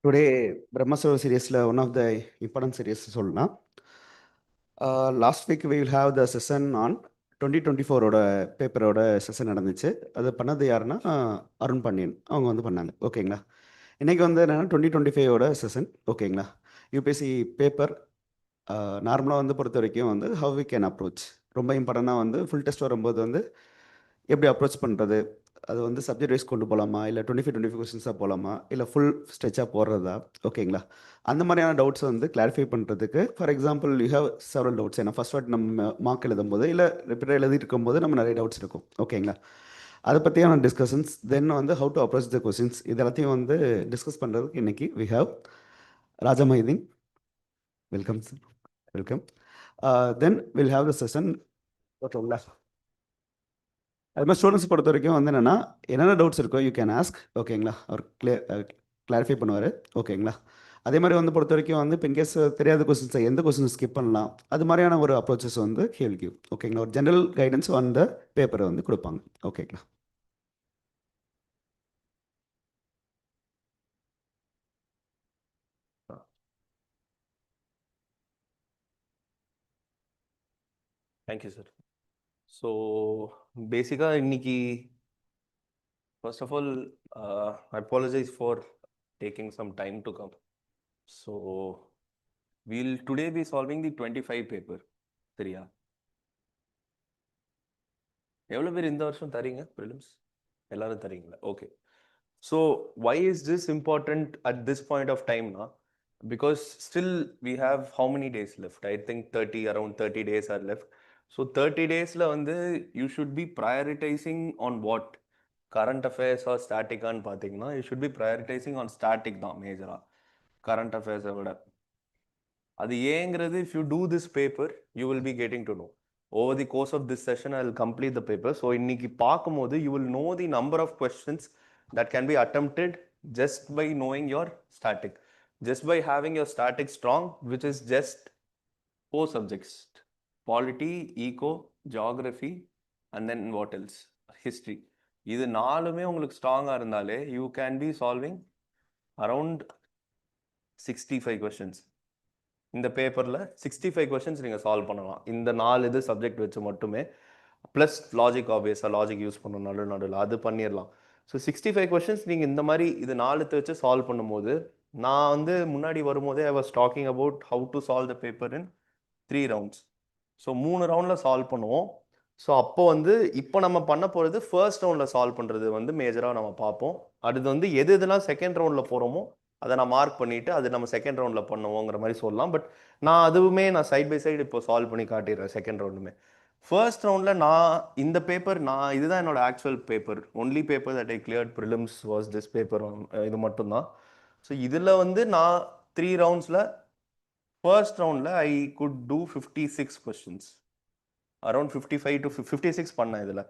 Today பிரம்மசோர சீரியஸில் one of the important series சொல்லலாம். Last week we will have the session on 2024ஓட பேப்பரோட செஷன் நடந்துச்சு. அது பண்ணது யாருன்னா அருண் பாண்டியன் அவங்க வந்து பண்ணாங்க. ஓகேங்களா. இன்றைக்கி வந்து என்னென்னா 2025ஓட செஷன். ஓகேங்களா. யூபிஎஸ்சி பேப்பர் நார்மலாக வந்து பொறுத்த வரைக்கும் வந்து how we can approach ரொம்ப இம்பார்ட்டண்ட்டாக வந்து ஃபுல் டெஸ்ட் வரும்போது வந்து எப்படி அப்ரோச் பண்ணுறது, அது வந்து சப்ஜெக்ட் வைஸ் கொண்டு போகலாமா, இல்லை 25 கொஸ்டின்ஸாக போகலாமா, இல்லை ஃபுல் ஸ்ட்ரெச்சாக போடுறதா. ஓகேங்களா. அந்த மாதிரியான டவுட்ஸ் வந்து கிளாரிஃபை பண்ணுறதுக்கு, for example you have several doubts. ஏன்னா ஃபர்ஸ்ட் வாட் நம்ம மார்க் எழுதும்போது இல்லை ரிப்பீட்டாக எழுதிட்டு இருக்கும்போது நம்ம நிறைய டவுட்ஸ் இருக்கும். ஓகேங்களா. அதை பற்றியான டிஸ்கஷன்ஸ், தென் வந்து how to approach the questions, இது எல்லாத்தையும் வந்து டிஸ்கஸ் பண்ணுறதுக்கு இன்றைக்கி we have Raja Mohideen. Welcome sir. Welcome. Then will have the session. ஓகேங்களா. அது மாதிரி ஸ்டூடெண்ட்ஸ் பொறுத்த வரைக்கும் வந்து என்னென்ன டவுட்ஸ் இருக்கோ யூ கேன் ஆஸ்க். ஓகேங்களா. அவர் கிளாரிஃபை பண்ணுவார். ஓகேங்களா. அதே மாதிரி வந்து பொறுத்த வரைக்கும் வந்து இப்போ இன்கேஸ் தெரியாத கொஸ்டின்ஸை எந்த கொஸ்டின் ஸ்கிப் பண்ணலாம், அது மாதிரியான ஒரு அப்ரோச்சஸ் வந்து ஹேல் கிவ். ஓகேங்களா. ஒரு ஜென்ரல் கைடன்ஸ் அந்த பேப்பரை வந்து கொடுப்பாங்க. ஓகேங்களா. Thank you, sir. So, basically, first of all, I apologize for taking some time to come. So, we'll today be solving the 25 paper. சரியா? எவ்வளவு பேர் இந்த வருஷம் தரீங்க prelims? எல்லாரும் தரீங்களா? Okay. So, why is this important at this point of time now? Because still we have how many days left? I think around 30 days are left. So 30 days வந்து you should be prioritizing on what? Current affairs or static ஆன்னு பார்த்தீங்கன்னா you should be prioritizing on static தான் மேஜரா current affairs விட. அது ஏங்கிறது if you do this paper you will be getting to know. Over the course of this session I will complete the paper. So இன்னைக்கு பார்க்கும்போது you will know the number of questions that can be attempted just by knowing your static. Just by having your static strong, which is just 4 subjects: polity, eco, geography, and then what else? History. இது நாலுமே உங்களுக்கு ஸ்ட்ராங்கா இருந்தாலே you can be solving around 65 questions. இந்த பேப்பரில் 65 questions நீங்கள் solve பண்ணலாம் இந்த 4 இது சப்ஜெக்ட் வச்சு மட்டுமே. ப்ளஸ் லாஜிக், ஆப்வியஸாக லாஜிக் யூஸ் பண்ணணும் நடுவில் அது பண்ணிடலாம். ஸோ 65 கொஸ்டின்ஸ் நீங்கள் இந்த மாதிரி இது 4 வச்சு சால்வ் பண்ணும்போது, நான் வந்து முன்னாடி வரும்போதே I was talking about how to solve the paper in 3 rounds. So 3 ரவுண்டில் சால்வ் பண்ணுவோம். ஸோ அப்போ வந்து இப்போ நம்ம பண்ண போகிறது ஃபர்ஸ்ட் ரவுண்டில் சால்வ் பண்ணுறது வந்து மேஜராக நம்ம பார்ப்போம். அடுத்து வந்து எது இதெல்லாம் செகண்ட் ரவுண்டில் போகிறோமோ அதை நான் மார்க் பண்ணிவிட்டு அது நம்ம செகண்ட் ரவுண்டில் பண்ணுவோங்கிற மாதிரி சொல்லலாம். பட் நான் அதுவுமே நான் சைட் பை சைடு இப்போ சால்வ் பண்ணி காட்டிடுறேன் செகண்ட் ரவுண்டுமே. ஃபர்ஸ்ட் ரவுண்டில் நான் இந்த பேப்பர் இதுதான் என்னோட actual paper. Only paper that I cleared prelims was this paper. இது மட்டும்தான். ஸோ இதில் வந்து நான் 3 ரவுண்ட்ஸில் ஃபர்ஸ்ட் ரவுண்டில் I could do 56 questions. Around 55 to 56 பண்ணேன் இதில்.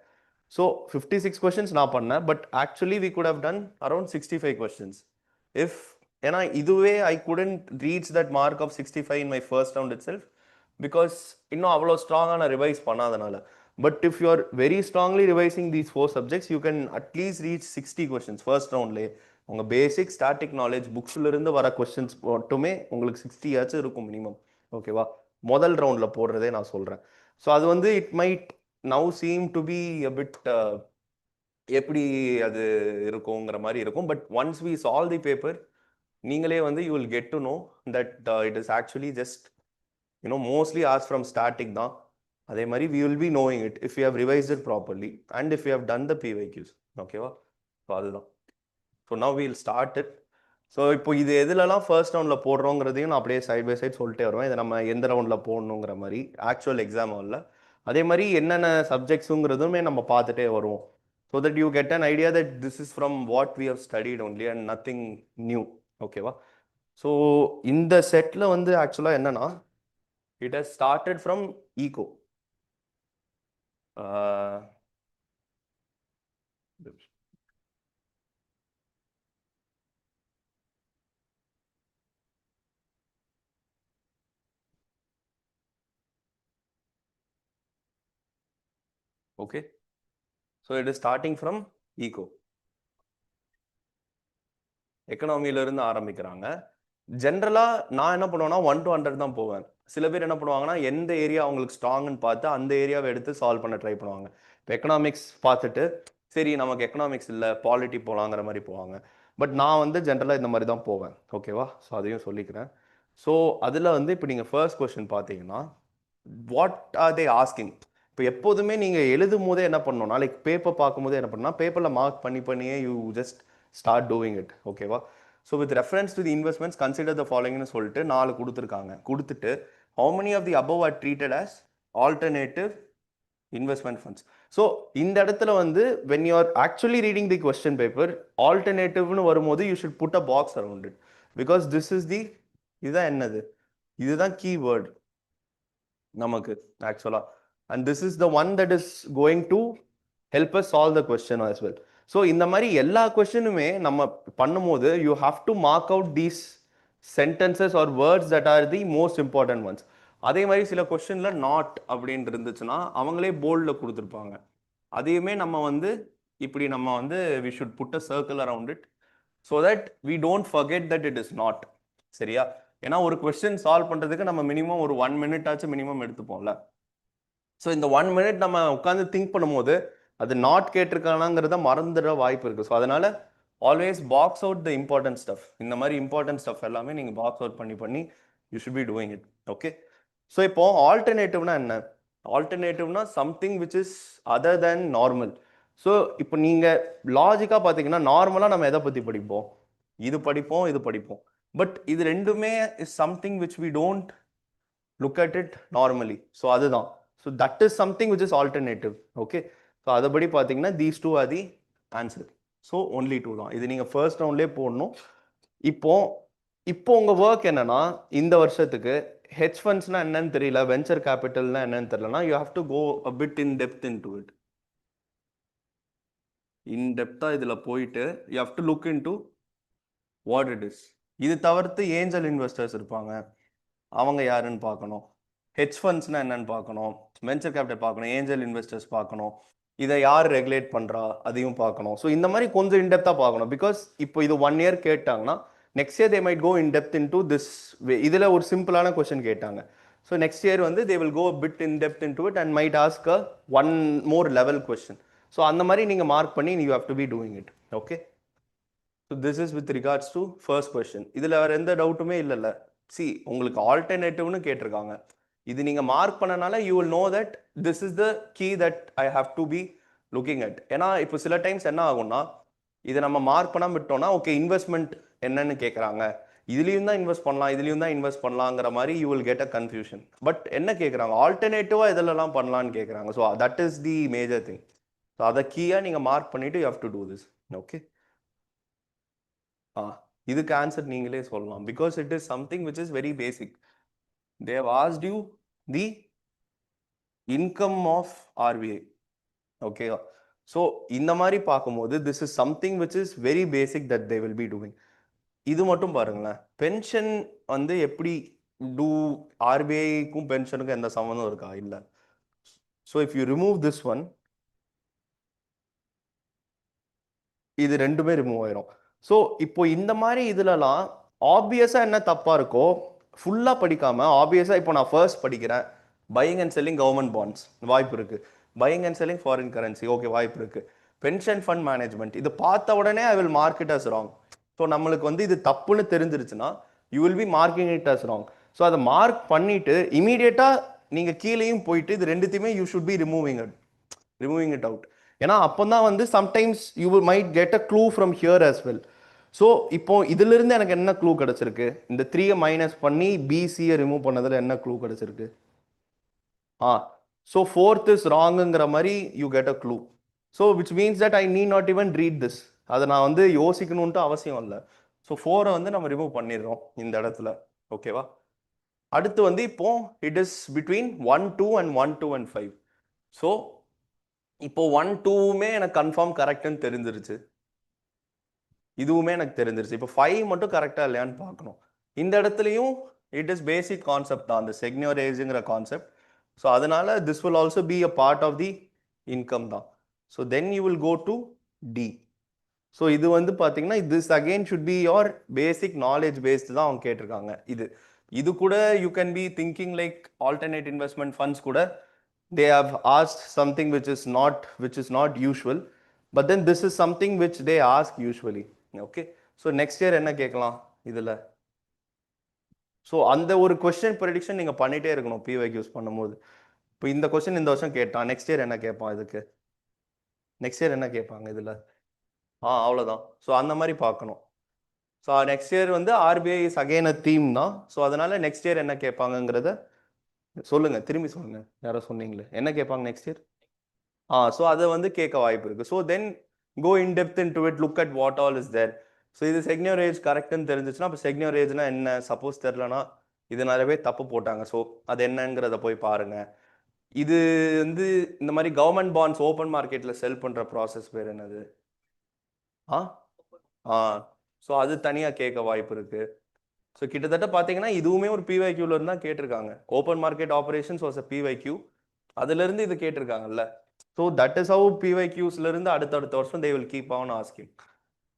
ஸோ 56 கொஸ்டின்ஸ் நான் பண்ணேன். But actually we could have done around 65 questions. ஏன்னா இதுவே I couldn't reach that mark of 65 in my first round itself, because இன்னும் அவ்வளோ ஸ்ட்ராங்காக நான் ரிவைஸ் பண்ணாதனால. But if you are very strongly revising these 4 subjects you can at least reach 60 questions first ரவுண்ட்லேயே. உங்கள் basic static knowledge புக்ஸ்லேருந்து வர questions மட்டுமே உங்களுக்கு 60 ஆச்சும் இருக்கும் மினிமம். ஓகேவா. முதல் ரவுண்டில் போடுறதே நான் சொல்கிறேன். ஸோ அது வந்து it might now seem to be a bit எப்படி அது இருக்குங்கிற மாதிரி இருக்கும். But once we solve the paper நீங்களே வந்து you will get to know that it is actually just mostly as from starting தான். அதே மாதிரி we will be knowing it if you have revised it properly and if you have done the PYQs. ஓகேவா. So அதுதான். So now we will start it. So இப்போ இது எதுலலாம் first ரவுண்டில் போடுறோங்கிறதையும் நான் அப்படியே சைட் பை சைட் சொல்லிட்டே வருவேன். இதை நம்ம எந்த ரவுண்டில் போடணுங்கிற மாதிரி ஆக்சுவல் எக்ஸாம் ஹாலில். அதே மாதிரி என்னென்ன சப்ஜெக்ட்ஸுங்கிறதுமே நம்ம பார்த்துட்டே வருவோம். So that you get an idea that this is from what we have studied only and nothing new. ஓகேவா. ஸோ இந்த செட்டில் வந்து ஆக்சுவலாக என்னன்னா it has started from eco. Okay, so it is starting from eco. எக்கனாமியிலேருந்து ஆரம்பிக்கிறாங்க. ஜென்ரலாக நான் என்ன பண்ணுவேன்னா 1 to 100 தான் போவேன். சில பேர் என்ன பண்ணுவாங்கன்னா எந்த ஏரியா அவங்களுக்கு ஸ்ட்ராங்குன்னு பார்த்து அந்த ஏரியாவை எடுத்து சால்வ் பண்ண ட்ரை பண்ணுவாங்க. இப்போ எக்கனாமிக்ஸ் பார்த்துட்டு சரி நமக்கு எக்கனாமிக்ஸ் இல்லை பாலிட்டி போகலாங்கிற மாதிரி போவாங்க. பட் நான் வந்து ஜென்ரலாக இந்த மாதிரி தான் போவேன். ஓகேவா? ஸோ அதையும் சொல்லிக்கிறேன். ஸோ அதில் வந்து இப்போ நீங்கள் ஃபர்ஸ்ட் கொஸ்டின் பார்த்தீங்கன்னா வாட் ஆர் தே ஆஸ்கிங். இப்போ எப்போதுமே நீங்கள் எழுதும் போதே என்ன பண்ணணும்னா லைக் பேப்பர் பார்க்கும்போது என்ன பண்ணணும்னா பேப்பரில் மார்க் பண்ணியே you just start doing it. ஓகேவா? So with reference to the investments consider the ஃபாலோயிங்னு சொல்லிட்டு 4 கொடுத்துருக்காங்க. கொடுத்துட்டு how many of the above are treated as alternative investment funds. So இந்த இடத்துல வந்து when you are actually reading the question paper alternative-னு வரும்போது you should put a box around it because this is the இதுதான் என்னது இதுதான் keyword நமக்கு ஆக்சுவலா and this is the one that is going to help us solve the question as well. So இந்த மாதிரி எல்லா கொஸ்டினுமே நம்ம பண்ணும்போது you have to mark out these sentences are words that R the most important once. அதே மாதிரி சில கொஸ்டின்ல not அப்படின்னு இருந்துச்சுன்னா அவங்களே போல்டில் கொடுத்துருப்பாங்க. அதையுமே நம்ம வந்து இப்படி நம்ம வந்து we should put a circle around it so that we don't forget that it is not. சரியா? ஏன்னா ஒரு கொஸ்டின் சால்வ் பண்ணுறதுக்கு நம்ம மினிமம் ஒரு 1 minute ஆச்சு மினிமம் எடுத்துப்போம்ல. ஸோ இந்த 1 minute நம்ம உட்காந்து திங்க் பண்ணும்போது அது நாட் கேட்டிருக்கானாங்கிறத மறந்துட வாய்ப்பு இருக்குது. ஸோ அதனால always box out the important stuff. இந்த மாதிரி இம்பார்ட்டன்ட் ஸ்டஃப் எல்லாமே நீங்கள் பாக்ஸ் அவுட் பண்ணி you should be doing it. Okay? So இப்போ ஆல்டர்னேட்டிவ்னா என்ன? ஆல்டர்னேட்டிவ்னா something which is other than normal. So இப்போ நீங்கள் லாஜிக்காக பார்த்தீங்கன்னா நார்மலாக நம்ம எதை பற்றி படிப்போம்? இது படிப்போம். பட் இது ரெண்டுமே is something which we don't look at it normally. So அதுதான். So that is something which is alternative. Okay? So அதுபடி பார்த்தீங்கன்னா these 2 are the answer. So only 2 தான். இது நீங்கள் ஃபர்ஸ்ட் ரவுண்ட்லேயே போடணும். இப்போ உங்கள் ஒர்க் என்னன்னா இந்த வருஷத்துக்கு ஹெட்ஜ் ஃபண்ட்ஸ்னா என்னன்னு தெரியல, வெஞ்சர் கேபிட்டல்னா என்னன்னு தெரியலனா you have to go a bit in depth into it. In டெப்த்தாக இதில் போயிட்டு you have to look into what it is. இது தவிர்த்து ஏஞ்சல் இன்வெஸ்டர்ஸ் இருப்பாங்க, அவங்க யாருன்னு பார்க்கணும். ஹெட்ஜ் ஃபண்ட்ஸ்னா என்னன்னு பார்க்கணும், வெஞ்சர் கேபிட்டல் பார்க்கணும், ஏஞ்சல் இன்வெஸ்டர்ஸ் பார்க்கணும், இதை யார் ரெகுலேட் பண்ணுறா அதையும் பார்க்கணும். ஸோ இந்த மாதிரி கொஞ்சம் இன்டெப்த்தாக பார்க்கணும். பிகாஸ் இப்போ இது 1 year கேட்டாங்கன்னா next year they might go in depth into this way. இதில் ஒரு சிம்பிளான கொஸ்டின் கேட்டாங்க. ஸோ நெக்ஸ்ட் இயர் வந்து they will go bit in depth into it and might ask a 1 more level question. So அந்த மாதிரி நீங்கள் mark பண்ணி you have to be doing it. Okay? So this is with regards to first question. இதில் வேறு எந்த டவுட்டுமே இல்லைல்ல. C உங்களுக்கு ஆல்டர்னேட்டிவ்னு கேட்டிருக்காங்க. இது நீங்கள் மார்க் பண்ணனால you will know that this is the key that I have to be looking at. ஏன்னா இப்போ சில டைம்ஸ் என்ன ஆகும்னா இதை நம்ம மார்க் பண்ணாம விட்டோம்னா ஓகே இன்வெஸ்ட்மெண்ட் என்னன்னு கேட்குறாங்க, இதுலேயும் தான் இன்வெஸ்ட் பண்ணலாங்கிற மாதிரி you will get a confusion. But என்ன கேட்குறாங்க ஆல்டர்னேட்டிவாக இதெல்லாம் பண்ணலான்னு கேட்குறாங்க. So that is the major thing. So அதை கீயாக நீங்கள் மார்க் பண்ணிவிட்டு you have to do this. Okay? இதுக்கு ஆன்சர் நீங்களே சொல்லலாம். Because it is something which is very basic. they have asked you the income of RBI. Okay? So இந்த மாதிரி பார்க்கும்போது this is something which is very basic that they will be doing. இது மட்டும் பாருங்களேன், pension வந்து எப்படி two ஆர்பிஐக்கும் பென்ஷனுக்கும் எந்த சம்மந்தம் இருக்கா? இல்லை. So if you remove this one இது ரெண்டுமே ரிமூவ் ஆயிரும். ஸோ இப்போ இந்த மாதிரி இதுலலாம் ஆப்வியஸாக என்ன தப்பாக இருக்கோ ஃபுல்லாக படிக்காமல் ஆப்வியஸாக இப்போ நான் ஃபர்ஸ்ட் படிக்கிறேன் buying and selling government bonds வாய்ப்பு இருக்குது, buying and selling foreign currency okay வாய்ப்பு இருக்குது, பென்ஷன் ஃபண்ட் மேனேஜ்மெண்ட் இது பார்த்த உடனே I will mark it as wrong. So நம்மளுக்கு வந்து இது தப்புன்னு தெரிஞ்சிருச்சுன்னா you will be marking it as wrong. So அதை மார்க் பண்ணிட்டு இமீடியட்டாக நீங்கள் கீழேயும் போயிட்டு இது ரெண்டுத்தையுமே you should be removing it out. ஏன்னா அப்போ தான் வந்து sometimes you might get a clue from here as well. So இப்போ இதிலிருந்து எனக்கு என்ன க்ளூ கிடச்சிருக்கு? இந்த 3 மைனஸ் பண்ணி பிசியை ரிமூவ் பண்ணதில் என்ன க்ளூ கிடச்சிருக்கு? ஸோ 4th இஸ் ராங்குங்கிற மாதிரி you get a clue. So which means that I need not even read this. அதை நான் வந்து யோசிக்கணுன்ட்டு அவசியம் இல்லை. ஸோ 4 வந்து நம்ம ரிமூவ் பண்ணிடுறோம் இந்த இடத்துல. ஓகேவா? அடுத்து வந்து இப்போ it is between 1 2 and 1 2 and 5. So இப்போ 1 2மே எனக்கு கன்ஃபார்ம் கரெக்டுன்னு தெரிஞ்சிருச்சு, இதுவுமே எனக்கு தெரிஞ்சிருச்சு. இப்போ 5 மட்டும் கரெக்டாக இல்லையான்னு பார்க்கணும். இந்த இடத்துலையும் இட் இஸ் பேசிக் கான்செப்ட் தான், அந்த செக்னியோரேஜுங்கிற கான்செப்ட். ஸோ அதனால this will also be a part of the income தான். So then you will go to D. So இது வந்து பார்த்தீங்கன்னா this again should be your basic knowledge based தான் அவங்க கேட்டிருக்காங்க. இது கூட you can be thinking like alternate investment funds கூட they have asked something which is not usual, but then this is something which they ask usually. Okay, so next year என்ன கேட்கலாம் இதுல? So அந்த ஒரு கொஸ்டின் ப்ரெடிக்ஷன் நீங்க பண்ணிட்டே இருக்கணும் PYQs பண்ணும்போது. இப்போ இந்த கொஸ்டின் இந்த வருஷம் கேட்டான், நெக்ஸ்ட் இயர் என்ன கேட்பான், இதுக்கு நெக்ஸ்ட் இயர் என்ன கேட்பாங்க இதுல? அவ்வளோதான். ஸோ அந்த மாதிரி பார்க்கணும். ஸோ நெக்ஸ்ட் இயர் வந்து RBI is again a theme தான். ஸோ அதனால நெக்ஸ்ட் இயர் என்ன கேட்பாங்கங்கிறத சொல்லுங்க, திரும்பி சொல்லுங்க. யாரோ சொன்னீங்களே என்ன கேட்பாங்க நெக்ஸ்ட் இயர்? ஸோ அதை வந்து கேட்க வாய்ப்பு இருக்கு. So then go in depth into it, look at what all is there. So இது செக்னியர் ஏஜ் கரெக்ட்னு தெரிஞ்சிச்சுன்னா, அப்போ செக்னியர் ஏஜ்னா என்ன, சப்போஸ் தெரிலனா இது நிறையவே தப்பு போட்டாங்க. ஸோ அது என்னங்கிறத போய் பாருங்க. இது வந்து இந்த மாதிரி கவர்மெண்ட் பாண்ட்ஸ் ஓப்பன் மார்க்கெட்ல செல் பண்ற ப்ராசஸ் பேர் என்னது? ஆ ஆ ஸோ அது தனியாக கேட்க வாய்ப்பு இருக்கு. ஸோ கிட்டத்தட்ட பார்த்தீங்கன்னா இதுவுமே ஒரு பிவைக்யூல இருந்து தான் கேட்டிருக்காங்க. Open market operations was a PYQ, அதுல இருந்து இது கேட்டிருக்காங்கல்ல. ஸோ தட் இஸ் ஹவு பிவைக்யூஸ்ல இருந்து அடுத்தடுத்த வருஷம் they will keep on asking.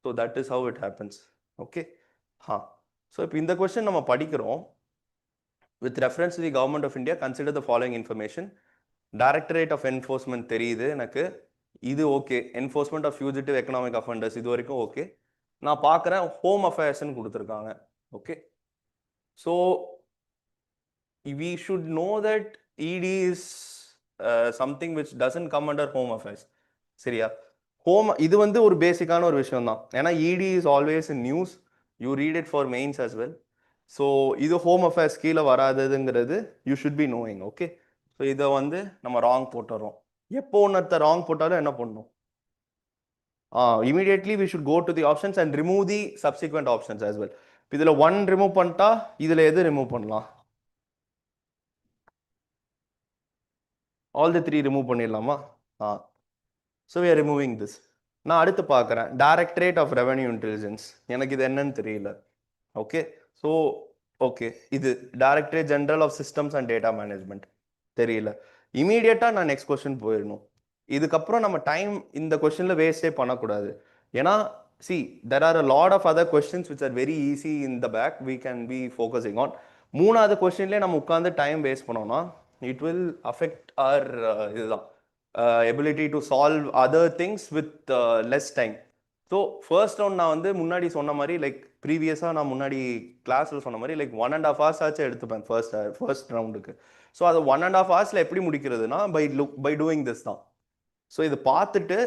So that is how it happens. Okay. So இப்போ இந்த கொஸ்டின் நம்ம படிக்கிறோம். With reference to the government of India consider the following information. Directorate of enforcement தெரியுது எனக்கு, இது okay. Enforcement of fugitive economic offenders இது வரைக்கும் okay. நான் பார்க்குறேன் ஹோம் அஃபேர்ஸ்ன்னு கொடுத்துருக்காங்க. Okay, so we should know that ED is something which doesn't come under home affairs. சரியா? இது வந்து ஒரு பேசிக்கான ஒரு விஷயம் தான். ஏன்னா ED is always in news, you read it for mains as well. So இது ஹோம் அஃபேர்ஸ் கீழே வராததுங்கிறது you should be knowing. Okay, so இதை வந்து நம்ம ராங் போட்டுறோம். எப்போ ஒன்றத்தை ராங் போட்டாலும் என்ன பண்ணணும்? immediately we should go to the options and remove the subsequent options as well. இதில் 1 ரிமூவ் பண்ணிட்டா இதில் எது ரிமூவ் பண்ணலாம்? ஆல் தி 3 ரிமூவ் பண்ணிடலாமா? So we are removing this. நான் அடுத்து பார்க்குறேன் டைரக்டரேட் ஆஃப் ரெவன்யூ இன்டெலிஜென்ஸ். எனக்கு இது என்னன்னு தெரியல. ஓகே, ஸோ ஓகே, இது directorate general of systems and data management தெரியல. இமீடியட்டாக நான் நெக்ஸ்ட் கொஸ்டின் போயிடணும். இதுக்கப்புறம் நம்ம டைம் இந்த கொஸ்டினில் வேஸ்டே பண்ணக்கூடாது. ஏன்னா there are a lot of other questions which are very easy in the back we can be focusing on. மூணாவது கொஸ்டின்லேயே நம்ம உட்காந்து டைம் வேஸ்ட் பண்ணோம்னா it will affect our இதுதான் ability to solve other things with less time. So first round நான் வந்து முன்னாடி சொன்ன மாதிரி லைக் ப்ரீவியஸாக நான் முன்னாடி கிளாஸில் சொன்ன மாதிரி லைக் 1.5 hours ஆச்சு எடுத்துப்பேன் ஃபர்ஸ்ட் ரவுண்டுக்கு. ஸோ அதை 1.5 hours எப்படி முடிக்கிறதுனா பை டூயிங் திஸ் தான். ஸோ இது பார்த்துட்டு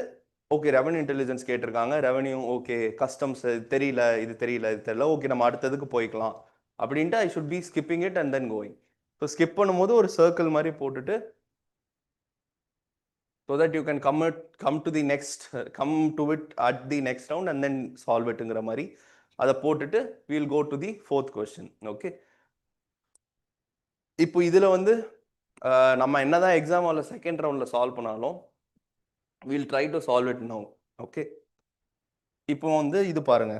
ஓகே ரெவன்யூ இன்டெலிஜென்ஸ் கேட்டிருக்காங்க, ரெவன்யூ ஓகே, கஸ்டம்ஸ் தெரியல, இது தெரியல, ஓகே நம்ம அடுத்ததுக்கு போய்க்கலாம் அப்படின்ட்டு I should be skipping it and then going. So skip பண்ணும்போது ஒரு சர்க்கிள் மாதிரி போட்டுட்டு so that you can come to it at the next round and then solve itங்கிற மாதிரி அதை போட்டுட்டு we'll go to the fourth question. Okay, இப்போ இதில் வந்து நம்ம என்னதான் எக்ஸாம் அல்ல செகண்ட் ரவுண்டில் சால்வ் பண்ணாலும் we'll try to solve it now. Okay, இப்போ வந்து இது பாருங்க,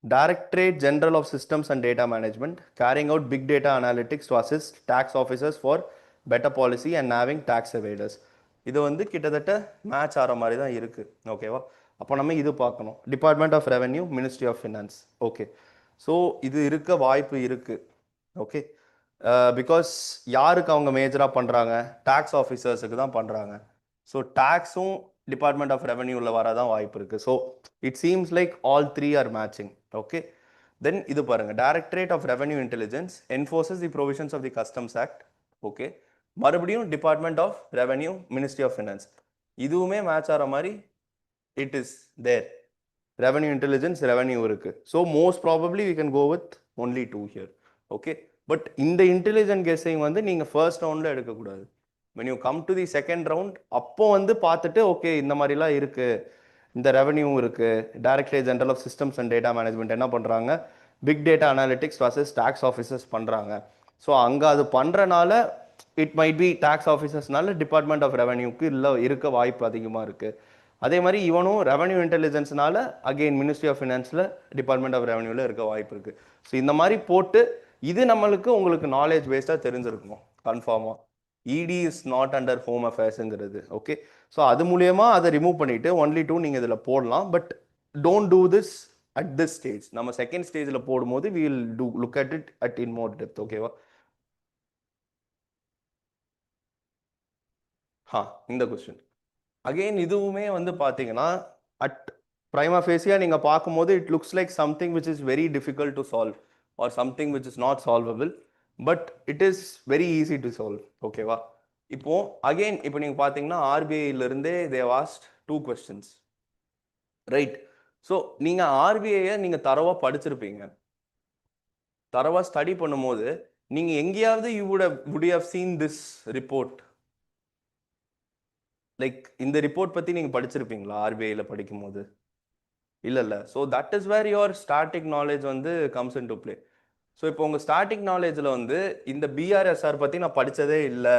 Directorate General of Systems and Data Management carrying out big data analytics to assist tax officers for better policy and nabbing tax evaders. இது வந்து கிட்டத்தட்ட match ஆகிற மாதிரி தான் இருக்குது. ஓகேவா? அப்போ நம்ம இது பார்க்கணும், department of revenue, ministry of finance. Okay, so இது இருக்க வாய்ப்பு இருக்குது. ஓகே, பிகாஸ் யாருக்கு அவங்க மேஜராக பண்ணுறாங்க? டேக்ஸ் ஆஃபீஸர்ஸுக்கு தான் பண்ணுறாங்க. ஸோ டேக்ஸும் டிபார்ட்மெண்ட் ஆஃப் ரெவென்யூவில் வரதான் வாய்ப்பு இருக்குது. So it seems like all 3 are matching. Okay, then இது பாருங்க, directorate of revenue intelligence enforces the provisions of the customs act. Okay, மறுபடியும் department of revenue, ministry of finance, இதுவுமே மேட்ச் ஆகிற மாதிரி it is there. Revenue intelligence, revenue இருக்கு. So most probably we can go with only 2 here. Okay, but இந்த intelligent guessing வந்து நீங்கள் first ரவுண்டில் எடுக்கக்கூடாது. when you come to the second round அப்போ வந்து பார்த்துட்டு ஓகே இந்த மாதிரிலாம் இருக்கு, இந்த ரெவென்யூ இருக்கு, directorate general of systems and data management என்ன பண்ணுறாங்க, big data analytics versus tax officers பண்ணுறாங்க. ஸோ அங்கே அது பண்ணுறனால இட் மைட் பி டாக்ஸ் ஆஃபீஸர்ஸ்னால டிபார்ட்மெண்ட் ஆஃப் ரெவென்யூக்கு இல்லை இருக்க வாய்ப்பு அதிகமாக இருக்குது. அதே மாதிரி இவனும் ரெவென்யூ இன்டெலிஜென்ஸ்னால அகெயின் மினிஸ்ட்ரி ஆஃப் ஃபினான்ஸில் டிபார்ட்மெண்ட் ஆஃப் ரெவென்யூவில் இருக்க வாய்ப்பு இருக்குது. ஸோ இந்த மாதிரி போட்டு இது நம்மளுக்கு உங்களுக்கு நாலேஜ் பேஸ்டாக தெரிஞ்சிருக்கணும் கன்ஃபார்மாக. ED is not under home அஃபேர்ஸுங்கிறது. ஓகே, ஸோ அது மூலியமா அதை ரிமூவ் பண்ணிட்டு ஒன்லி டூ நீங்கள் இதில் போடலாம். But don't do this at this stage. நம்ம செகண்ட் ஸ்டேஜில் போடும்போது we will do look at it at in more depth. ஓகேவா? இந்த கொஸ்டின் அகெயின் இதுவுமே வந்து பார்த்தீங்கன்னா அட் prima facie நீங்க பார்க்கும்போது it looks like something which is very difficult to solve or something which is not solvable, but it is very easy to solve. ஓகேவா? இப்போ again இப்போ நீங்க பார்த்தீங்கன்னா ஆர்பிஐல இருந்தே they asked 2 questions, right? So நீங்க ஆர்பிஐயை நீங்க தரவா படிச்சிருப்பீங்க. தரவா ஸ்டடி பண்ணும்போது நீங்க எங்கேயாவது would have seen this report, like இந்த ரிப்போர்ட் பத்தி நீங்க படிச்சிருப்பீங்களா ஆர்பிஐல படிக்கும் போது? இல்ல. So that is where your static knowledge வந்து comes into play. So இப்போ உங்க ஸ்டாட்டிக் நாலேஜ்ல வந்து இந்த பிஆர்எஸ்ஆர் பத்தி நான் படிச்சதே இல்லை,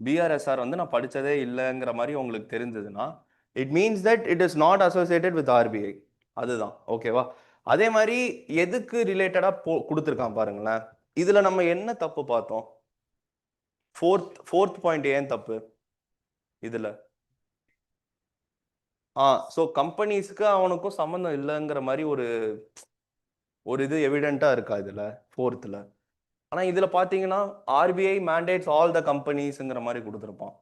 பிஆர்எஸ்ஆர் வந்து நான் படிச்சதே இல்லைங்கிற மாதிரி உங்களுக்கு தெரிஞ்சதுன்னா it means that it is not associated with RBI. அதுதான். ஓகேவா? அதே மாதிரி எதுக்கு ரிலேட்டடா கொடுத்துருக்கான் பாருங்களேன். இதுல நம்ம என்ன தப்பு பார்த்தோம்? ஃபோர்த் பாயிண்ட் ஏன் தப்பு இதுல? ஸோ கம்பெனிஸ்க்கு அவனுக்கும் சம்மந்தம் இல்லைங்கிற மாதிரி ஒரு இது எவிடென்ட்டா இருக்கா இதுல ஃபோர்த்தில்? ஆனா இதுல பாத்தீங்கன்னா ஆர்பிஐ மேண்டேட்ஸ் ஆல் த கம்பெனிஸ்ங்கிற மாதிரி கொடுத்துருப்பான்.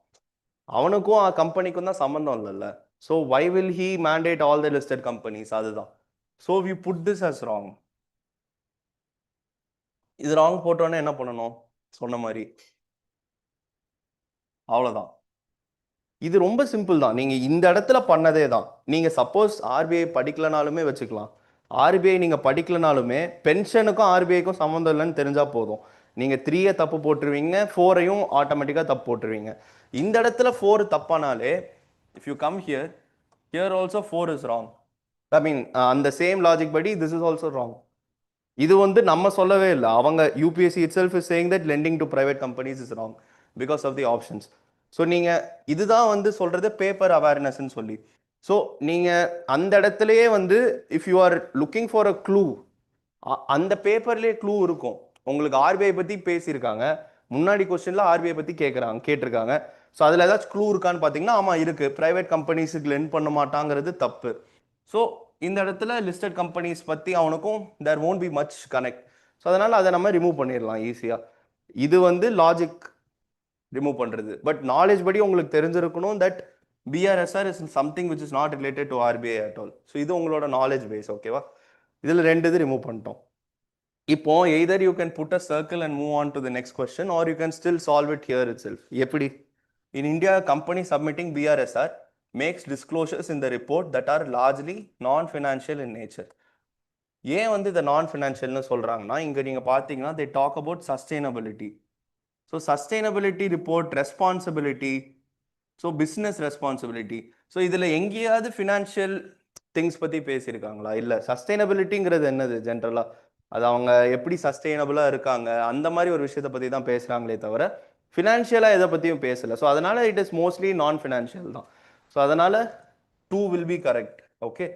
அவனுக்கும் கம்பெனிக்கும் தான் சம்மந்தம் இல்லைல்ல. So why will he mandate all the listed companies? அதுதான். So we put this as wrong. இது ராங் போட்டோன்னே என்ன பண்ணணும்? சொன்ன மாதிரி அவ்வளோதான். இது ரொம்ப சிம்பிள் தான். நீங்க இந்த இடத்துல பண்ணதே தான். நீங்க சப்போஸ் ஆர்பிஐ படிக்கலனாலுமே வச்சுக்கலாம். ஆர்பிஐ நீங்க படிக்கலனாலுமே பென்ஷனுக்கும் ஆர்பிஐக்கும் சம்மந்தம் இல்லைன்னு தெரிஞ்சா போதும். நீங்க 3 தப்பு போட்டுருவீங்க, 4 ஆட்டோமேட்டிக்கா தப்பு போட்டுருவீங்க. இந்த இடத்துல 4 தப்பானாலே if you come here also 4 is wrong. I mean அந்த சேம் லாஜிக் படி திஸ் இஸ் ஆல்சோ ராங். இது வந்து நம்ம சொல்லவே இல்லை. அவங்க UPSC itself is saying that lending to private companies is wrong because of the options. So நீங்க இதுதான் வந்து சொல்றது பேப்பர் அவேர்னஸ்ன்னு சொல்லி. ஸோ நீங்க அந்த இடத்துலயே வந்து if you are looking for a clue, அந்த பேப்பர்லேயே க்ளூ இருக்கும். உங்களுக்கு ஆர்பிஐ பத்தி பேசியிருக்காங்க, முன்னாடி கொஸ்டின்ல ஆர்பிஐ பத்தி கேட்டிருக்காங்க. ஸோ அதில் ஏதாச்சும் க்ளூ இருக்கான்னு பார்த்தீங்கன்னா ஆமாம் இருக்கு, பிரைவேட் கம்பெனிஸுக்கு லெண்ட் பண்ண மாட்டாங்கிறது தப்பு. ஸோ இந்த இடத்துல லிஸ்டட் கம்பெனிஸ் பற்றி அவனுக்கும் there won't be much connect. So அதனால் அதை நம்ம ரிமூவ் பண்ணிடலாம் ஈஸியாக. இது வந்து லாஜிக் ரிமூவ் பண்ணுறது. பட் நாலேஜ் படி உங்களுக்கு தெரிஞ்சிருக்கணும் that BRSR is something which is not related to RBI at all. So இது உங்களோட நாலேஜ் பேஸ். ஓகேவா? இதில் 2 இது ரிமூவ் பண்ணிட்டோம். இப்போ either you can put a circle and move on to the next question or you can still solve it here itself. எப்படி? In India company submitting BRSR makes disclosures in the report that are largely non financial in nature. ஏன் வந்து இதை நான் ஃபினான்ஷியல்னு சொல்கிறாங்கன்னா இங்கே நீங்கள் பார்த்தீங்கன்னா they talk about sustainability. So sustainability report, responsibility, so business responsibility. So இதில் எங்கேயாவது ஃபினான்ஷியல் திங்ஸ் பற்றி பேசியிருக்காங்களா? இல்லை. சஸ்டைனபிலிட்டிங்கிறது என்னது ஜென்ரலாக? அது அவங்க எப்படி சஸ்டைனபிளாக இருக்காங்க அந்த மாதிரி ஒரு விஷயத்தை பற்றி தான் பேசுகிறாங்களே தவிர ஃபினான்ஷியலாக எதை பற்றியும் பேசலை. ஸோ அதனால் இட் இஸ் மோஸ்ட்லி நான் ஃபினான்ஷியல் தான். ஸோ அதனால் 2 வில் பி கரெக்ட். ஓகே.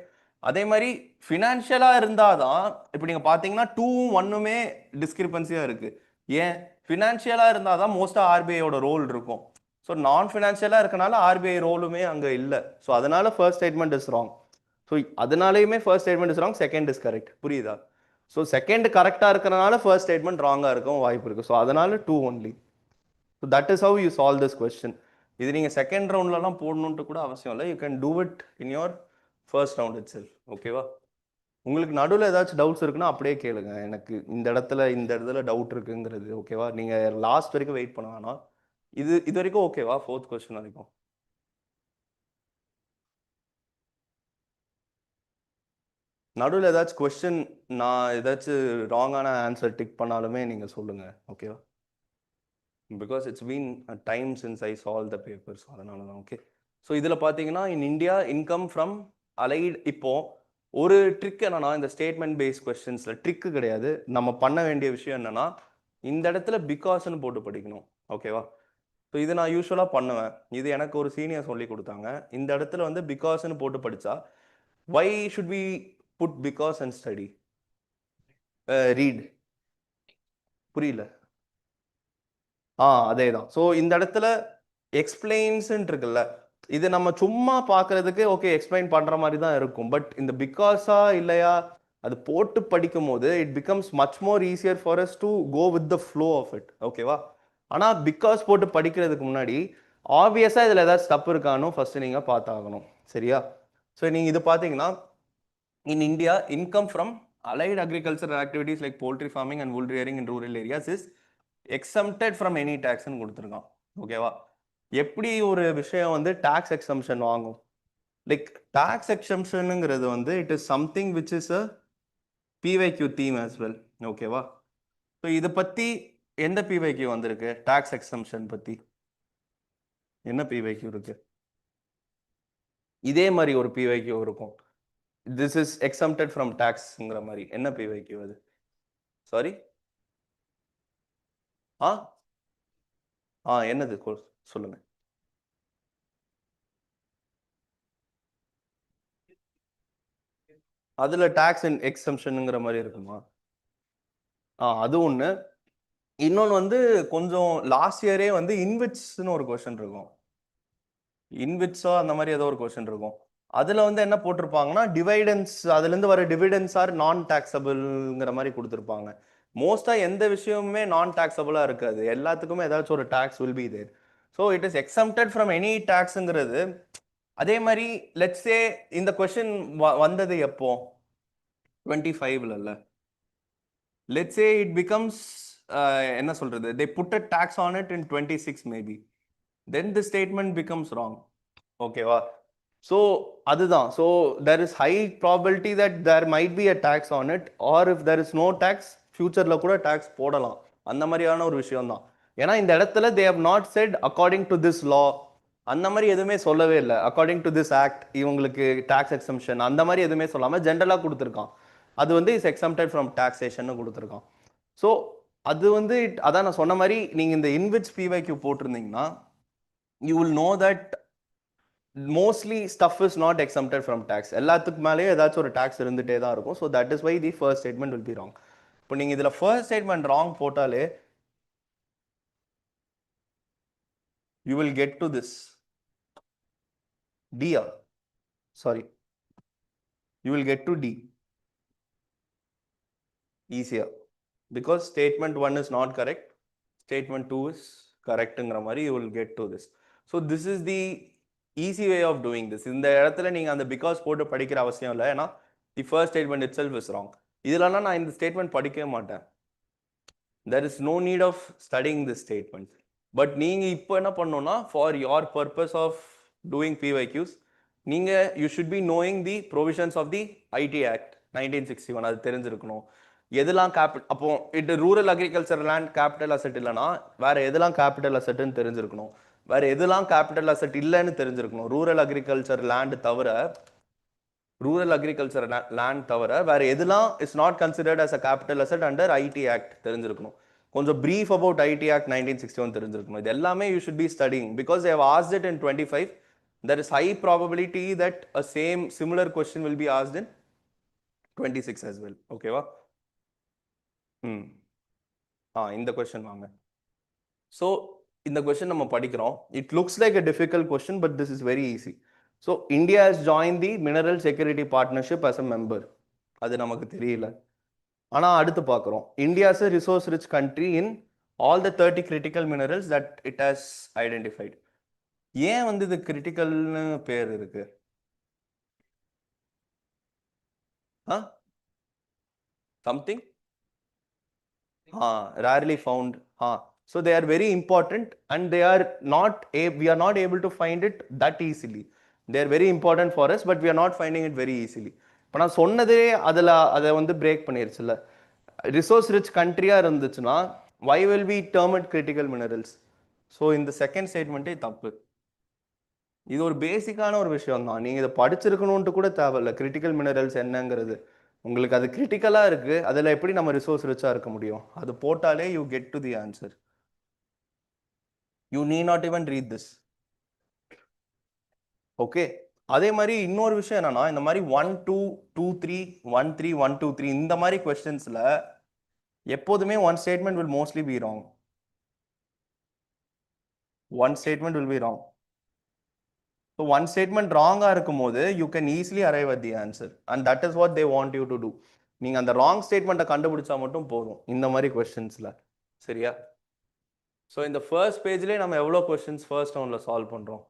அதே மாதிரி ஃபினான்ஷியலாக இருந்தால் தான் இப்போ நீங்கள் பார்த்தீங்கன்னா 2ம் 1மே டிஸ்கிரிப்பன்சியாக இருக்குது. ஏன்? ஃபினான்ஷியலாக இருந்தால் தான் மோஸ்ட்டாக ஆர்பிஐயோட ரோல் இருக்கும். ஸோ நான் ஃபினான்ஷியலாக இருக்கனால ஆர்பிஐ ரோலுமே அங்கே இல்லை. ஸோ அதனால first statement is wrong. So அதனாலேயுமே first statement is wrong, second is correct. புரியுதா? ஸோ செகண்ட் கரெக்டாக இருக்கிறனால ஃபர்ஸ்ட் ஸ்டேட்மெண்ட் ராங்காக இருக்கும் வாய்ப்பு இருக்குது. ஸோ அதனால 2 only. So that is how you solve this question. இது நீங்கள் செகண்ட் ரவுண்ட்லலாம் போடணுன்ட்டு கூட அவசியம் இல்லை. You can do it in your first round itself. ஓகேவா? உங்களுக்கு நடுவில் ஏதாச்சும் டவுட்ஸ் இருக்குன்னா அப்படியே கேளுங்க. எனக்கு இந்த இடத்துல டவுட் இருக்குங்கிறது. ஓகேவா? நீங்கள் லாஸ்ட் வரைக்கும் வெயிட் பண்ண வேணாம். இது வரைக்கும் ஓகேவா? 4th கொஸ்டின் வரைக்கும் நடுவில் ஏதாச்சும் கொஸ்டின் நான் ஏதாச்சும் ராங்கான ஆன்சர் டிக் பண்ணாலுமே நீங்கள் சொல்லுங்கள். ஓகேவா? Because it's been time since I solve the papers, அதனால தான். ஓகே. ஸோ இதில் பார்த்தீங்கன்னா in India income from allied. இப்போ ஒரு ட்ரிக் என்னன்னா இந்த ஸ்டேட்மெண்ட் பேஸ்ட் கொஸ்டின்ஸில் ட்ரிக்கு கிடையாது, நம்ம பண்ண வேண்டிய விஷயம் என்னன்னா இந்த இடத்துல பிகாஸ்ன்னு போட்டு படிக்கணும். ஓகேவா? ஸோ இது நான் யூஸ்வலாக பண்ணுவேன். இது எனக்கு ஒரு சீனியர் சொல்லி கொடுத்தாங்க. இந்த இடத்துல வந்து பிகாஸ்ன்னு போட்டு படித்தா why should we put because and study read? புரியல. அதேதான். ஸோ இந்த இடத்துல எக்ஸ்பிளைன்ஸ்ன்னு இருக்குல்ல, இது நம்ம சும்மா பார்க்கறதுக்கு ஓகே எக்ஸ்பிளைன் பண்ற மாதிரி தான் இருக்கும். பட் இந்த பிகாஸா இல்லையா அது போட்டு படிக்கும் போது it becomes much more easier for us to go with the flow of it. ஓகேவா? ஆனால் பிகாஸ் போட்டு படிக்கிறதுக்கு முன்னாடி ஆப்வியஸாக இதில் ஏதாவது தப்பு இருக்கானோ ஃபர்ஸ்ட் நீங்கள் பார்த்தாகணும். சரியா? ஸோ நீங்கள் இது பார்த்தீங்கன்னா in India, income from allied agricultural activities like poultry farming and wool rearing in rural areas is exempted from any tax ன்னு கொடுத்துருக்கான். ஓகேவா? எப்படி ஒரு விஷயம் வந்து டாக்ஸ் எக்ஸம்ஷன் வாங்கும்? லைக் டாக்ஸ் எக்ஸம்ஷனுங்கிறது வந்து it is something which is a PYQ theme as well. ஓகேவா? ஸோ இதை பற்றி எந்த பிவைக்யூ வந்திருக்கு? டாக்ஸ் எக்ஸம்ஷன் பற்றி என்ன பிவைக்யூ இருக்கு? இதே மாதிரி ஒரு பிவைக்யூ இருக்கும். This is exempted from taxங்கிற மாதிரி. என்ன பிவைக்யூ அது? சாரி, என்னது சொல்லுங்க. அதுல டாக்ஸ் அண்ட் எக்ஸம்ஷனுங்கிற மாதிரி இருக்குமா? அது ஒண்ணு. இன்னொன்னு வந்து கொஞ்சம் லாஸ்ட் இயரே வந்து இன்விட்ஸ்னு ஒரு கொஸ்டின் இருக்கும். இன்விட்ஸோ அந்த மாதிரி ஏதோ ஒரு கொஸ்டின் இருக்கும். அதுல வந்து என்ன போட்டிருப்பாங்கன்னா டிவைடன்ஸ், அதுல இருந்து வர டிவிடன்ஸ் ஆர் நான் டாக்ஸபிள்ங்கிற மாதிரி கொடுத்துருப்பாங்க. மோஸ்டா எந்த விஷயமுமே நான் டாக்ஸபிளா இருக்காது, எல்லாத்துக்குமே ஏதாச்சும் ஒரு tax will be there. So it is exempted from any டாக்ஸுங்கிறது. அதே மாதிரி லெட்ஸே இந்த கொஸ்டின் வந்தது எப்போ? 25ல. லெட்ஸே இட் பிகம்ஸ் என்ன சொல்றது, they put a tax on it in 26 maybe, then the statement becomes wrong. ஓகேவா? ஸோ அதுதான். So there is high probability that there might be a tax on it, or if there is no tax ஃபியூச்சரில் கூட tax போடலாம். அந்த மாதிரியான ஒரு விஷயம் தான். ஏன்னா இந்த இடத்துல they have not said according to this law, அந்த மாதிரி எதுவுமே சொல்லவே இல்லை. அக்கார்டிங் டு திஸ் ஆக்ட் இவங்களுக்கு டேக்ஸ் எக்ஸம்ஷன் அந்த மாதிரி எதுவுமே சொல்லாமல் ஜென்ரலாக கொடுத்துருக்கான். அது வந்து இஸ் எக்ஸம்டட் ஃப்ரம் டாக்ஸேஷன் கொடுத்துருக்கான். ஸோ அது வந்து அதான் நான் சொன்ன மாதிரி நீங்கள் இந்த இன்விச் பிவைக்யூ போட்டிருந்தீங்கன்னா you will know that mostly stuff is not exempted from tax. எல்லாத்துக்கு மேலேயே ஏதாச்சும் ஒரு டேக்ஸ் இருந்துகிட்டே தான் இருக்கும். So that is why the first statement will be wrong. இப்போ நீங்கள் இதில் ஃபர்ஸ்ட் ஸ்டேட்மெண்ட் ராங் போட்டாலே you will get to this D. Sorry, you will get to D easier because statement 1 is not correct, statement 2 is correct. You will get to this. So this is the easy way of doing this. In the இடத்துல நீங்க அந்த because போட்டு படிக்கிற அவசியம் இல்லை. ஏன்னா the first statement itself is wrong. இதெல்லாம் நான் இந்த ஸ்டேட்மெண்ட் படிக்கவே மாட்டேன். There is no need of studying this statement. But நீங்க இப்போ என்ன பண்ணணும்னா for your purpose of doing PYQs, நீங்க you should be knowing the provisions of the IT Act 1961. அது தெரிஞ்சிருக்கணும். எதெல்லாம் அப்போ இது rural agriculture land capital asset இல்லைன்னா வேற எதெல்லாம் கேபிட்டல் அசெட்னு தெரிஞ்சிருக்கணும், வேற எதெல்லாம் கேபிட்டல் அசெட் இல்லைன்னு தெரிஞ்சிருக்கணும். ரூரல் அக்ரிகல்ச்சர் லேண்ட் தவிர வேற எதெல்லாம் is not considered as a capital asset under IT Act தெரிஞ்சிருக்கணும். கொஞ்சம் brief about IT Act 1961 தெரிஞ்சிருக்கணும். இது எல்லாமே you should be studying because they have asked it in 25. There is high probability that a similar question will be asked in 26 as well. ஓகேவா? இந்த question வாங்க. So இந்த question நம்ம படிக்கிறோம். It looks like a difficult question but this is very easy. So India has joined the Mineral Security Partnership as a member. அது நமக்கு தெரியல. ஆனால் அடுத்து பார்க்குறோம், India is a resource rich country in all the 30 critical minerals that it has identified. ஏன் வந்து இது கிரிட்டிக்கல்னு பேர் இருக்கு? Something rarely found. So they are very important and we are not able to find it that easily. They are very important for us but we are not finding it very easily. இப்போ நான் சொன்னதே அதை வந்து break பண்ணிருச்சுல்ல. Resource rich கண்ட்ரியா இருந்துச்சுன்னா why will we term it critical minerals? So இந்த second ஸ்டேட்மெண்ட்டே தப்பு. இது ஒரு பேசிக்கான ஒரு விஷயம் தான். நீங்கள் இதை படிச்சிருக்கணும்ட்டு கூட தேவையில்லை. கிரிட்டிக்கல் மினரல்ஸ் என்னங்கிறது உங்களுக்கு அது கிரிட்டிக்கலாக இருக்கு, அதில் எப்படி நம்ம ரிசோர்ஸ் ரிச்சாக இருக்க முடியும்? அது போட்டாலே you get to the answer. You need not even read this. Okay, அதே மாதிரி இன்னொரு விஷயம் என்னன்னா, இந்த மாதிரி 1 2 2 3 1 3 1 2 3 இந்த மாதிரி கொஸ்டின்ஸ்ல எப்போதுமே one statement will mostly be wrong. One statement will be wrong. So one statement wrong இருக்கும்போது you can easily arrive at the answer, and that is what they want you to do. நீங்க அந்த wrong statement கண்டுபிடிச்சா மட்டும் போதும் இந்த மாதிரி கொஸ்டின்ஸ்ல. சரியா? So இந்த ஃபர்ஸ்ட் பேஜ்லேயே நம்ம எவ்வளோ கொஸ்டின்ஸ் ஃபர்ஸ்ட் ரவுண்டில் சால்வ் பண்ணுறோம்?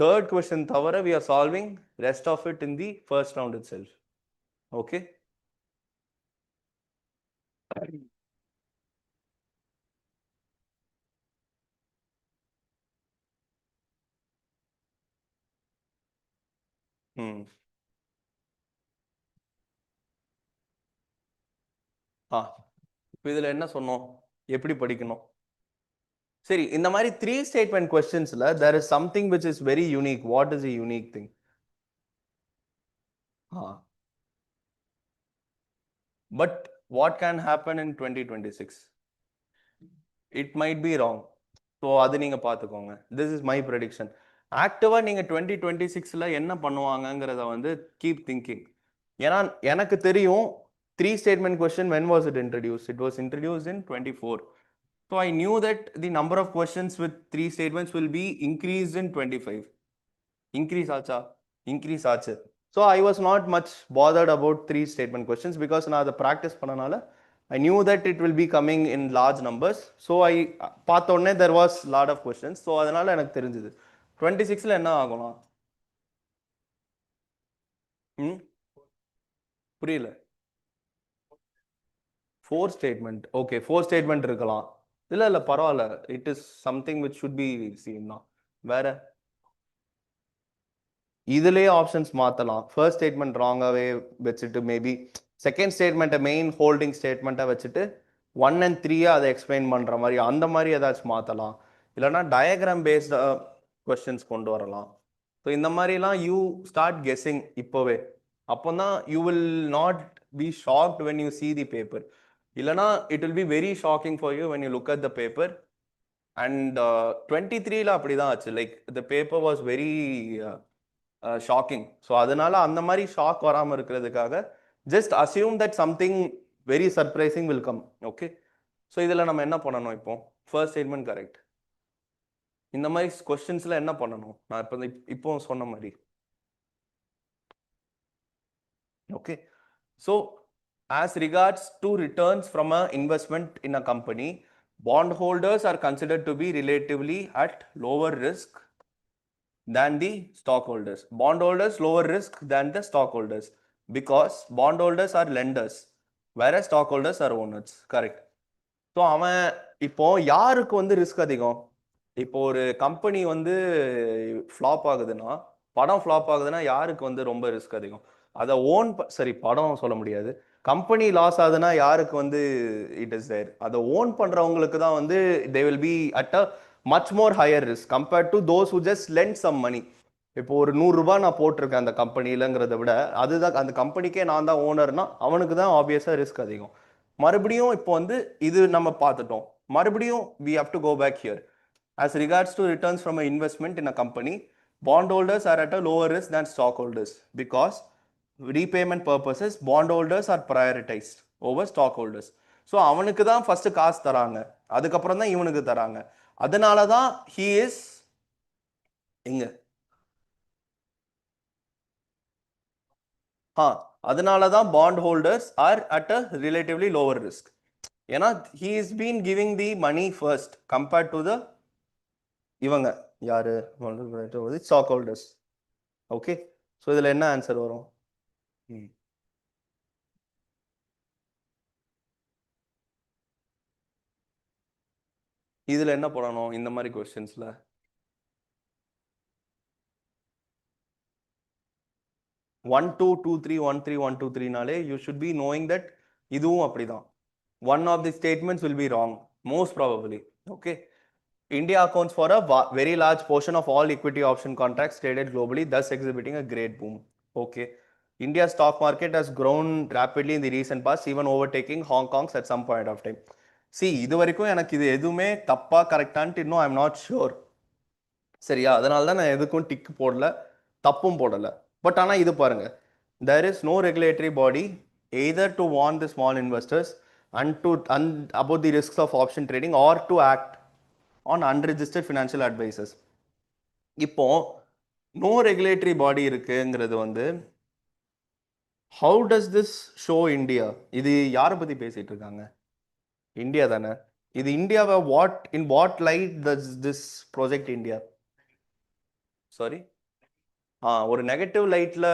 தேர்ட் கொஸ்டின் தவிர we are solving rest of it in the first round itself. Okay? ம் ஆ இப்போ இதில் என்ன சொன்னோம்? எப்படி படிக்கணும்? சரி, இந்த மாதிரி 3 statement கொஸ்டின்ஸில் there is something which is very unique. What is a unique thing? But what can happen in 2026? It might be wrong. So அது நீங்கள் பார்த்துக்கோங்க. This is my prediction. ஆக்டிவாக நீங்கள் 2026ல் என்ன பண்ணுவாங்கங்கிறத வந்து கீப் திங்கிங். ஏன்னா எனக்கு தெரியும் 3 statement question when was it introduced? It was introduced in 24. So I knew that the number of questions with 3 statements will be increased in 25. Increase ஆச்சா? Increase ஆச்சு. So I was not much bothered about 3 statement questions because நான் அதை practice பண்ணனால I knew that it will be coming in large numbers. So I பார்த்த உடனே there was lot of questions. So அதனால எனக்கு தெரிஞ்சது 26ல என்ன ஆகலாம்? புரியல. 4 statement. ஓகே, 4 statement இருக்கலாம். இல்லை பரவாயில்ல. It is something which should be seen தான். வேற இதுலேயே ஆப்ஷன்ஸ் மாற்றலாம். ஃபர்ஸ்ட் ஸ்டேட்மெண்ட் ராங்காகவே வச்சுட்டு மேபி செகண்ட் ஸ்டேட்மெண்ட்டை மெயின் ஹோல்டிங் ஸ்டேட்மெண்ட்டை வச்சுட்டு 1 and 3 அதை எக்ஸ்பிளைன் பண்ணுற மாதிரி அந்த மாதிரி ஏதாச்சும் மாற்றலாம். இல்லைனா டயக்ராம் பேஸ்டு கொஸ்டின்ஸ் கொண்டு வரலாம். ஸோ இந்த மாதிரிலாம் யூ ஸ்டார்ட் கெஸ்ஸிங் இப்போவே. அப்போ தான் you will not be shocked when you see the paper. இல்லைனா it will be very shocking for you when you look at the paper. And 23ல அப்படி தான் ஆச்சு. Like the paper was very shocking. So அதனால அந்த மாதிரி shock வராமல் இருக்கிறதுக்காக just assume that something very surprising will come. Okay, so இதில் நம்ம என்ன பண்ணணும்? இப்போ ஃபர்ஸ்ட் ஸ்டேட்மெண்ட் கரெக்ட். இந்த மாதிரி கொஸ்டின்ஸில் என்ன பண்ணணும்? நான் இப்போ சொன்ன மாதிரி. Okay, so as regards to returns from an investment in a company, bondholders are considered to be relatively at lower risk than the stockholders. Bondholders lower risk than the stockholders because bondholders are lenders whereas stockholders are owners. Correct. So அவன் இப்போ யாருக்கு வந்து risk அதிகம்? இப்போ ஒரு company வந்து flop ஆகுதுன்னா, படம் ஃப்ளாப் ஆகுதுன்னா யாருக்கு வந்து ரொம்ப ரிஸ்க் அதிகம்? அதை சரி, படம் சொல்ல முடியாது. கம்பெனி லாஸ் ஆகுதுன்னா யாருக்கு வந்து இட் இஸ் தேர்? அதை ஓன் பண்றவங்களுக்கு தான் வந்து they will be at a much more higher risk compared to those who just lend some money. இப்போ ஒரு 100 ரூபாய் நான் போட்டிருக்கேன் அந்த கம்பெனிலங்கிறத விட அதுதான் அந்த கம்பெனிக்கே நான் தான் ஓனர்னா அவனுக்கு தான் ஆப்வியஸா ரிஸ்க் அதிகம். மறுபடியும் இப்போ வந்து இது நம்ம பார்த்துட்டோம். மறுபடியும் we have to go back here. As regards to returns from an investment in a company, bondholders are at a lower risk than stockholders because repayment purposes bondholders are prioritized over stockholders. So அவனுக்கு தான் first காசு தராங்க, அதுக்கப்புறம் தான் இவனுக்கு தராங்க. அதனால தான் he is எங்க அதனால தான் bond holders are at a relatively lower risk. ஏன்னா he is been giving the money first compared to the இவங்க யாரு ஸ்டாக் ஹோல்டர்ஸ். ஓகே, ஸோ இதில் என்ன ஆன்சர் வரும்? இதில் என்ன பண்ணணும் இந்த மாதிரி கொஸ்டின்ஸில்? 1 2 2 3 1 3 1 2 3நாலே you should be knowing that இதுவும் அப்படிதான். One of the statements will be wrong most probably. Okay, India accounts for a very large portion of all equity option contracts traded globally, thus exhibiting a great boom. Okay, India's stock market has grown rapidly in the recent past, even overtaking Hong Kong's at some point of time. See, இது வரைக்கும் எனக்கு இது எதுவுமே தப்பா கரெக்டான்ட்டு இன்னும் I am not sure. சரியா? அதனால தான் நான் எதுக்கும் டிக் போடல, தப்பும் போடல. பட் ஆனால் இது பாருங்க, there is no regulatory body either to warn the small investors and about the risks of option trading or to act. on unregistered financial advisors. இப்போ நோ ரெகுலேட்டரி பாடி இருக்குங்கிறது வந்து how does this show India? இது யாரை பத்தி பேசிட்டு இருக்காங்க? India தானே. இது இந்தியாவை what light does this project India? Sorry, ஒரு நெகட்டிவ் லைட்ல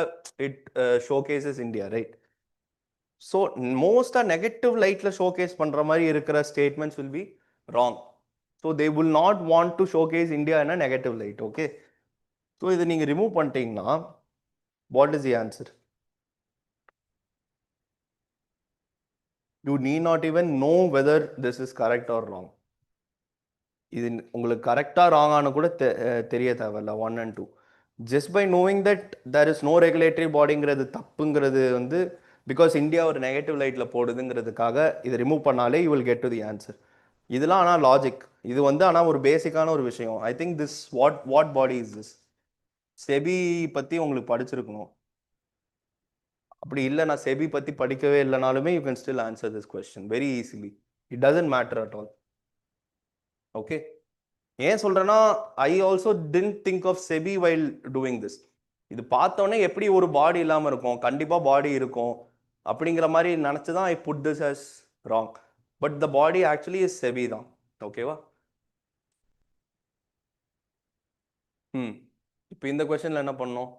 it showcases India, right? So மோஸ்டா நெகட்டிவ் லைட்ல ஷோகேஸ் பண்ற மாதிரி இருக்கிற statements will be wrong. So they will not want to showcase India in a negative light. Okay, so இதை நீங்க remove பண்ணிட்டீங்கன்னா what is the answer? You need not even know whether this is correct R wrong. இது உங்களுக்கு கரெக்டா ராங்கானு கூட தெரிய தேவையில்ல. 1 and 2 just by knowing that there is no regulatory பாடிங்கிறது தப்புங்கிறது வந்து பிகாஸ் இந்தியா ஒரு நெகட்டிவ் லைட்ல போடுதுங்கிறதுக்காக இதை ரிமூவ் பண்ணாலே you will get to the answer. இதெல்லாம் ஆனால் லாஜிக். இது வந்து ஆனால் ஒரு பேசிக்கான ஒரு விஷயம். I think this what body is this? SEBI பத்தி உங்களுக்கு படிச்சிருக்கணும். அப்படி இல்லை, நான் செபி பத்தி படிக்கவே இல்லைனாலுமே you can still answer this question very easily. It doesn't matter at all. Okay, ஏன் சொல்றேன்னா I also didn't think of SEBI while doing this. இது பார்த்தோன்னே எப்படி ஒரு பாடி இல்லாமல் இருக்கும், கண்டிப்பா பாடி இருக்கும் அப்படிங்கிற மாதிரி நினச்சிதான் I put this as wrong. But the body actually is SEBI தான். ஓகேவா? இப்போ இந்த கொஸ்டின்ல என்ன பண்ணோம்?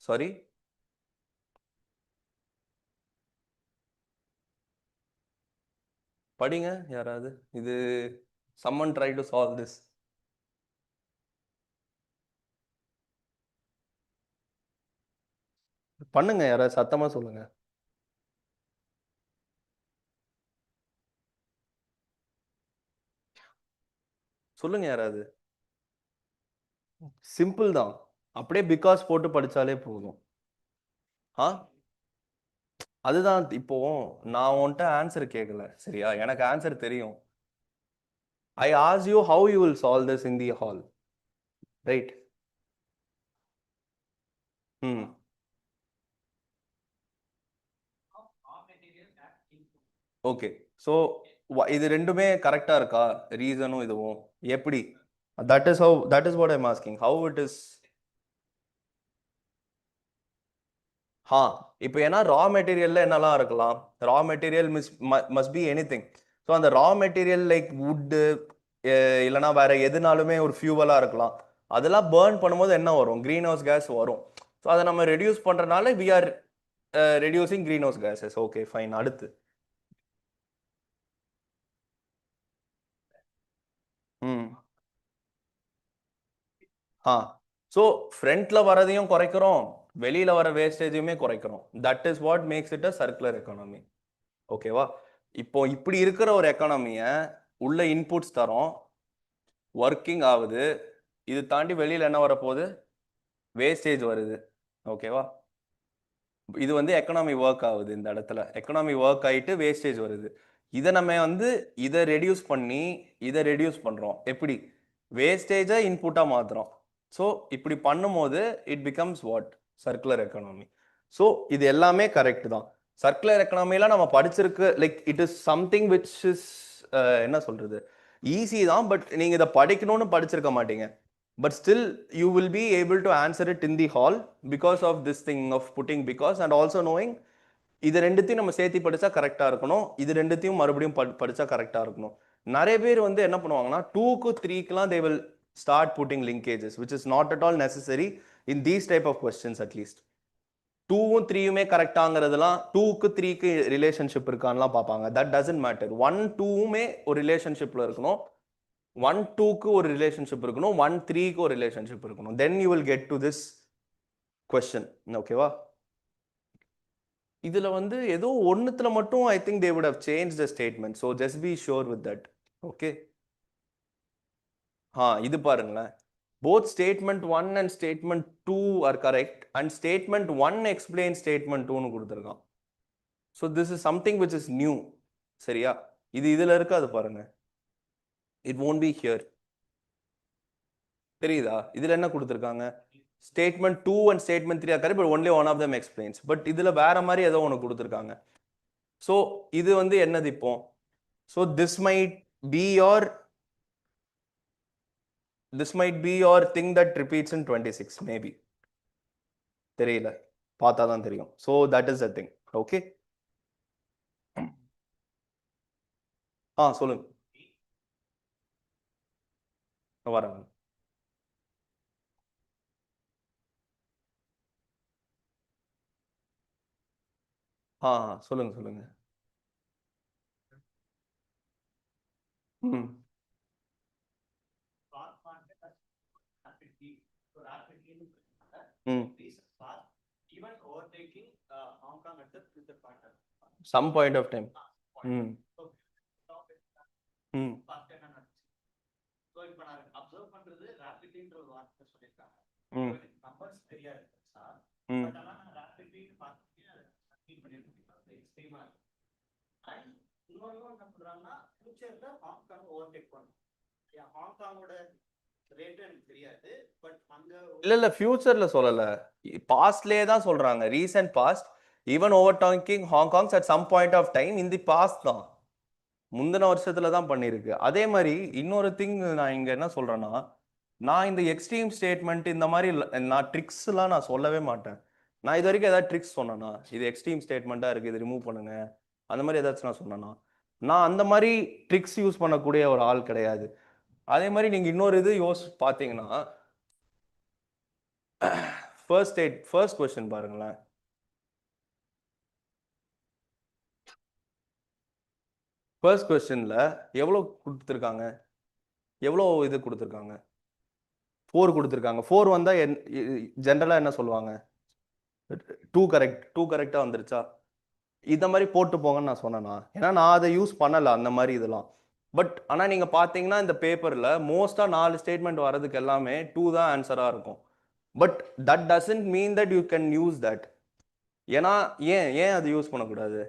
சாரி, படிங்க யாராவது. இது someone try to solve this. பண்ணுங்க யாராவது, சத்தமா சொல்லுங்க. சொல்லுங்க யாராவது. சிம்பிள் தான், அப்படியே பிகாஸ் போட்டு படிச்சாலே போதும். அதுதான். இப்போ நான் உன்கிட்ட ஆன்சர் கேட்கல, சரியா? எனக்கு ஆன்சர் தெரியும். I asked you how you will solve this in the hall, right? Okay, so இது ரெண்டுமே கரெக்டா இருக்கா? ரீசனும் இதுவும் எப்படி? that is what I'm asking. How it is? இப்போ ஏன்னா ரா மெட்டீரியல்ல என்னெல்லாம் இருக்கலாம்? Raw material must be anything. So அந்த ரா மெட்டீரியல் லைக் வுட்டு இல்லைனா வேற எதுனாலுமே ஒரு ஃபியூவலா இருக்கலாம். அதெல்லாம் பேர்ன் பண்ணும்போது என்ன வரும்? கிரீன் ஹவுஸ் கேஸ் வரும். ஸோ அதை நம்ம ரெடியூஸ் பண்றதுனால we are reducing greenhouse gases. Okay fine. அடுத்து ஸோ ஃப்ரண்ட்ல வரதையும் குறைக்கிறோம், வெளியில வர வேஸ்டேஜையுமே குறைக்கிறோம். That is what makes it a circular economy. ஓகேவா? இப்போ இப்படி இருக்கிற ஒரு எக்கானமியை உள்ள இன்புட்ஸ் தரோம், ஒர்க்கிங் ஆகுது. இது தாண்டி வெளியில என்ன வரப்போகுது? வேஸ்டேஜ் வருது. ஓகேவா? இது வந்து எக்கனாமி ஒர்க் ஆகுது. இந்த இடத்துல எக்கனாமி ஒர்க் ஆகிட்டு வேஸ்டேஜ் வருது. இதை நம்ம வந்து இதை ரெடியூஸ் பண்ணி இதை ரெடியூஸ் பண்றோம். எப்படி? வேஸ்டேஜை இன்புட்டா மாத்துறோம். ஸோ இப்படி பண்ணும்போது it becomes what? Circular economy. So இது எல்லாமே கரெக்ட் தான். சர்க்குலர் எக்கனாமில நம்ம படிச்சிருக்கு, like it is something which is என்ன சொல்றது, ஈஸி தான். பட் நீங்க இதை படிக்கணும்னு படிச்சிருக்க மாட்டீங்க. But still you will be able to answer it in the hall because of this thing of putting because and also knowing இது ரெண்டுத்தையும் நம்ம சேர்த்து படிச்சா கரெக்டா இருக்கணும், இது ரெண்டுத்தையும் மறுபடியும் படிச்சா கரெக்டா இருக்கணும். நிறைய பேர் வந்து என்ன பண்ணுவாங்கன்னா 2க்கு 3க்குலாம் they will start putting linkages which is not at all necessary in these type of questions. at least 2ம் 3யுமே கரெக்டாங்கிறதுலாம் 2க்கு 3க்கு ரிலேஷன்ஷிப் இருக்கான்லாம் பார்ப்பாங்க. That doesn't matter. 1 2மே ஒரு ரிலேஷன்ஷிப்ல இருக்கணும், 1 2க்கு ஒரு ரிலேஷன்ஷிப் இருக்கணும், 1 3க்கு ஒரு ரிலேஷன்ஷிப் இருக்கணும். Then you will get to this question. ஓகேவா? இதுல வந்து ஏதோ ஒண்ணுத்துல மட்டும் I think they would have change the statement. So just be sure with that. Okay, இது பாருங்களேன். Both statement 1 and statement 2 are correct and statement 1 explain statement 2ன்னு கொடுத்துருக்கான். So this is something which is new. சரியா? இது இதுல இருக்காது பாருங்க. It won't be here. தெரியுதா? இதுல என்ன கொடுத்துருக்காங்க? Statement 2 and statement 3 are correct but only one of them explains. பட் இதுல வேற மாதிரி ஏதோ ஒன்று கொடுத்துருக்காங்க. ஸோ இது வந்து என்னது இப்போ? So this might be your this might be your thing that repeats in 26 maybe. தெரியல, பார்த்தா தான் தெரியும். So that is the thing. Okay. சொல்லுங்க. வரேன். சொல்லுங்க சொல்லுங்க. ம் some point of time. ம் ம் ம் ம் இல்ல ஃபியூச்சர்ல சொல்லல, பாஸ்ட்லயே தான் சொல்றாங்க. Recent past, even overtaking Hong Kong's at some point of time in the past தான், முந்தின வருஷத்துல தான் பண்ணிருக்கு. அதே மாதிரி இன்னொரு திங் நான் இங்க என்ன சொல்றேன்னா, நான் இந்த எக்ஸ்ட்ரீம் ஸ்டேட்மெண்ட் இந்த மாதிரி நான் ட்ரிக்ஸ்லாம் நான் சொல்லவே மாட்டேன். நான் இது வரைக்கும் ஏதாவது ட்ரிக்ஸ் சொன்னேன்னா, இது எக்ஸ்ட்ரீம் ஸ்டேட்மெண்ட்டாக இருக்குது, இது ரிமூவ் பண்ணுங்க, அந்த மாதிரி ஏதாச்சும் நான் சொன்னேன்னா, நான் அந்த மாதிரி ட்ரிக்ஸ் யூஸ் பண்ணக்கூடிய ஒரு ஆள் கிடையாது. அதே மாதிரி நீங்கள் இன்னொரு இது பார்த்தீங்கன்னா, ஃபர்ஸ்ட் கொஸ்டின் பாருங்களேன். ஃபர்ஸ்ட் கொஸ்டின்ல எவ்வளோ கொடுத்துருக்காங்க, எவ்வளோ இது கொடுத்துருக்காங்க, 4 கொடுத்துருக்காங்க. 4 வந்தால் ஜென்ரலாக என்ன சொல்லுவாங்க, 2 கரெக்டாக வந்துருச்சா, இந்த மாதிரி போட்டு போங்கன்னு நான் சொன்னேன்னா, ஏன்னா நான் அதை யூஸ் பண்ணலை அந்த மாதிரி இதெல்லாம். பட் ஆனால் நீங்கள் பார்த்தீங்கன்னா இந்த பேப்பரில் மோஸ்ட்டாக 4 ஸ்டேட்மெண்ட் வர்றதுக்கு எல்லாமே 2 தான் ஆன்சராக இருக்கும். But that doesn't mean that you can use that. ஏன்னா ஏன் அது யூஸ் பண்ணக்கூடாது,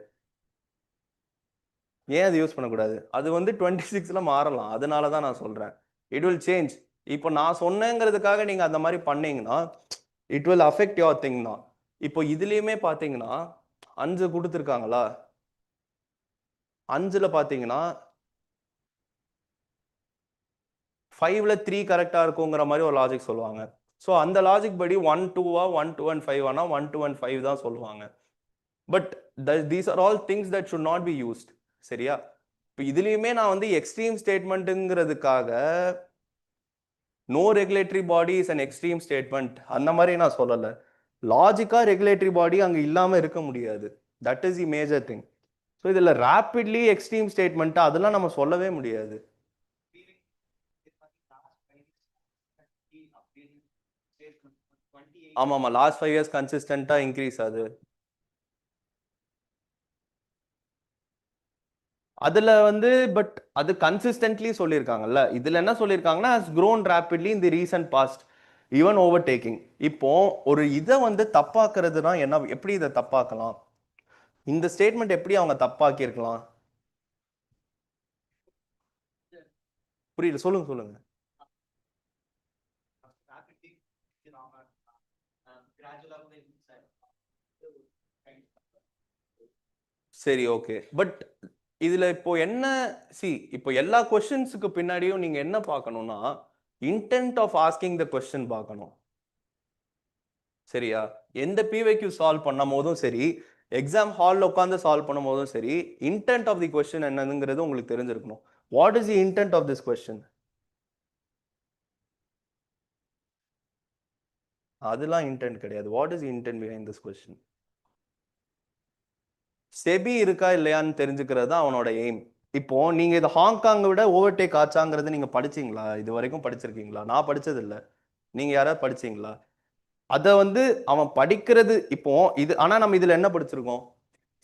அது வந்து 26ல மாறலாம். அதனால தான் நான் சொல்கிறேன், இட் வில் சேஞ்ச். இப்போ நான் சொன்னேங்கிறதுக்காக நீங்கள் அந்த மாதிரி பண்ணீங்கன்னா it will affect your thing தான். இப்போ இதுலேயுமே பார்த்தீங்கன்னா 5 கொடுத்துருக்காங்களா, 5ல் பார்த்தீங்கன்னா 5ல் 3 கரெக்டாக இருக்குங்கிற மாதிரி ஒரு லாஜிக் சொல்லுவாங்க. ஸோ அந்த லாஜிக் படி 1 2 1 2 and 5 ஆனால் 1 2 and 5 தான் சொல்லுவாங்க. But these are all things that should not be used. சரியா? இப்போ இதுலேயுமே நான் வந்து எக்ஸ்ட்ரீம் ஸ்டேட்மெண்ட்டுங்கிறதுக்காக no regulatory body is an extreme statement அந்த மாதிரி நான் சொல்லலை. லாஜிக்காக ரெகுலேட்டரி பாடி அங்கே இல்லாமல் இருக்க முடியாது. That is the major thing. So இதில் ரேப்பிட்லி எக்ஸ்ட்ரீம் ஸ்டேட்மெண்ட்டு அதெல்லாம் நம்ம சொல்லவே முடியாது. ஆமாம், லாஸ்ட் 5 years கன்சிஸ்டண்ட்டாக இன்க்ரீஸ் ஆகுது. அதில் வந்து பட் அது கன்சிஸ்டன்ட்லி சொல்லியிருக்காங்கல்ல. இதில் என்ன சொல்லியிருக்காங்கன்னா has grown rapidly in the recent past even overtaking. இப்போ ஒரு இதை வந்து தப்பாக்குறதுனா என்ன, எப்படி இதை தப்பாக்கலாம், இந்த ஸ்டேட்மெண்ட் எப்படி அவங்க தப்பாக்கியிருக்கலாம், புரியல, சொல்லுங்க. சரி, ஓகே. பட் இதுல இப்போ என்ன, இப்போ எல்லா கொஸ்டின்ஸுக்கு பின்னாடியும் நீங்க என்ன பார்க்கணும்னா intent of asking the question பார்க்கணும். சரியா? எந்த பிவைக்யூ சால்வ் பண்ணும் போதும் சரி, எக்ஸாம் ஹாலில் உட்காந்து சால்வ் பண்ணும் போதும் சரி, இன்டென்ட் ஆஃப் தி கொஸ்டின் என்னதுங்கிறது உங்களுக்கு தெரிஞ்சிருக்கணும். What is the intent of this question? அதெல்லாம் இன்டென்ட் கிடையாது. What is intent behind this question? SEBI இருக்கா இல்லையான்னு தெரிஞ்சுக்கிறது தான் அவனோட எய்ம். இப்போ நீங்க இதை ஹாங்காங்கை விட ஓவர்டேக் ஆச்சாங்கிறது நீங்க படிச்சீங்களா? இது வரைக்கும் படிச்சிருக்கீங்களா? நான் படிச்சது இல்லை. நீங்க யாராவது படிச்சீங்களா? அதை வந்து அவன் படிக்கிறது இப்போ இது. ஆனா நம்ம இதுல என்ன படிச்சிருக்கோம்?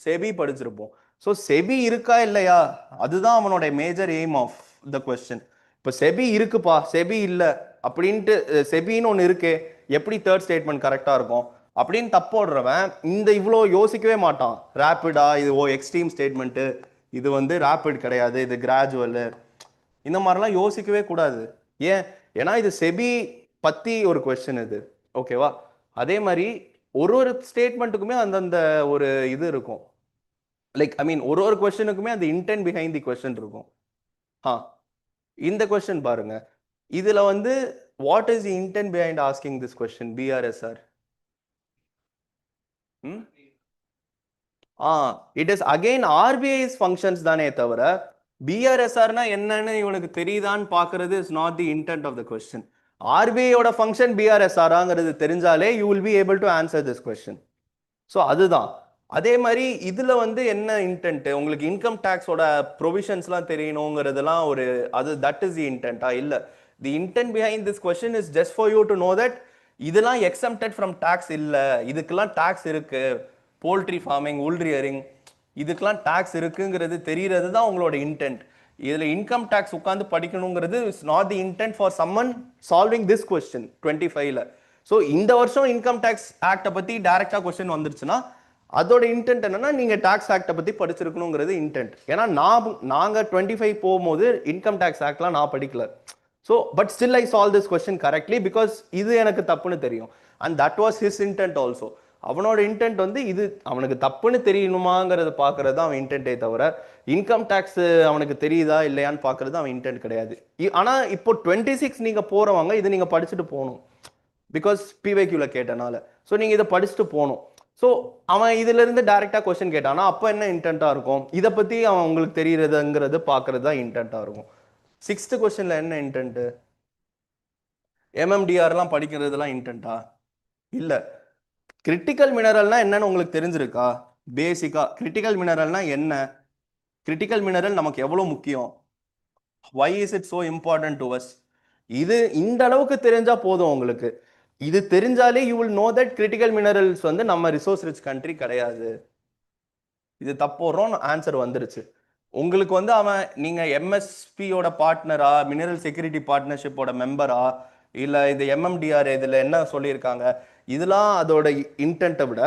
செபி படிச்சிருப்போம். ஸோ செபி இருக்கா இல்லையா அதுதான் அவனோட major aim of the question. இப்போ செபி இருக்குப்பா, செபி இல்லை அப்படின்ட்டு, செபின்னு ஒன்று இருக்கே, எப்படி தேர்ட் ஸ்டேட்மெண்ட் கரெக்டாக இருக்கும் அப்படின்னு தப்போடுறவன் இந்த இவ்வளோ யோசிக்கவே மாட்டான். ரேப்பிடா, இது எக்ஸ்ட்ரீம் ஸ்டேட்மெண்ட்டு, இது வந்து ரேப்பிட் கிடையாது, இது கிராஜுவலு, இந்த மாதிரிலாம் யோசிக்கவே கூடாது. ஏன்னா இது செபி பற்றி ஒரு கொஸ்டின் இது. ஓகேவா? அதே மாதிரி ஒரு ஸ்டேட்மெண்ட்டுக்குமே அந்தந்த ஒரு இது இருக்கும். லைக் ஐ மீன் ஒரு கொஸ்டினுக்குமே அந்த இன்டென்ட் பிஹைண்ட் தி கொஸ்டின் இருக்கும். இந்த கொஸ்டின் பாருங்க. இதுல வந்து what is the intent behind asking this question BRSR? It is again RBI's functions தானே தவிர BRSRனா என்னன்னு இவனுக்கு தெரியுதான்னு பார்க்கிறது is not the intent of the question. RBI ஓட ஃபங்க்ஷன் BRSRங்கிறது தெரிஞ்சாலே you will be able to answer this question. So அதுதான். அதே மாதிரி இதுல வந்து என்ன இன்டென்ட், உங்களுக்கு இன்கம் டேக்ஸோட ப்ரொவிஷன்ஸ்லாம் தெரியணுங்கிறதுலாம் ஒரு அது தட் இஸ் தி இன்டென்ட்டா? இல்லை, the intent behind this question is just for you to know that இதெல்லாம் எக்ஸம்டட் ஃப்ரம் டேக்ஸ் இல்லை, இதுக்கெல்லாம் டேக்ஸ் இருக்கு. போல்ட்ரி ஃபார்மிங், உல் ரியரிங், இதுக்கெல்லாம் டேக்ஸ் இருக்குங்கிறது தெரியறது தான் உங்களோட இன்டென்ட். இதுல இன்கம் டேக்ஸ் உட்காந்து படிக்கணுங்கிறது is not the intent for someone solving this question 25ல. ஸோ இந்த வருஷம் இன்கம் டேக்ஸ் ஆக்டை பத்தி டைரக்டா கொஸ்டின் வந்துருச்சுன்னா அதோட இன்டென்ட் என்னன்னா நீங்க டாக்ஸ் ஆக்டை பத்தி படிச்சிருக்கணுங்கிறது இன்டென்ட். ஏன்னா நாங்க 25 போகும்போது இன்கம் டேக்ஸ் ஆக்ட்லாம் நான் படிக்கல. So but still I solve this question correctly because இது எனக்கு தப்புன்னு தெரியும். And that was his intend also. அவனோட இன்டென்ட் வந்து இது அவனுக்கு தப்புன்னு தெரியணுமாங்கிறத பார்க்கறது தான் அவன் இன்டென்ட்டே தவிர இன்கம் டேக்ஸ் அவனுக்கு தெரியுதா இல்லையான்னு பார்க்கறது அவன் இன்டென்ட் கிடையாது. ஆனா இப்போ 26 நீங்க போறவங்க இது நீங்க படிச்சுட்டு போகணும் பிகாஸ் பிவைக்யூல கேட்டனால. ஸோ நீங்க இதை படிச்சுட்டு போகணும். ஸோ அவன் இதுல இருந்து டைரக்டா கொஸ்டின் கேட்டானா அப்போ என்ன இன்டென்ட்டா இருக்கும், இதை பத்தி அவன் உங்களுக்கு தெரியுறதுங்கிறது பார்க்கறது தான் இன்டென்ட்டா இருக்கும். 6th கொஸ்டின்ல என்ன இன்டென்ட்? எம்எம்டிஆர்லாம் படிக்கிறதுலாம் இன்டென்ட்டா? இல்லை. கிரிட்டிக்கல் மினரல்னா என்னன்னு உங்களுக்கு தெரிஞ்சிருக்கா? பேசிக்கா கிரிட்டிக்கல் மினரல்னா என்ன, கிரிட்டிக்கல் மினரல் நமக்கு எவ்வளவு முக்கியம், why is it so important to us, இது இந்த அளவுக்கு தெரிஞ்சா போதும் உங்களுக்கு. இது தெரிஞ்சாலே you will know that critical minerals வந்து நம்ம ரிசோர்ஸ் ரிச் கண்ட்ரி கிடையாது. இது தப்போறோம் ஆன்சர் வந்துருச்சு உங்களுக்கு. வந்து அவன் நீங்க எம்எஸ்பியோட பார்ட்னரா, மினரல் செக்யூரிட்டி பார்ட்னர்ஷிப்போட மெம்பரா, இல்ல இது எம்எம்டிஆர் இதுல என்ன சொல்லியிருக்காங்க, இதெல்லாம் அதோட இன்டென்ட்டை விட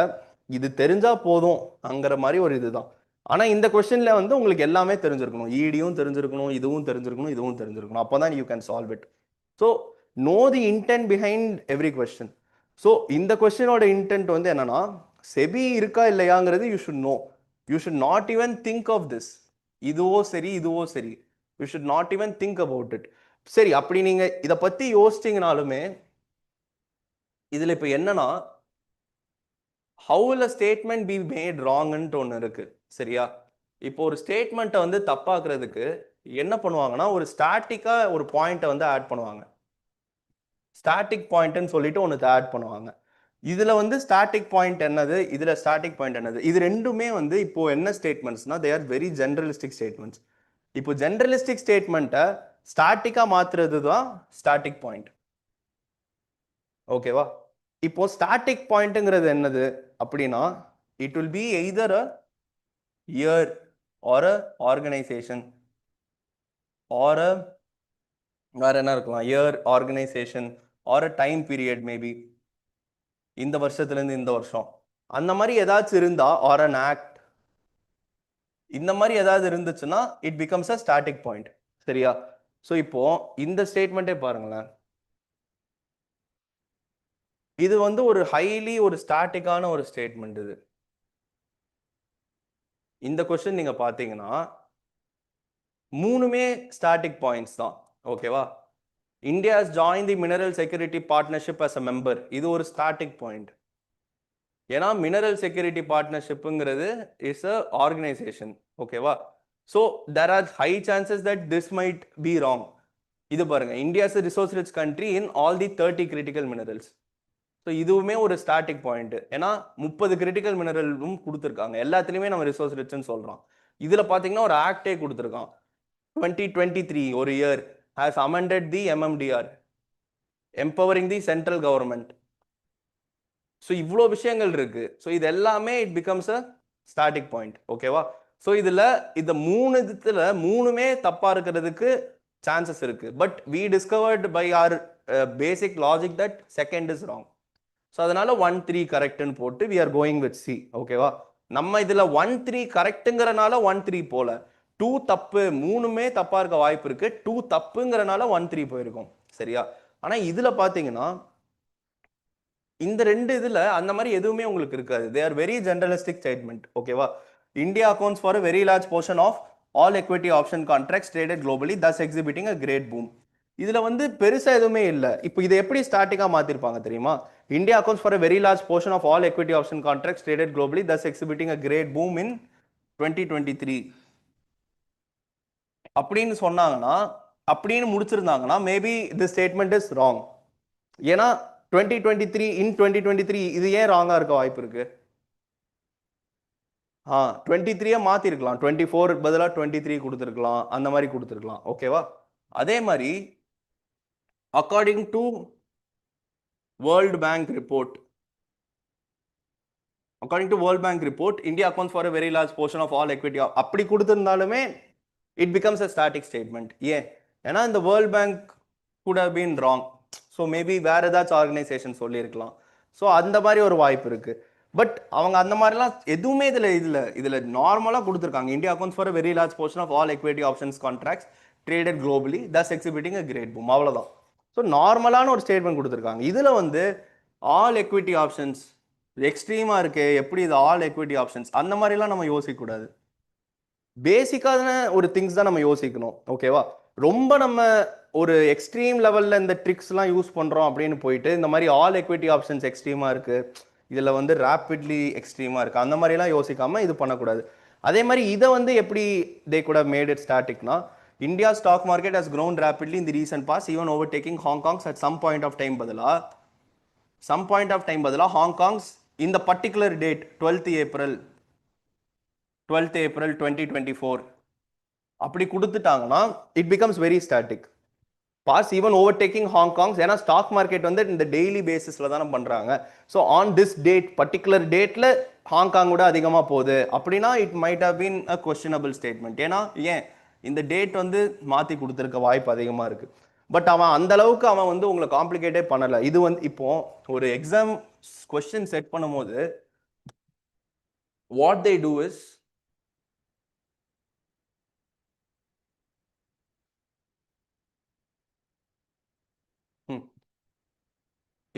இது தெரிஞ்சா போதும் அங்கிற மாதிரி ஒரு இதுதான். ஆனா இந்த கொஸ்டின்ல வந்து உங்களுக்கு எல்லாமே தெரிஞ்சிருக்கணும், இடியும் தெரிஞ்சிருக்கணும், இதுவும் தெரிஞ்சிருக்கணும், இதுவும் தெரிஞ்சிருக்கணும். அப்போதான் you can solve it. So know the intent behind every question. So இந்த கொஸ்டினோட இன்டென்ட் வந்து என்னன்னா செபி இருக்கா இல்லையாங்கிறது you should know. You should not even think of this. இதுவோ சரி இதுவோ சரி, you should not even think about it. சரி, அப்படி நீங்க இதை பத்தி யோசிச்சிங்கனாலுமே இதுல இப்ப என்னன்னா how will a statement be made wrongன்னு ஒன்று இருக்கு. சரியா? இப்போ ஒரு ஸ்டேட்மெண்ட்டை வந்து தப்பாக்குறதுக்கு என்ன பண்ணுவாங்கன்னா ஒரு ஸ்டாட்டிக்கா ஒரு பாயிண்ட்டை வந்து ஆட் பண்ணுவாங்க. ஸ்டாட்டிக் பாயிண்ட்னு சொல்லிட்டு ஒன்று ஆட் பண்ணுவாங்க. இதுல வந்து ஸ்டாட்டிக் பாயிண்ட் என்னது, இதுல ஸ்டாட்டிக் பாயிண்ட் என்னது, இது ரெண்டுமே வந்து இப்போ என்ன ஸ்டேட்மெண்ட்ஸ்னா தே ஆர் வெரி ஜெனரலிஸ்டிக் ஸ்டேட்மெண்ட்ஸ். இப்போ ஜெனரலிஸ்டிக் ஸ்டேட்மெண்ட்டை ஸ்டாட்டிக்கா மாத்துறது தான் ஸ்டாட்டிக் பாயிண்ட். ஓகேவா? இப்போ ஸ்டாட்டிக் பாயிண்ட்ங்கிறது என்னது அப்படின்னா it will be either a year or a organisation or a வேற என்ன இருக்கலாம், year, organisation or a time period, maybe இந்த வருஷத்துல இருந்து இந்த வருஷம் அந்த மாதிரி ஏதாச்சும் இருந்தா ஆர் அன் ஆக்ட், இந்த மாதிரி ஏதாவது இருந்துச்சுன்னா it becomes a static point. சரியா? ஸோ இப்போ இந்த ஸ்டேட்மெண்ட்டே பாருங்களேன், இது வந்து ஒரு ஹைலி ஒரு ஸ்டாட்டிக்கான ஒரு ஸ்டேட்மெண்ட். இது இந்த கொஸ்டின் நீங்க பாத்தீங்கன்னா மூணுமே ஸ்டாட்டிக் பாயிண்ட்ஸ் தான். ஓகேவா? India has joined the mineral security partnership as a member. இது ஒரு ஸ்டாட்டிக் பாயிண்ட். ஏன்னா மினரல் செக்யூரிட்டி பார்ட்னர்ஷிப்புங்கிறது இஸ் அ ஆர்கனைசேஷன். ஓகேவா? So there are high chances that this might be wrong. இது பாருங்க, India is resource rich country in all the 30 critical minerals. So இதுவுமே ஒரு static point. ஏன்னா 30 கிரிட்டிக்கல் மினரலும் கொடுத்துருக்காங்க, எல்லாத்துலேயுமே நம்ம ரிசோர்ஸ் ரிச்னு சொல்கிறோம். இதில் பார்த்தீங்கன்னா ஒரு ஆக்டே கொடுத்துருக்கான். 2023 ஒரு year has amended the MMDR empowering the central government. So இவ்வளோ விஷயங்கள் இருக்கு. ஸோ இது எல்லாமே it becomes a static point. ஓகேவா? ஸோ இதுல இந்த மூணு இதுல மூணுமே தப்பா இருக்கிறதுக்கு சான்சஸ் இருக்கு. But we discovered by our basic logic that second is wrong. So அதனால 1-3 கரெக்ட்னு போட்டு we are going with C. ஓகேவா? நம்ம இதுல 1-3 கரெக்டுங்கிறனால 1-3 போல, 2 தப்பு, மூணுமே தப்பா இருக்க வாய்ப்பு இருக்கு. 2 தப்புங்கிறனால 1-3 போயிருக்கும். சரியா? ஆனா இதுல பாத்தீங்கன்னா இந்த ரெண்டு இதுல அந்த மாதிரி எதுவுமே உங்களுக்கு இருக்காது. They are very generalistic statement. ஓகேவா? India accounts for a very large portion of all equity option contracts traded globally, thus exhibiting a great boom. இதுல வந்து பெருசா எதுவுமே இல்லை. இப்போ இதை எப்படி ஸ்டாட்டிக்கா மாத்திருப்பாங்க தெரியுமா? India accounts for a very large portion of all equity option contracts traded globally, thus exhibiting a great boom in 2023 அப்படின்னு சொன்னாங்கன்னா, அப்படின்னு முடிச்சிருந்தாங்கன்னா maybe the statement is wrong. ஏன்னா 2023 இது ஏன் ராங்கா இருக்க வாய்ப்பு இருக்கு? 23 மாத்திருக்கலாம், 24 பதிலா 23 கொடுத்துருக்கலாம், அந்த மாதிரி கொடுத்துருக்கலாம். ஓகேவா? அதே மாதிரி according to world bank report, India accounts for a very large portion of all equity அப்படி கொடுத்திருந்தாலுமே it becomes a static statement. ஏன்? ஏன்னா இந்த world bank could have been wrong. So maybe வேற ஏதாச்சும் ஆர்கனைசேஷன் சொல்லியிருக்கலாம். ஸோ அந்த மாதிரி ஒரு வாய்ப்பு இருக்கு. பட் அவங்க அந்த மாதிரிலாம் எதுவுமே இதுல நார்மலா கொடுத்துருக்காங்க. India accounts for a very large portion of all equity options contracts traded globally, thus exhibiting a great boom. அவ்வளவுதான். ஸோ நார்மலான ஒரு ஸ்டேட்மெண்ட் கொடுத்துருக்காங்க. இதுல வந்து ஆல் எக்விட்டி ஆப்ஷன்ஸ் எக்ஸ்ட்ரீமா இருக்கு, எப்படி இது ஆல் எக்விட்டி ஆப்ஷன்ஸ் அந்த மாதிரிலாம் நம்ம யோசிக்க கூடாது. பேசிக்கான ஒரு திங்ஸ் தான் நம்ம யோசிக்கணும். ஓகேவா? ரொம்ப நம்ம ஒரு எக்ஸ்ட்ரீம் லெவல்ல இந்த ட்ரிக்ஸ்லாம் யூஸ் பண்றோம் அப்படின்னு போயிட்டு இந்த மாதிரி ஆல் எக்விட்டி ஆப்ஷன்ஸ் எக்ஸ்ட்ரீமா இருக்கு, இதுல வந்து ரேப்பிட்லி எக்ஸ்ட்ரீமா இருக்கு, அந்த மாதிரிலாம் யோசிக்காம இது பண்ணக்கூடாது. அதே மாதிரி இதை வந்து எப்படி they could have made it ஸ்டாட்டிக்னா, India stock market has grown rapidly in the recent past, even overtaking Hong Kong's at some point of time பதிலா ஹாங்காங்ஸ் இந்த பர்டிகுலர் டேட் 12th April 2024 அப்படி கொடுத்துட்டாங்கன்னா it becomes very static. Past even overtaking Hong Kong's, ஏன்னா stock market வந்து இந்த daily பேசிஸ்ல தானே பண்றாங்க. So on this date particular டேட்ல ஹாங்காங் கூட அதிகமா போகுது அப்படின்னா it might have been a questionable statement. ஏன்னா ஏன் இந்த டேட் வந்து மாத்தி கொடுத்துருக்க வாய்ப்பு அதிகமா இருக்கு. பட் அவன் அந்த அளவுக்கு அவன் வந்து உங்களை காம்ப்ளிகேட்டே பண்ணல. இது வந்து இப்போ ஒரு எக்ஸாம் கொஸ்டின் செட் பண்ணும்போது வாட் தே டூ இஸ்,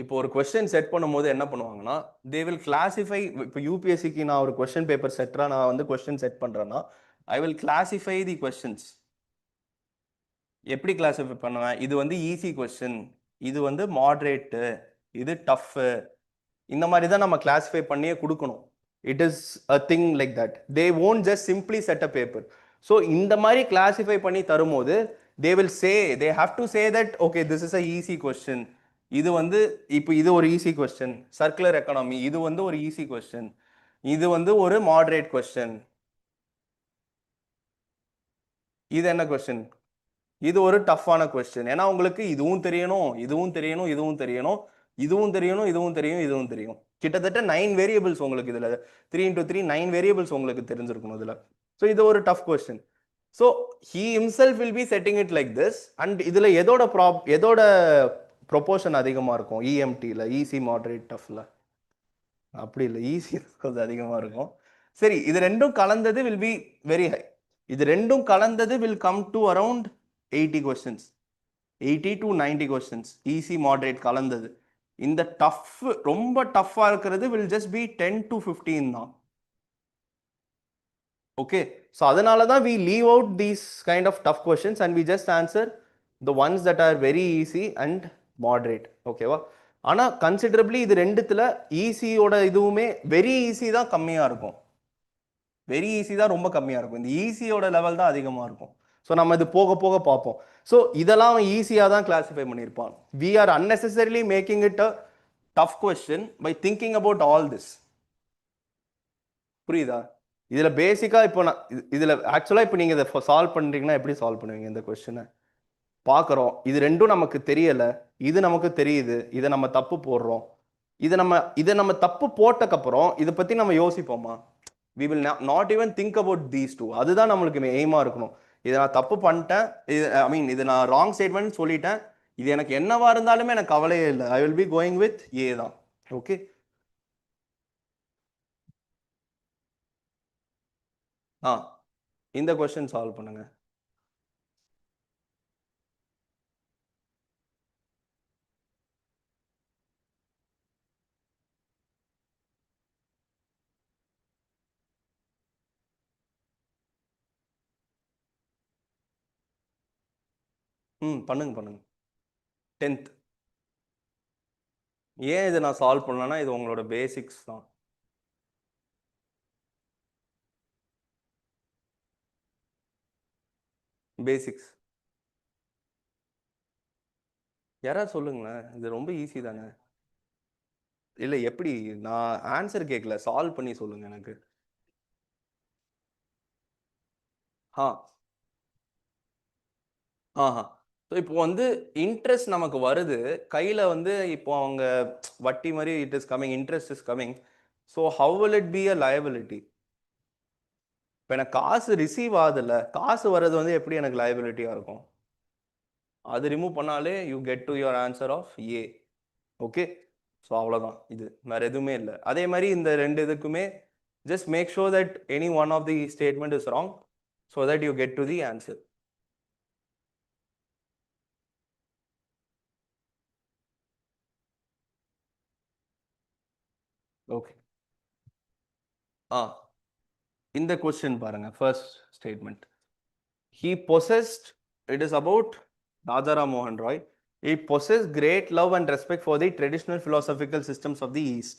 இப்போ ஒரு கொஸ்டின் செட் பண்ணும்போது என்ன பண்ணுவாங்கன்னா, தே வில் கிளாசிஃபை. இப்போ யூபிஎஸ்சிக்கு நான் ஒரு கொஸ்டின் பேப்பர் செட்டரா நான் வந்து கொஸ்டின் செட் பண்றேன்னா, I will classify the questions. எப்படி கிளாசிஃபை பண்ணுவேன்? இது வந்து ஈஸி கொஸ்டின், இது வந்து மாடரேட்டு, இது டஃப், இந்த மாதிரி தான் நம்ம கிளாசிஃபை பண்ணியே கொடுக்கணும். It is a thing like that. They won't just simply set a paper. So இந்த மாதிரி கிளாசிஃபை பண்ணி தரும்போது they will say, they have to say that okay this is a easy question, இது வந்து இப்போ இது ஒரு ஈஸி கொஸ்டின், சர்க்குலர் எக்கனாமி இது வந்து ஒரு ஈஸி கொஸ்டின், இது வந்து ஒரு மாடரேட் கொஸ்டின், இது என்ன கொஸ்டின், இது ஒரு டஃப்பான கொஸ்டின். ஏன்னா உங்களுக்கு இதுவும் தெரியணும், இதுவும் தெரியணும், இதுவும் தெரியணும், இதுவும் தெரியணும், இதுவும் தெரியும், இதுவும் தெரியும். கிட்டத்தட்ட 9 வேரியபிள்ஸ் உங்களுக்கு இதுல 3 into 3 9 வேரியபிள்ஸ் உங்களுக்கு தெரிஞ்சிருக்கணும் இதுல. ஸோ இது ஒரு tough question. So he himself will be setting it like this. And இதுல எதோட ப்ரொபோர்ஷன் அதிகமா இருக்கும்? இஎம்டியில் ஈஸி மாடரேட் டஃப்ல அப்படி இல்லை, ஈஸி கொஞ்சம் அதிகமா இருக்கும். சரி, இது ரெண்டும் கலந்தது வில் பி வெரி ஹை. இது ரெண்டும் கலந்தது will come to around 80 questions, 80 to 90 questions easy moderate கலந்தது. இந்த டஃப் ரொம்ப டஃப்பா இருக்கிறது வில் ஜஸ்ட் பி 10 to 15 தான். ஓகே, ஸோ அதனால தான் we leave out these kind of tough questions and we just answer the ones that are very easy and moderate. ஓகேவா? ஆனால் considerably இது ரெண்டுத்துல ஈஸியோட இதுவுமே வெரி ஈஸி தான் கம்மியாக இருக்கும், வெரி ஈஸி தான் ரொம்ப கம்மியாக இருக்கும், இந்த ஈஸியோட லெவல் தான் அதிகமாக இருக்கும். ஸோ நம்ம இது போக போக பார்ப்போம். ஸோ இதெல்லாம் அவன் ஈஸியாக தான் கிளாஸிஃபை பண்ணியிருப்பான். We are unnecessarily making it a tough question by thinking about all this. புரியுதா? இதுல பேசிக்கா இப்போ நான் இதுல ஆக்சுவலா இப்போ நீங்க இதை சால்வ் பண்றீங்கன்னா எப்படி சால்வ் பண்ணுவீங்க? இந்த கொஸ்டினை பார்க்குறோம், இது ரெண்டும் நமக்கு தெரியல, இது நமக்கு தெரியுது, இதை நம்ம தப்பு போடுறோம், இதை நம்ம தப்பு போட்டக்கப்புறம் இதை பத்தி நம்ம யோசிப்போமா? we will not even think about these two. அதுதான் நம்மளுக்கு எய்மா இருக்கணும். இதை நான் தப்பு பண்ணிட்டேன், இது ஐ மீன் இது நான் ராங் ஸ்டேட்மெண்ட் சொல்லிட்டேன், இது எனக்கு என்னவா இருந்தாலுமே எனக்கு கவலையே இல்லை, I will be going with A தான். ஓகே, இந்த கொஸ்டின் சால்வ் பண்ணுங்க. பண்ணுங்க பண்ணுங்க. 10th. ஏன் இதை நான் சால்வ் பண்ணலன்னா இது உங்களோட பேசிக்ஸ் தான். பேசிக்ஸ் யாராவது சொல்லுங்களேன், இது ரொம்ப ஈஸி தானே. இல்லை எப்படி, நான் ஆன்சர் கேட்கல, சால்வ் பண்ணி சொல்லுங்க எனக்கு. ஆஹா. ஸோ இப்போ வந்து இன்ட்ரெஸ்ட் நமக்கு வருது கையில் வந்து, இப்போ அவங்க வட்டி மாதிரி it is coming, interest is coming. So how will it be a liability? இப்போ எனக்கு காசு ரிசீவ் ஆகுதுல்ல, காசு வர்றது வந்து எப்படி எனக்கு லயபிலிட்டியாக இருக்கும்? அது ரிமூவ் பண்ணாலே you get to your answer of A. Okay, so அவ்வளோதான், இது வேற எதுவுமே இல்லை. அதே மாதிரி இந்த ரெண்டு இதுக்குமே just make sure that any one of the statement is wrong so that you get to the answer. Okay. இந்த கொஸ்டின் பாருங்க, first statement. He possessed, it is about Raja Ram Mohan Roy. He possessed great love and respect for the traditional philosophical systems of the East.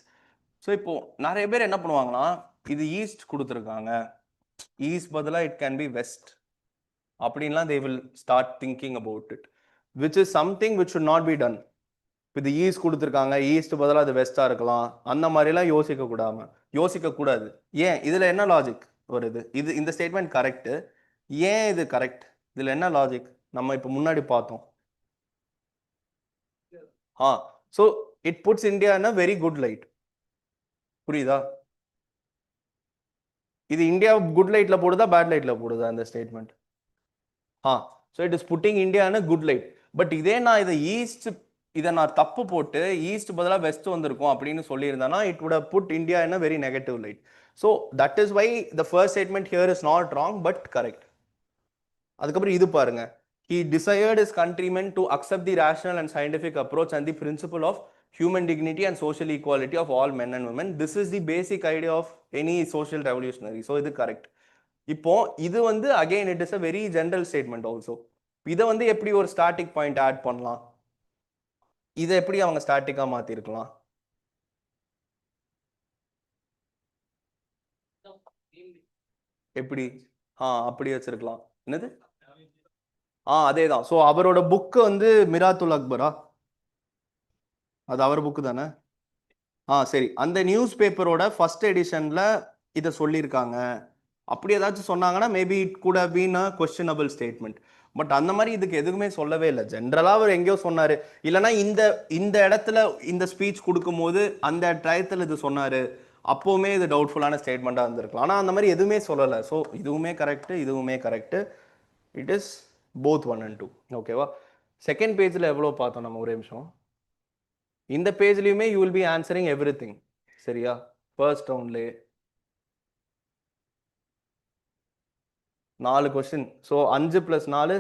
So இப்போ நிறைய பேர் என்ன பண்ணுவாங்கன்னா, இது east கொடுத்துருக்காங்க, east பதிலாக இட் கேன் பி வெஸ்ட் அப்படின்லாம் they will start thinking about it, which is something which should not be done. இப்போ இது ஈஸ்ட் கொடுத்துருக்காங்க, ஈஸ்ட் பதிலாக அது வெஸ்டாக இருக்கலாம், அந்த மாதிரிலாம் யோசிக்க கூடாது. ஏன், இதில் என்ன லாஜிக் வருது? இந்த ஸ்டேட்மெண்ட் கரெக்டு, ஏன் இது கரெக்ட், இதில் என்ன லாஜிக் நம்ம இப்போ முன்னாடி பார்த்தோம். So it puts India in a very good light. புரியுதா? இது இந்தியா குட் லைட்ல போடுதா பேட் லைட்ல போடுதா இந்த statement? So it is putting India in a good light. But இதே நான் இதை நான் தப்பு போட்டு ஈஸ்ட் பதிலாக வெஸ்ட் வந்திருக்கும் அப்படின்னு சொல்லியிருந்தேன்னா, it would have put India in a very negative light. So that is why the first statement here is not wrong but correct. அதுக்கப்புறம் இது பாருங்க, he desired his countrymen to accept the rational and scientific approach and the principle of human dignity and social equality of all men and women. This is the basic idea of any social revolutionary. So இது correct. இப்போ இது வந்து again it is a very general statement also. இதை வந்து எப்படி ஒரு static point add பண்ணலாம், இதை எப்படி அவங்க ஸ்டாட்டிக்கா மாத்திருக்கலாம்? எப்படி? அப்படி வச்சிருக்கலாம். என்னது? அதேதான். ஸோ அவரோட புக்கு வந்து மிராத்துல் அக்பரா, அது அவர் புக்கு தானே. சரி, அந்த நியூஸ் பேப்பரோட ஃபர்ஸ்ட் எடிஷன்ல இதை சொல்லியிருக்காங்க. அப்படி ஏதாச்சும் சொன்னாங்கன்னா maybe it could have been a questionable statement. But அந்த மாதிரி இதுக்கு எதுவுமே சொல்லவே இல்லை. ஜென்ரலா அவர் எங்கேயோ சொன்னாரு, இல்லைன்னா இந்த இடத்துல இந்த ஸ்பீச் கொடுக்கும்போது அந்த டயத்தில் இது சொன்னாரு, அப்போவுமே இது டவுட்ஃபுல்லான ஸ்டேட்மெண்ட்டாக இருந்திருக்கலாம். ஆனால் அந்த மாதிரி எதுவுமே சொல்லலை. ஸோ இதுவுமே கரெக்டு, இதுவுமே correct. It is both 1 and 2. ஓகேவா? செகண்ட் பேஜில் எவ்வளோ பார்த்தோம் நம்ம, ஒரே நிமிஷம். இந்த பேஜ்லையுமே you will be answering everything. சரியா? ஃபர்ஸ்ட் ரவுண்ட்லேயே 4 கொஸ்டின். ஸோ 5 + 4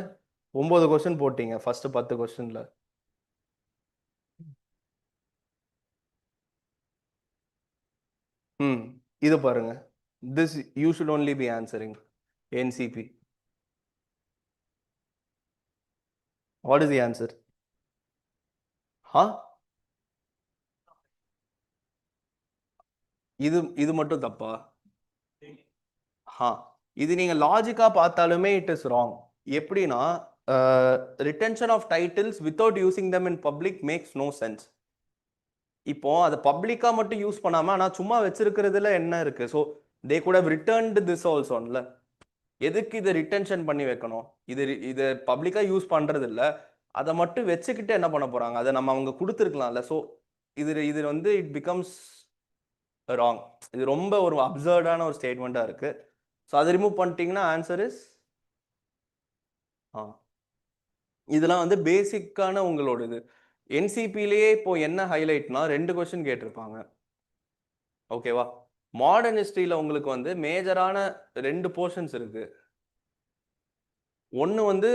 9 கொஸ்டின் போட்டீங்க ஃபர்ஸ்ட் 10 கொஸ்டின்ல. இது பாருங்க, this you should only be answering NCB. What is the answer? இது மட்டும் தப்பா? இது நீங்க லாஜிக்கா பார்த்தாலுமே இட் இஸ் ராங். எப்படின்னா, retention of titles without using them in public makes no sense. இப்போ அதை பப்ளிக்கா மட்டும் யூஸ் பண்ணாம ஆனால் சும்மா வச்சிருக்கிறதுல என்ன இருக்கு? So they could have returned this ஆல்சோன்ல. எதுக்கு இதை ரிட்டென்ஷன் பண்ணி வைக்கணும்? இது பப்ளிக்கா யூஸ் பண்றது இல்லை, அதை மட்டும் வச்சுக்கிட்டு என்ன பண்ண போறாங்க? அதை நம்ம அவங்க கொடுத்துருக்கலாம்ல. ஸோ இது வந்து இட் பிகம்ஸ் ராங். இது ரொம்ப ஒரு அப்சர்டான ஒரு ஸ்டேட்மெண்ட்டாக இருக்கு. ஸோ அதை ரிமூவ் பண்ணிட்டீங்கன்னா ஆன்சர் இஸ் இதெல்லாம் வந்து பேசிக்கான உங்களோட இது. என்சிபிலேயே இப்போ என்ன ஹைலைட்னா 2 கொஸ்டின் கேட்டிருப்பாங்க. ஓகேவா? மாடர்ன் ஹிஸ்டரியில் உங்களுக்கு வந்து மேஜரான 2 போர்ஷன்ஸ் இருக்கு. ஒன்று வந்து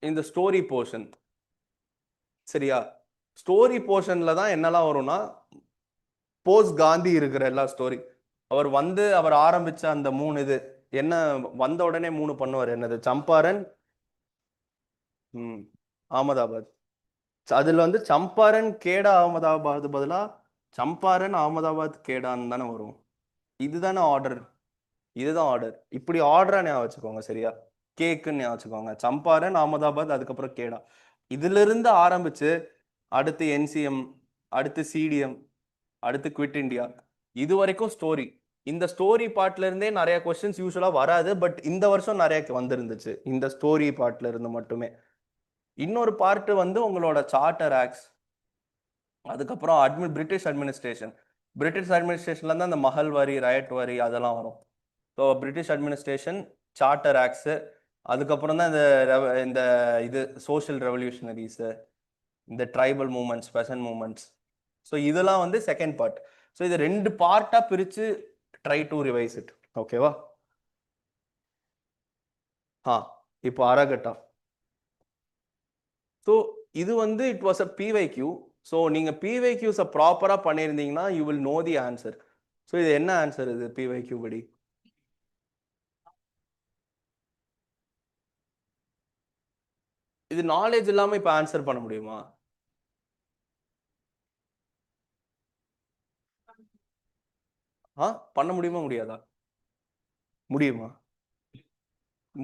இந்த ஸ்டோரி போர்ஷன். சரியா? ஸ்டோரி போர்ஷன்ல தான் என்னெல்லாம் வரும்னா, போஸ்ட் காந்தி இருக்கிற எல்லா ஸ்டோரி, அவர் ஆரம்பிச்ச அந்த 3 இது என்ன, வந்த உடனே 3 பண்ணுவார். என்னது? சம்பாரன், அகமதாபாத். அதுல வந்து சம்பாரன் கேடா அகமதாபாத் பதிலா சம்பாரன் அகமதாபாத் கேடான்னு தானே வரும். இதுதானே ஆர்டர், இதுதான் ஆர்டர். இப்படி ஆர்டரா ஞாபகம் வச்சுக்கோங்க சரியா. கேக்குன்னு ஞாபகம் வச்சுக்கோங்க. சம்பாரன் அகமதாபாத் அதுக்கப்புறம் கேடா. இதுல இருந்து ஆரம்பிச்சு அடுத்து என்சிஎம், அடுத்து சிடிஎம், அடுத்து குவிட் இந்தியா, இது வரைக்கும் ஸ்டோரி. இந்த ஸ்டோரி பார்ட்ல இருந்தே நிறைய கொஸ்டின்ஸ் யூஸ்வலா வராது, பட் இந்த வருஷம் நிறைய வந்திருந்துச்சு இந்த ஸ்டோரி பார்ட்ல இருந்து மட்டுமே. இன்னொரு பார்ட் வந்து உங்களோட சார்ட்டர் ஆக்ட்ஸ், அதுக்கப்புறம் பிரிட்டிஷ் அட்மினிஸ்ட்ரேஷன். பிரிட்டிஷ் அட்மினிஸ்ட்ரேஷன்ல இருந்து அந்த மஹல் வரி, ரயட் வரி அதெல்லாம் வரும். So British administration, charter acts, அதுக்கப்புறம் தான் இந்த இது சோஷியல் ரெவல்யூஷனரிஸ், இந்த tribal moments, Besant moments. So இதெல்லாம் வந்து செகண்ட் பார்ட். ஸோ இது 2 பார்ட்டா பிரிச்சு ட்ரை டு ரிவைஸ் இட். ஓகேவா? இப்போ அரகட்டா. ஸோ இது வந்து it was a PYQ. So நீங்க பிவைக்யூஸை ப்ராப்பரா பண்ணியிருந்தீங்கன்னா you will no the answer. So இது என்ன ஆன்சர் இது பிவைக்யூ படி? இது நாலேஜ் இல்லாம இப்ப ஆன்சர் பண்ண முடியுமா? பண்ண முடியுமா முடியாதா? முடியுமா?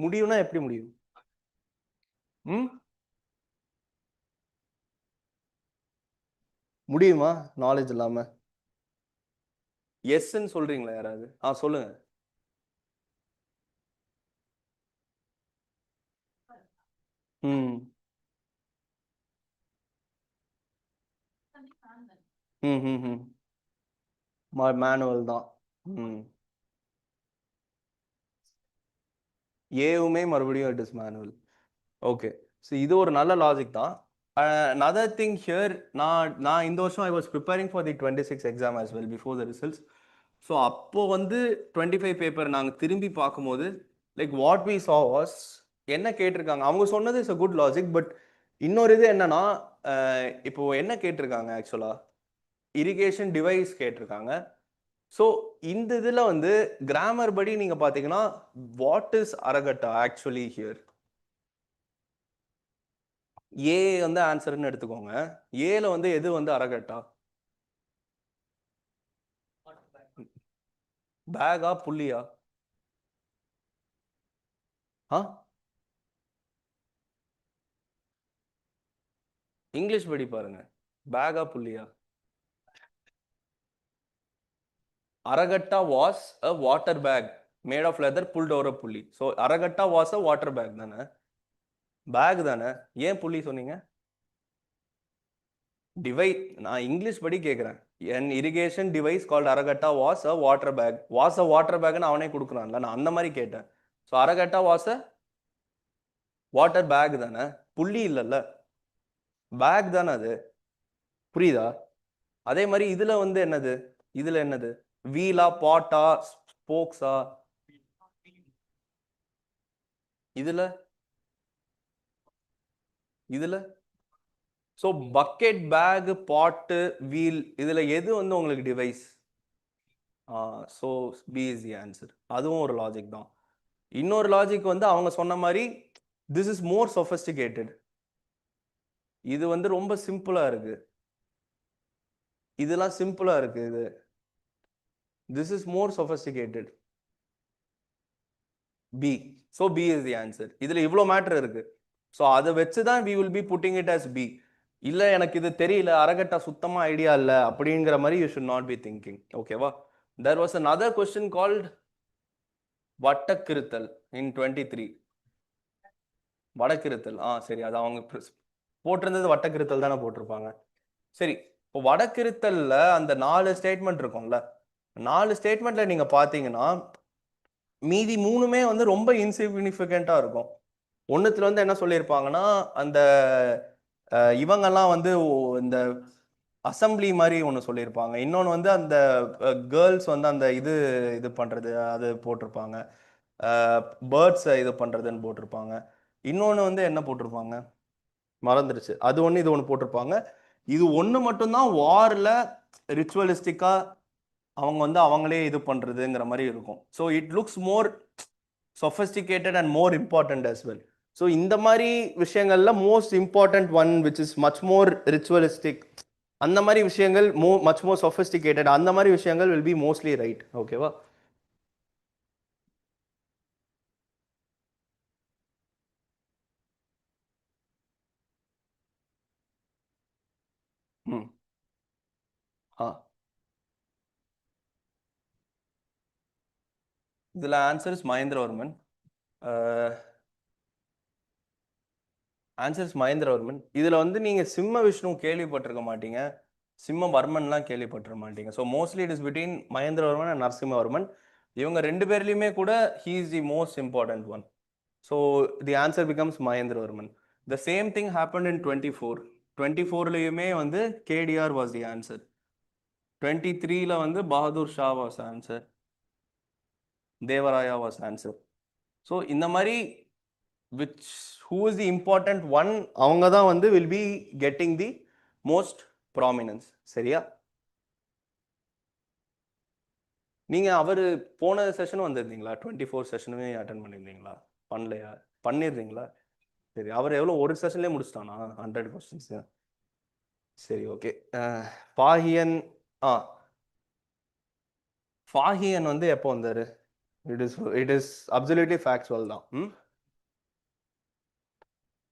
முடியும்னா எப்படி முடியும்? ம் முடியுமா நாலேஜ் இல்லாம? எஸ்ன்னு சொல்றீங்களா யாராவது? சொல்லுங்க. ம் ம் ம் ம் மேனுவல் தான். ம் ஏவுமே மறுபடியும் it is manual. Okay. So இது ஒரு நல்ல லாஜிக் தான். another thing here, நான் இந்த வருஷம் I was preparing for the 26 exam as well before the results. So அப்போ வந்து 25 பேப்பர் நாங்கள் திரும்பி பார்க்கும்போது like what we saw was என்ன கேட்டிருக்காங்க அவங்க சொன்னது is a good logic. But இன்னொரு இது என்னன்னா இப்போ என்ன கேட்டிருக்காங்க ஆக்சுவலா இரிகேஷன் டிவைஸ் கேட்டிருக்காங்க. ஸோ இந்த இதில் வந்து கிராமர் படி நீங்கள் பார்த்தீங்கன்னா வாட் இஸ் அரகட்டா ஆக்சுவலி ஹியர்? ஏ வந்து ஆன்சர்னு எடுத்துக்கோங்க. ஏல வந்து எது வந்து அரகட்டா? பேகா புள்ளியா? இங்கிலீஷ் படி பாருங்க. பேகா புள்ளியா? Araghatta was a water bag made of leather pulled over a pulley. So Araghatta was a water bag தானே, பேக் தானே. ஏன் புள்ளி சொன்னீங்க? நான் இங்கிலீஷ் படி கேட்குறேன். An irrigation device called Araghatta was a water bag. Was a water பேக்னு அவனே கொடுக்குறான்ல, நான் அந்த மாதிரி கேட்டேன். So Araghatta was a water bag தானே, புள்ளி இல்லைல்ல, பேக் தானே அது. புரியுதா? அதே மாதிரி இதுல வந்து என்னது, இதுல என்னது வீலா பாட்டா ஸ்போக்ஸா? இதுல இதுல ஸோ பக்கெட், பேக், பாட்டு, வீல், இதுல எது வந்து உங்களுக்கு device? So B is the answer. அதுவும் ஒரு லாஜிக் தான். இன்னொரு லாஜிக் வந்து அவங்க சொன்ன மாதிரி திஸ் இஸ் மோர் சொஃபஸ்டிகேட்டட். இது வந்து ரொம்ப சிம்பிளா இருக்கு. இதெல்லாம் சிம்பிளா இருக்கு. இது this is more sophisticated. B. So B is the answer. இதுல இவ்வளோ மேட்டர் இருக்கு. ஸோ அதை வச்சு தான் we will be putting it as B. இல்ல எனக்கு இது தெரியல, அரகட்டா சுத்தமா ஐடியா இல்ல அப்படிங்கிற மாதிரி you should not be thinking. ஓகேவா? There was another question called வட்டக்கிருத்தல் இன் 23. வடக்கிருத்தல். சரி, அது அவங்க போட்டிருந்தது வட்டக்கிருத்தல் தானே போட்டிருப்பாங்க. சரி, இப்போ வடக்கிருத்தல்ல அந்த 4 ஸ்டேட்மெண்ட் இருக்கும்ல, 4 ஸ்டேட்மெண்ட்ல நீங்க பாத்தீங்கன்னா மீதி 3மே வந்து ரொம்ப இன்சிக்னிஃபிகண்டா இருக்கும். ஒன்னுத்துல வந்து என்ன சொல்லியிருப்பாங்கன்னா அந்த இவங்கெல்லாம் வந்து இந்த அசம்பிளி மாதிரி ஒன்று சொல்லியிருப்பாங்க. இன்னொன்று வந்து அந்த கேர்ள்ஸ் வந்து அந்த இது பண்றது அது போட்டிருப்பாங்க. பேர்ட்ஸ் இது பண்றதுன்னு போட்டிருப்பாங்க. இன்னொன்று வந்து என்ன போட்டிருப்பாங்க மறந்துருச்சு. அது ஒன்று இது ஒன்று போட்டிருப்பாங்க. இது ஒன்று மட்டும்தான் வார்ல ரிச்சுவலிஸ்டிக்கா அவங்க வந்து அவங்களே இது பண்றதுங்கிற மாதிரி இருக்கும். So it looks more sophisticated and more important as well. So இந்த மாதிரி விஷயங்கள்ல most important one which is much more ritualistic, அந்த மாதிரி விஷயங்கள் மச் மோர் சொஃபிஸ்டிகேட்டட், அந்த மாதிரி விஷயங்கள் வில் பி மோஸ்ட்லி ரைட். ஓகேவா? ம். ஆ, இதில் ஆன்சர்ஸ் மகேந்திரவர்மன். ஆன்சர்ஸ் மகேந்திரவர்மன். இதில் வந்து நீங்கள் சிம்ம விஷ்ணு கேள்விப்பட்டிருக்க மாட்டீங்க, சிம்மவர்மன்லாம் கேள்விப்பட்டிருக்க மாட்டீங்க. So mostly it is between Mahendravarman and Narasimhavarman. இவங்க ரெண்டு பேர்லையுமே கூட he is the most important one. So the answer becomes Mahendravarman. The same thing happen in 24. 24லையுமே வந்து கேடிஆர் வாஸ் தி ஆன்சர். 23ல வந்து Bahadur Shah was answer, Devaraya was answer. So இந்த மாதிரி which who is the important one, அவங்க தான் வந்து will be getting the most prominence. சரியா? நீங்கள் அவர் போன செஷனும் வந்திருந்தீங்களா? 24 செஷனுமே அட்டன் பண்ணியிருந்தீங்களா? பண்ணலையா? பண்ணிடுறீங்களா? சரி, அவர் எவ்வளோ ஒரு செஷன்லேயே முடிச்சிட்டானா 100 கொஸ்டின்ஸ்? சரி, ஓகே. ஃபாஹியன், ஆ ஃபாஹியன் வந்து எப்போ வந்தார்? இட் இஸ் அப்சல்யூட்லி ஃபேக்சுவல் தான்.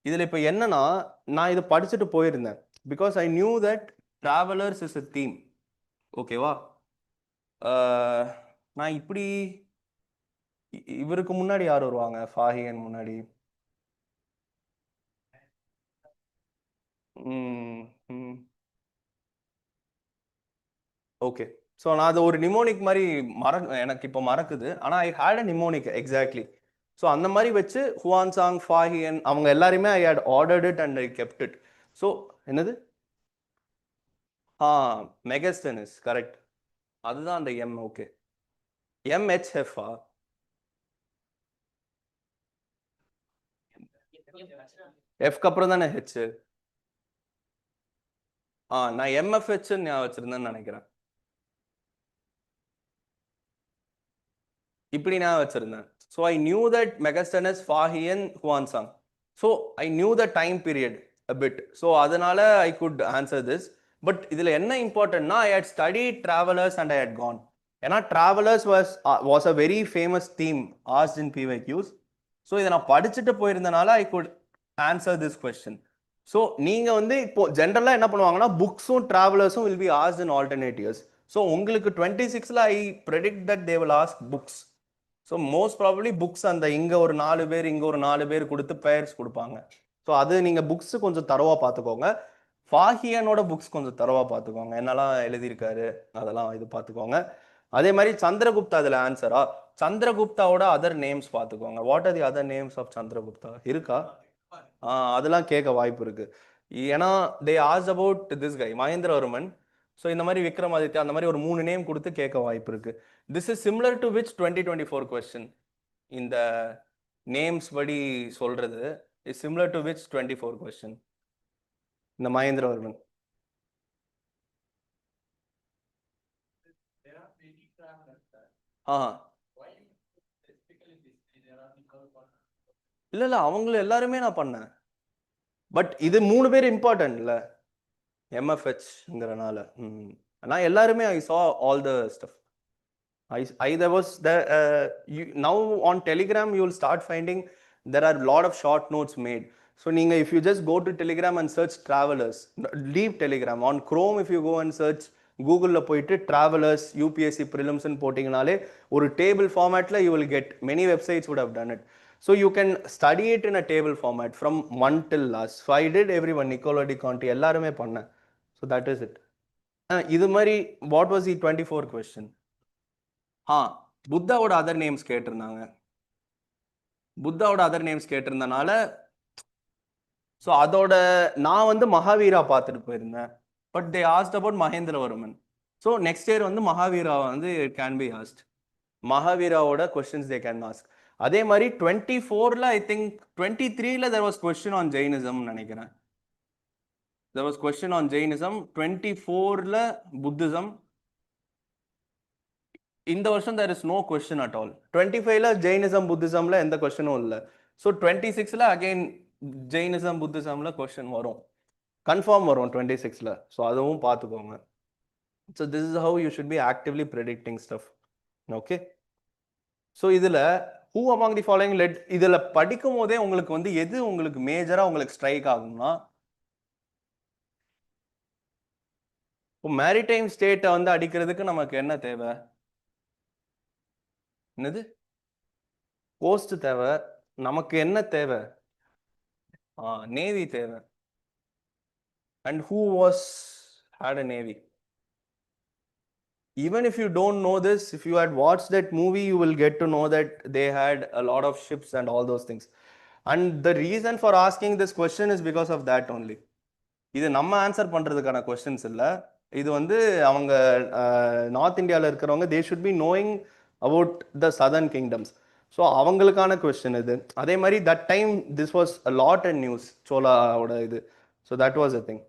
இதில் இப்போ என்னன்னா, நான் இதை படிச்சுட்டு போயிருந்தேன் because I knew that travellers is a theme. ஓகேவா? நான் இப்படி இவருக்கு முன்னாடி யார் வருவாங்க? ஃபாஹியன் முன்னாடி ஓகே. ஸோ நான் அது ஒரு நிமோனிக் மாதிரி எனக்கு இப்போ மறக்குது, ஆனால் I had a mnemonic exactly. So அந்த மாதிரி வச்சு ஹுவான்சாங், ஃபாஹியன் அவங்க எல்லாருமே I had ordered it and I kept it. So என்னது? ஆ, மெகஸ்தனிஸ் கரெக்ட். அதுதான் அந்த எம். ஓகே. எம்ஹெச்எஃப்ஆ? எஃப்க்கு அப்புறம் தானே ஹெச். நான் எம்எஃப்ஹெச் ஞாபகம் வச்சிருந்தேன்னு நினைக்கிறேன். இப்படி நான் வச்சிருந்தேன். So I knew that Megasthenes, Fahien, Xuanzang. So I knew the time period a bit. So அதனால I could answer this. But இதில் என்ன இம்பார்ட்டன்ட்னா I had study travellers and I had gone. ஏன்னா travellers was a very famous theme asked in PYQs. So இதை நான் படிச்சுட்டு போயிருந்தனால I could answer this question. So நீங்கள் வந்து இப்போ ஜென்ரலாக என்ன பண்ணுவாங்கன்னா புக்ஸும் ட்ராவலர்ஸும் will be asked in alternatives. So உங்களுக்கு 26ல் I predict that they will ask books. So most probably books அந்த இங்கே ஒரு 4 பேர் இங்கே ஒரு 4 பேர் கொடுத்து பெயர்ஸ் கொடுப்பாங்க. ஸோ அது நீங்கள் புக்ஸ் கொஞ்சம் தரவாக பார்த்துக்கோங்க. ஃபாஹியனோட புக்ஸ் கொஞ்சம் தரவாக பார்த்துக்கோங்க, என்னெல்லாம் எழுதியிருக்காரு அதெல்லாம் இது பார்த்துக்கோங்க. அதே மாதிரி சந்திரகுப்தா அதில் ஆன்சரா? சந்திரகுப்தாவோட அதர் நேம்ஸ் பார்த்துக்கோங்க. What are the other names of Chandragupta இருக்கா? அதெல்லாம் கேட்க வாய்ப்பு இருக்கு. ஏன்னா they ask about this guy Mahendravarman. So இந்த மாதிரி விக்ரமாதித்யா அந்த மாதிரி ஒரு 3 நேம் கொடுத்து கேட்க வாய்ப்பு இருக்கு. This is similar to which 2024 question. இந்த நேம்ஸ் படி சொல்றது is similar to which 24 question இந்த மகேந்திரவர்மன். ஆ, இல்ல அவங்களும் எல்லாருமே நான் பண்ணேன். பட் இது 3 பேர் இம்பார்ட்டன்ட் இல்ல எம்எஃப்ஹெச்ங்கிறனால. நான் எல்லாருமே ஐ சா all the stuff. There was the now on Telegram you will start finding there are a lot of short notes made. So நீங்க if you just go to Telegram and search travelers, leave Telegram, on Chrome if you go and search, Googleல போயிட்டு travelers UPSC prelims ன்னு போட்டிங்கனாலே ஒரு table formatல you will get, many websites would have done it. So you can study it in a table format from 1 till last. So I did everyone, Nicola Di Conti எல்லாருமே பண்ணேன். So that is it. இது மாதிரி what was the 24 question? புத்தாவோட other names கேட்டிருந்தாங்க. புத்தாவோட other names கேட்டிருந்தனால so அதோட நான் வந்து மகாவீரா பார்த்துட்டு போயிருந்தேன். But they asked about Mahendravarman. So next year வந்து மகாவீரா வந்து இட் கேன் பி ஆஸ்ட். மகாவீராவோட கொஸ்டின்ஸ் தே கேன் ஆஸ்க். அதே மாதிரி 24ல் ஐ திங்க் 23ல் there was question on Jainism நினைக்கிறேன். There was question on Jainism. 24ல் புத்திசம். இந்த வருஷம் there is no question at all. 25ல ஜெயினிசம் புத்திசம்ல எந்த கொஸ்டினும் இல்லை. ஸோ 26ல அகைன் ஜெயினிசம் புத்திசம்ல கொஸ்டின் வரும், கன்ஃபார்ம் வரும் 26ல. ஸோ அதுவும் பார்த்துக்கோங்க. So this is how you should be actively predicting stuff. Okay, so இதில் who among the following led, இதில் படிக்கும் போதே உங்களுக்கு வந்து எது உங்களுக்கு மேஜராக உங்களுக்கு ஸ்ட்ரைக் ஆகும்னா, இப்போ மேரிடைம் ஸ்டேட்டை வந்து அடிக்கிறதுக்கு நமக்கு என்ன தேவை? என்னது? கோஸ்ட் தேவை. நமக்கு என்ன தேவை? நேவி தேவை. And who was had a navy? Even if you don't know this, if you had watched that movie, you will get to know that they had a lot of ships and all those things. And the reason for asking this question is because of that only. இது நம்ம answer பண்றதுக்கான questions இல்லை. இது வந்து அவங்க north இந்தியாவில் இருக்கிறவங்க they should be knowing about the southern kingdoms. So அவங்களுக்கான கொஸ்டின் இது. அதே மாதிரி that time this was a lot and news சோலாவோட இது. So that was a thing.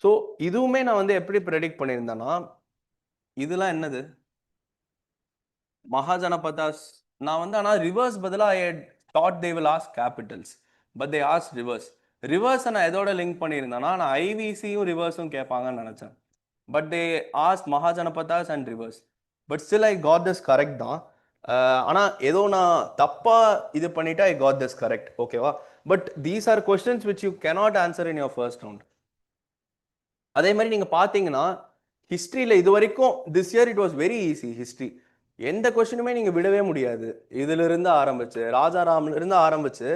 So இதுவுமே நான் வந்து எப்படி ப்ரெடிக்ட் பண்ணியிருந்தேன்னா, இதெல்லாம் என்னது மகாஜனபதாஸ். நான் வந்து ஆனால் ரிவர்ஸ் பதிலாக I thought they will ask capitals, but they ask rivers. ரிவர்ஸை நான் எதோட லிங்க் பண்ணியிருந்தேன்னா, நான் ஐவிசியும் ரிவர்ஸும் கேட்பாங்கன்னு நினச்சேன். But they ask Mahajanapadas and rivers. But still I got this correct தான். ஆனால் ஏதோ நான் தப்பாக இது பண்ணிவிட்டு ஐ காட் திஸ் கரெக்ட். ஓகேவா? But these are questions which you cannot answer in your first round. அதே மாதிரி நீங்கள் பார்த்தீங்கன்னா ஹிஸ்ட்ரியில் இது வரைக்கும் this year it was very easy. History எந்த கொஸ்டினுமே நீங்கள் விடவே முடியாது. இதிலிருந்து ஆரம்பிச்சு ராஜாராம்லேருந்து ஆரம்பிச்சு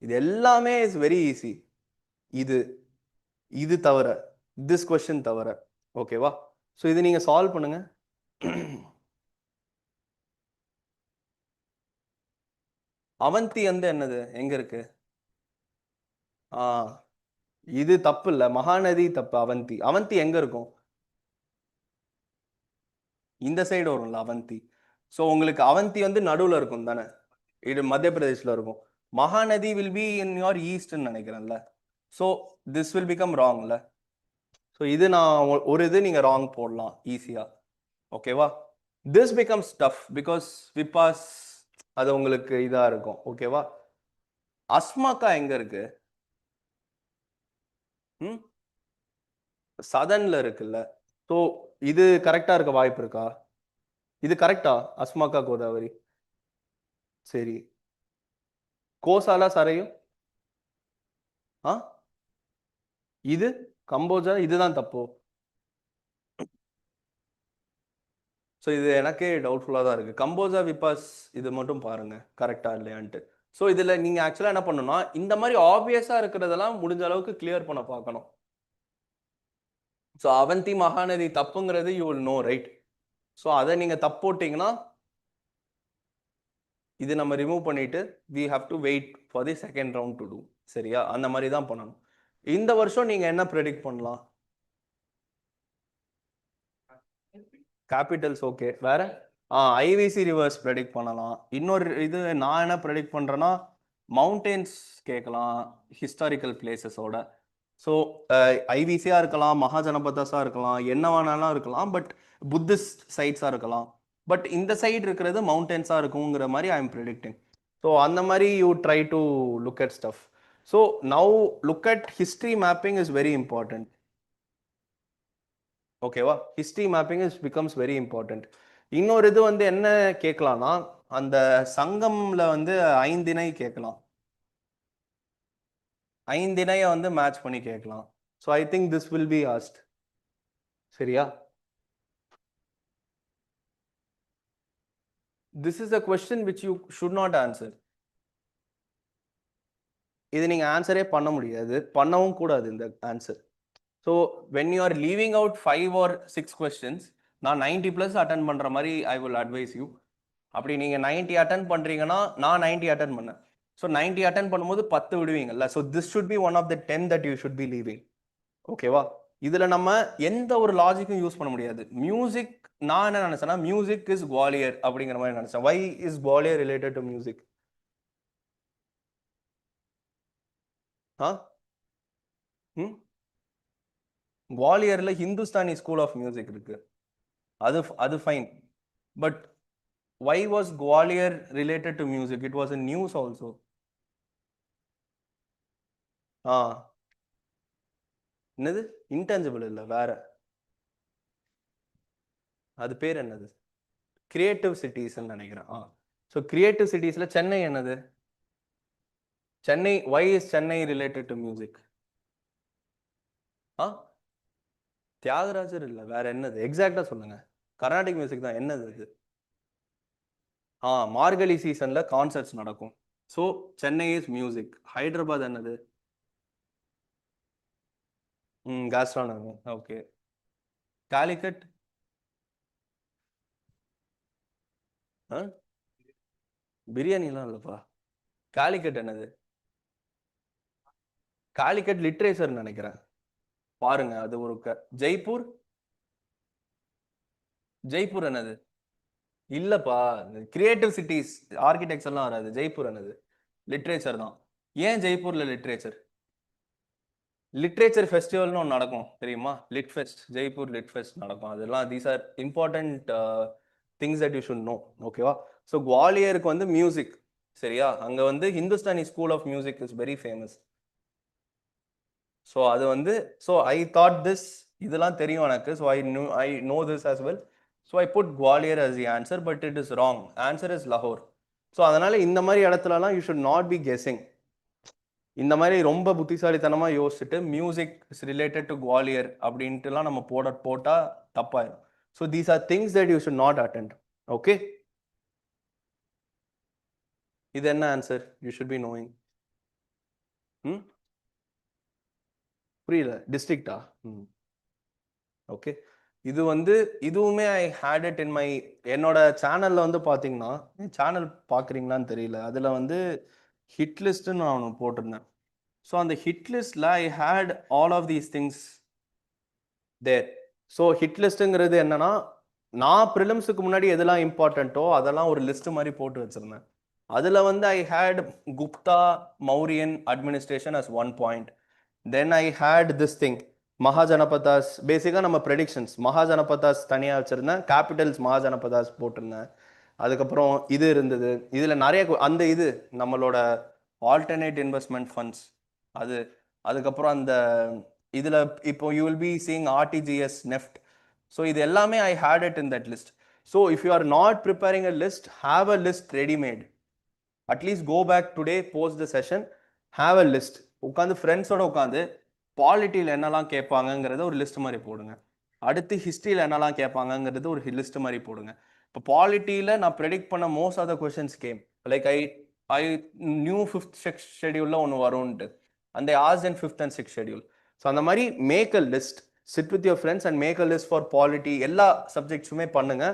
இது எல்லாமே இஸ் வெரி ஈஸி. இது தவிர திஸ் கொஸ்டின் தவிர. ஓகேவா? ஸோ இது நீங்கள் சால்வ் பண்ணுங்க. அவந்தி வந்து என்னது, எங்க இருக்கு? இது தப்பு இல்லை, மகாநதி தப்பு. அவந்தி அவந்தி எங்க இருக்கும்? இந்த சைடு வரும்ல அவந்தி. ஸோ உங்களுக்கு அவந்தி வந்து நடுவில் இருக்கும் தானே, இது மத்திய பிரதேசில் இருக்கும். Mahanadi will be in your ஈஸ்ட்னு நினைக்கிறேன்ல. ஸோ திஸ் வில் பிகம் ராங்ல. ஸோ இது நான் ஒரு இது நீங்கள் ராங் போடலாம் ஈஸியாக. ஓகேவா? திஸ் பிகம்ஸ் டஃப் பிகாஸ் விபாஸ் அது உங்களுக்கு இதாக இருக்கும். ஓகேவா? அஸ்மாக்கா எங்க இருக்கு? சதன்ல இருக்குல்ல. ஸோ இது கரெக்டா இருக்க வாய்ப்பு இருக்கா? இது கரெக்டா? அஸ்மாக்கா கோதாவரி. சரி, கோசாலா சரையும் இது கம்போஜா, இதுதான் தப்பு. ஸோ இது எனக்கே டவுட்ஃபுல்லாக தான் இருக்குது. கம்போஜா விபாஸ் இது மட்டும் பாருங்கள் கரெக்டா இல்லையான்ட்டு. ஸோ இதில் நீங்கள் ஆக்சுவலாக என்ன பண்ணணும்னா, இந்த மாதிரி ஆப்வியஸாக இருக்கிறதெல்லாம் முடிஞ்ச அளவுக்கு கிளியர் பண்ண பார்க்கணும். ஸோ அவந்தி மகாநதி தப்புங்கிறது you will know, right? So அதை நீங்கள் தப்பு போட்டிங்கன்னா இது நம்ம ரிமூவ் பண்ணிட்டு we have to wait for the second round to do. சரியா? அந்த மாதிரி தான் பண்ணணும். இந்த வருஷம் நீங்கள் என்ன ப்ரெடிக்ட் பண்ணலாம்? கேபிட்டல்ஸ். ஓகே, வேற? ஐவிசி ரிவர்ஸ் ப்ரெடிக்ட் பண்ணலாம். இன்னொரு இது நான் என்ன ப்ரெடிக்ட் பண்ணுறேன்னா, மவுண்டெயின்ஸ் கேட்கலாம் ஹிஸ்டாரிக்கல் பிளேசஸோட. ஸோ ஐவிசியாக இருக்கலாம், மகாஜனபதாஸாக இருக்கலாம், என்ன வேணாலும் இருக்கலாம். பட் புத்திஸ்ட் சைட்ஸாக இருக்கலாம். பட் இந்த சைடு இருக்கிறது மவுண்டெயின்ஸாக இருக்குங்கிற மாதிரி ஐ எம் ப்ரெடிக்டிங். ஸோ அந்த மாதிரி you try to look at stuff. So now look at history mapping is very important. ஓகேவா? History mapping is becomes very important. இன்னொரு இது வந்து என்ன கேட்கலாம்னா, அந்த சங்கம்ல வந்து ஐந்திணை கேட்கலாம். ஐந்திணைய வந்து மேட்ச் பண்ணி கேட்கலாம். So I think this will be asked. சரியா? This is a question which you should not answer. இது நீங்கள் ஆன்சரே பண்ண முடியாது, பண்ணவும் கூடாது இந்த answer. So when you are leaving out 5 or 6 questions, நான் 90+ அட்டன் பண்ணுற மாதிரி ஐ வில் அட்வைஸ் யூ. அப்படி நீங்கள் 90 அட்டன் பண்ணுறீங்கன்னா, நான் 90 அட்டன் பண்ணேன். ஸோ 90 அட்டன் பண்ணும்போது 10 விடுவீங்கல்ல. So this should be one of the 10 that you should be leaving. ஓகேவா? இதில் நம்ம எந்த ஒரு லாஜிக்கும் யூஸ் பண்ண முடியாது. மியூசிக், நான் என்ன நினச்சேன்னா, மியூசிக் இஸ் குவாலியர் அப்படிங்கிற மாதிரி நினச்சேன். Why is Gwalior related to music? ம் குவாலியர்ல ஹிந்துஸ்தானி ஸ்கூல் ஆஃப் மியூசிக் இருக்கு, அது fine. But why was Gwalior related to music? It was in news also. என்னது இன்டேஞ்சிபிள் இல்லை, வேற. அது பேர் என்னது? கிரியேட்டிவ் சிட்டிஸ்ன்னு நினைக்கிறேன். ஸோ கிரியேட்டிவ் சிட்டிஸ்ல சென்னை என்னது? Chennai, why is Chennai related to music? Thyagarajar இல்லை, வேற என்னது? எக்ஸாக்டா சொல்லுங்க. கர்நாடிக் மியூசிக் தான், என்னது இது? மார்கழி சீசன்ல கான்சர்ட்ஸ் நடக்கும். So Chennai is music. Hyderabad என்னது? காஸ்ட்ரானமி. ஓகே. காலிக்கட் பிரியாணிலாம் இல்லைப்பா. காலிக்கட் என்னது? காலிக்கட் லிட்ரேச்சர் நினைக்கிறேன். பாருங்க, அது ஒரு ஜெய்ப்பூர். ஜெய்ப்பூர் என்னது? இல்லப்பா, கிரியேட்டிவ் சிட்டிஸ் ஆர்கிடெக்சர் எல்லாம் வராது. ஜெய்ப்பூர் என்னது? லிட்ரேச்சர் தான். ஏன் ஜெய்ப்பூர்ல லிட்ரேச்சர்? லிட்ரேச்சர் ஃபெஸ்டிவல்னு ஒன்று நடக்கும் தெரியுமா? Lit fest, Jaipur lit fest நடக்கும். அதெல்லாம் these are important things that you should know. ஓகேவா? ஸோ குவாலியருக்கு வந்து மியூசிக், சரியா? அங்கே வந்து Hindustani school of music is very famous. So அது வந்து, ஸோ ஐ தாட் திஸ், இதெல்லாம் தெரியும் எனக்கு. So I know this as well. So I put Gwalior as the answer, but it is wrong. Answer is Lahore. So அதனால இந்த மாதிரி இடத்துலலாம் you should not be guessing. இந்த மாதிரி ரொம்ப புத்திசாலித்தனமாக யோசிச்சுட்டு music is related to Gwalior அப்படின்ட்டுலாம் நம்ம போட்டால் தப்பாயிடும். So these are things that you should not attend. Okay, இது என்ன answer? You should be knowing. புரியல, டிஸ்ட்ரிக்டா? ஓகே. இது வந்து இதுவுமே I had it in my, என்னோட சேனல்ல வந்து பார்த்தீங்கன்னா, சேனல் பார்க்குறீங்களான்னு தெரியல, அதில் வந்து ஹிட் லிஸ்ட்டுன்னு நான் ஒன்று போட்டிருந்தேன். ஸோ அந்த ஹிட் லிஸ்ட்ல I had all of these things there. So hit லிஸ்ட்டுங்கிறது என்னன்னா, நான் ப்ரிலிம்ஸுக்கு முன்னாடி எதெல்லாம் இம்பார்ட்டண்ட்டோ அதெல்லாம் ஒரு லிஸ்ட் மாதிரி போட்டு வச்சிருந்தேன். அதில் வந்து I had Gupta Mauryan administration as 1 point. Then I had this thing Mahajanapadas. பேசிக்காக நம்ம ப்ரெடிக்ஷன்ஸ் மகாஜனபதாஸ் தனியாக வச்சுருந்தேன், கேபிட்டல்ஸ் மகாஜனபதாஸ் போட்டிருந்தேன். அதுக்கப்புறம் இது இருந்தது, இதில் நிறைய அந்த இது நம்மளோட ஆல்டர்னேட் இன்வெஸ்ட்மெண்ட் ஃபண்ட்ஸ் அது. அதுக்கப்புறம் அந்த இதில் இப்போ you will be seeing RTGS NEFT. So இது எல்லாமே I had it in that list. So if you are not preparing a list, have a list readymade. At least go back today, post the session, have a list. உட்காந்து ஃப்ரெண்ட்ஸோட உட்காந்து பாலிட்டியில் என்னெல்லாம் கேட்பாங்கங்கிறத ஒரு list மாதிரி போடுங்க. அடுத்து ஹிஸ்ட்ரியில் என்னெல்லாம் கேட்பாங்கங்கிறது ஒரு லிஸ்ட் மாதிரி போடுங்க. இப்போ பாலிட்டியில் நான் ப்ரெடிக்ட் பண்ண most of the questions came like I knew 5th ஷெடியூலில் ஒன்று வரும்ன்ட்டு, அந்த asked and 5th and 6th schedule. So அந்த மாதிரி make a list, sit with your friends and make a list for polity. எல்லா சப்ஜெக்ட்ஸுமே பண்ணுங்க.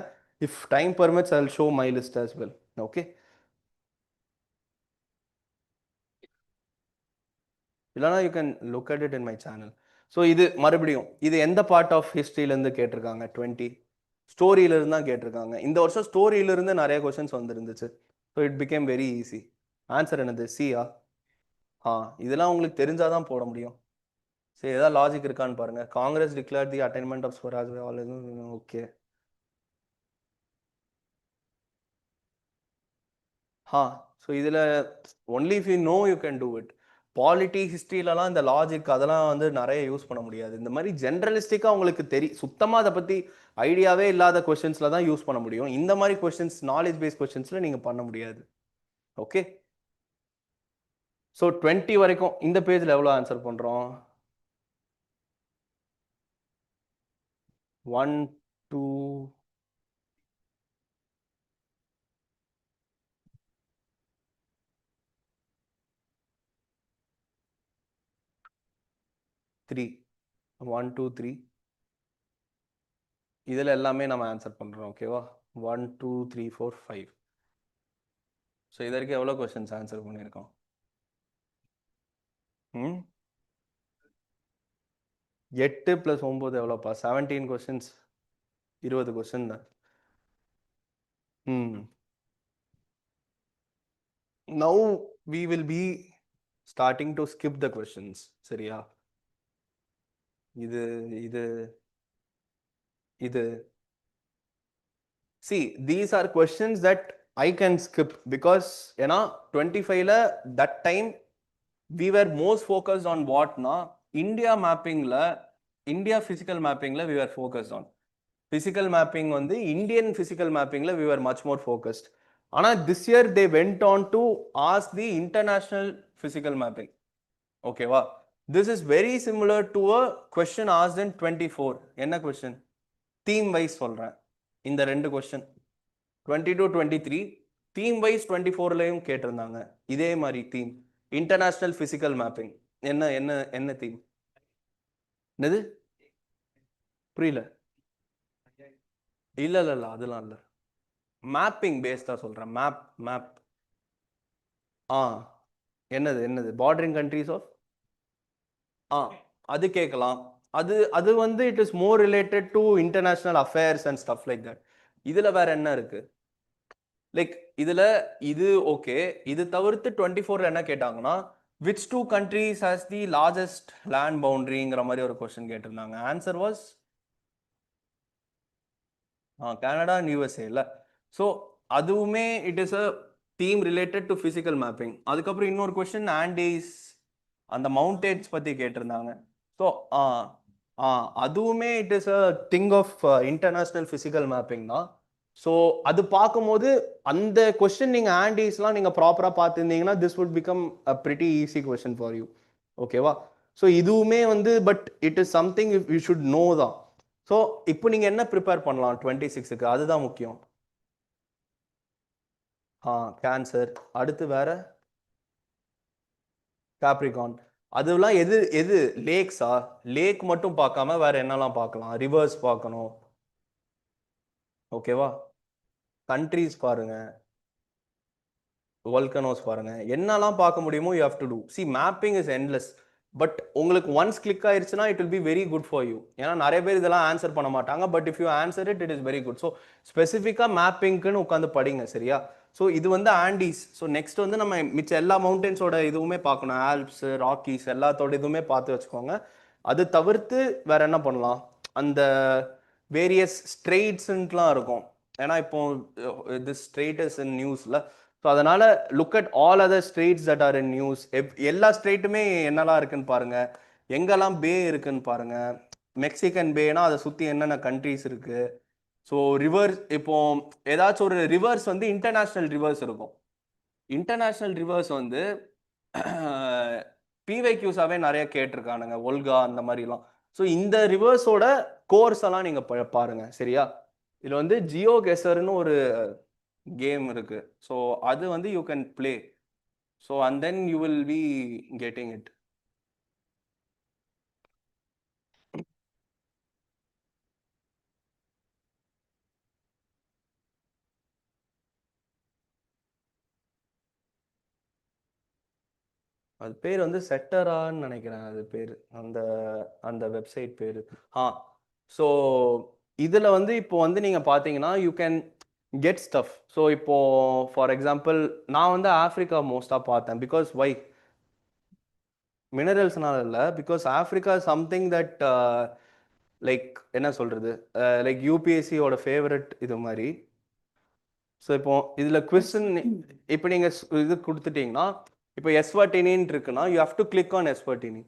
If time permits I will show my list as well. Okay, இல்லைனா you can look at it in my channel. So இது மறுபடியும் இது எந்த part of ஹிஸ்ட்ரியிலேருந்து கேட்டிருக்காங்க? 20 ஸ்டோரியிலிருந்து தான் கேட்டிருக்காங்க. இந்த வருஷம் ஸ்டோரியிலிருந்து நிறைய கொஷின்ஸ் வந்துருந்துச்சு. So it became very easy. Answer என்னது? சியா? இதெல்லாம் உங்களுக்கு தெரிஞ்சாதான் போட முடியும். சரி, ஏதாவது லாஜிக் இருக்கான்னு பாருங்க. Congress declare the attainment of Swaraj. Okay. So இதில் only if you know you can do it. Polity ஹிஸ்ட்ரியிலலாம் இந்த லாஜிக் அதெல்லாம் வந்து நிறைய யூஸ் பண்ண முடியாது. இந்த மாதிரி ஜென்ரலிஸ்டிக்காக உங்களுக்கு சுத்தமாக அதை பற்றி ஐடியாவே இல்லாத கொஸ்டின்ஸில் தான் யூஸ் பண்ண முடியும். இந்த மாதிரி கொஸ்டின்ஸ், நாலேஜ் பேஸ்ட் கொஸ்டின்ஸில் நீங்கள் பண்ண முடியாது. ஓகே, ஸோ 20 வரைக்கும் இந்த பேஜில் எவ்வளோ ஆன்சர் பண்ணுறோம்? 1 2 3 1 2 3 இதில் எல்லாமே நம்ம ஆன்சர் பண்ணுறோம். ஓகேவா? 1 2 3 4 5. ஸோ இது வரைக்கும் எவ்வளோ கொஸ்டின்ஸ் ஆன்சர் பண்ணியிருக்கோம்? 8 + 9 எவ்வளோப்பா? 17 கொஸ்டின்ஸ். 20 கொஸ்டின் தான். Now we will be starting to skip the questions. சரியா? இது இது இது see these are questions that I can skip because ஏன்னா 25ல that time we were most focused on what na India mappingல India physical mappingல we were focused on physical mapping வந்து Indian physical mappingல we were much more focused ஆனா this year they went on to ask the international physical mapping okay வா this is very similar to a question asked in 24 என்ன question theme wise சொல்றேன் இந்த ரெண்டு question 22 23 theme wise 24லயும் கேட்டிருந்தாங்க இதே மாதிரி theme international physical mapping என்ன என்ன என்ன தீம் என்னது புரியல இல்ல இல்ல இல்ல அதெல்லாம் இல்ல மேப்பிங் பேஸ்டா சொல்றேன் மேப் மேப் ஆ என்னது என்னது பார்டரிங் கண்ட்ரீஸ் ஆஃப் ஆ அது கேட்கலாம் அது அது வந்து it is more related to international affairs and stuff like that இதுல வேற என்ன இருக்கு லைக் இதுல இது ஓகே இது தவிர்த்து 24ல என்ன கேட்டாங்கன்னா which two countries has the largest land பவுண்டரிங்கிற மாதிரி ஒரு கொஸ்டின் கேட்டிருந்தாங்க answer was Canada and USA இல்லை ஸோ அதுவுமே it is a theme related to physical mapping அதுக்கப்புறம் இன்னொரு கொஸ்டின் ஆண்டீஸ் அந்த மவுண்டேன்ஸ் பற்றி கேட்டிருந்தாங்க ஸோ அதுவுமே it is a thing of international physical mapping தான் ஸோ அது பார்க்கும்போது அந்த கொஸ்டின் நீங்கள் ஆண்டீஸ்லாம் நீங்கள் ப்ராப்பராக பார்த்துருந்தீங்கன்னா this would become a pretty easy question for you ஓகேவா ஸோ இதுவுமே வந்து but it is something you should know தான் ஸோ இப்போ நீங்கள் என்ன ப்ரிப்பேர் பண்ணலாம் 26க்கு அதுதான் முக்கியம் கேன்சர் அடுத்து வேற கேப்ரிகான் அதெல்லாம் எது எது லேக்ஸா லேக் மட்டும் பார்க்காம வேற என்னெல்லாம் பார்க்கலாம் ரிவர்ஸ் பார்க்கணும் ஓகேவா கண்ட்ரீஸ் பாருங்க வல்கனோஸ் பாருங்க என்னெல்லாம் பார்க்க முடியுமோ you have to do see mapping is endless but உங்களுக்கு ஒன்ஸ் கிளிக் ஆயிடுச்சுன்னா it will be very good for you ஏன்னா நிறைய பேர் இதெல்லாம் ஆன்சர் பண்ண மாட்டாங்க but if you answer it it is very good so ஸ்பெசிஃபிக்காக மேப்பிங்க்குன்னு உட்காந்து படிங்க சரியா ஸோ இது வந்து ஆண்டீஸ் ஸோ நெக்ஸ்ட் வந்து நம்ம மிச்ச எல்லா மவுண்டன்ஸோட இதுவுமே பார்க்கணும் ஆல்ப்ஸ் ராக்கீஸ் எல்லாத்தோட இதுவுமே பார்த்து வச்சுக்கோங்க அது தவிர்த்து வேற என்ன பண்ணலாம் அந்த வேரியஸ் ஸ்ட்ரெயிட்ஸ்லாம் இருக்கும் ஏன்னா இப்போ இது ஸ்ட்ரெயிட்டஸ் இன் நியூஸ்ல ஸோ அதனால look at all other straits that R in news எல்லா ஸ்ட்ரெயிட்டுமே என்னெல்லாம் இருக்குன்னு பாருங்க எங்கெல்லாம் பே இருக்குன்னு பாருங்க மெக்சிகன் பேனா அதை சுற்றி என்னென்ன கண்ட்ரீஸ் இருக்கு ஸோ ரிவர்ஸ் இப்போ ஏதாச்சும் ஒரு ரிவர்ஸ் வந்து இன்டர்நேஷ்னல் ரிவர்ஸ் இருக்கும் இன்டர்நேஷ்னல் ரிவர்ஸ் வந்து பிவைக்யூஸாவே நிறைய கேட்டிருக்கானுங்க ஒல்கா அந்த மாதிரிலாம் ஸோ இந்த ரிவர்ஸோட கோர்ஸ் எல்லாம் நீங்க பாருங்க சரியா இதுல வந்து ஜியோ கெசர்னு ஒரு கேம் இருக்கு ஸோ அது வந்து you can play so and then you will be getting it அது பேர் வந்து செட்டரான்னு நினைக்கிறேன் அது பேர் அந்த அந்த வெப்சைட் பேர் ஸோ இதில் வந்து இப்போ வந்து நீங்கள் பார்த்தீங்கன்னா you can get stuff so இப்போ ஃபார் எக்ஸாம்பிள் நான் வந்து ஆஃப்ரிக்கா மோஸ்ட்டாக பார்த்தேன் பிகாஸ் வை மினரல்ஸ்னால இல்லை because Africa something that like என்ன சொல்கிறது லைக் யூபிஎஸ்சியோட ஃபேவரட் இது மாதிரி ஸோ இப்போ இதில் கொஸ்டின் இப்போ நீங்கள் இது கொடுத்துட்டீங்கன்னா இப்போ எஸ்வர்டினின்னு இருக்குன்னா you have to click on Eswatini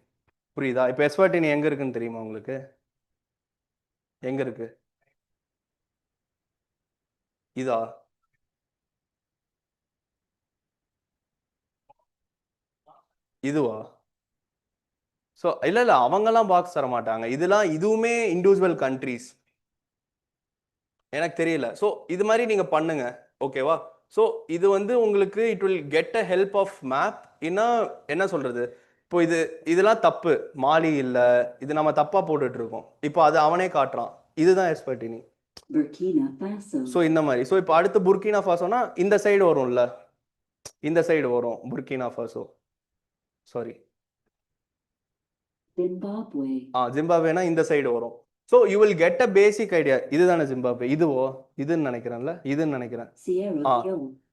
புரியுதா இப்போ எஸ்வர்டினி எங்கே இருக்குன்னு தெரியுமா உங்களுக்கு எங்கே இருக்கு இதா இதுவா ஸோ இல்லை இல்லை அவங்கெல்லாம் பாக்ஸ் தர மாட்டாங்க இதெல்லாம் இதுவுமே இண்டிவிஜுவல் கண்ட்ரீஸ் எனக்கு தெரியல ஸோ இது மாதிரி நீங்கள் பண்ணுங்க ஓகேவா ஸோ இது வந்து உங்களுக்கு it will get a help of map என்ன சொல்றது இப்போ இதெல்லாம் தப்பு மாலி இல்லை இது நம்ம தப்பா போட்டுட்டு இருக்கோம் இப்போ அது அவனே காட்டுறான் இதுதான் எஸ்பர்டினி ஸோ இந்த மாதிரி ஸோ இப்போ அடுத்து புர்கினா ஃபாசோனா இந்த சைடு வரும்ல இந்த சைடு வரும் புர்கினா ஃபாசோ சாரி ஜிம்பாப்வேனா இந்த சைடு வரும் so you will get a basic idea இதுதானே ஜிம்பாப்வே இதுன்னு நினைக்கிறேன்ல இதுன்னு நினைக்கிறேன்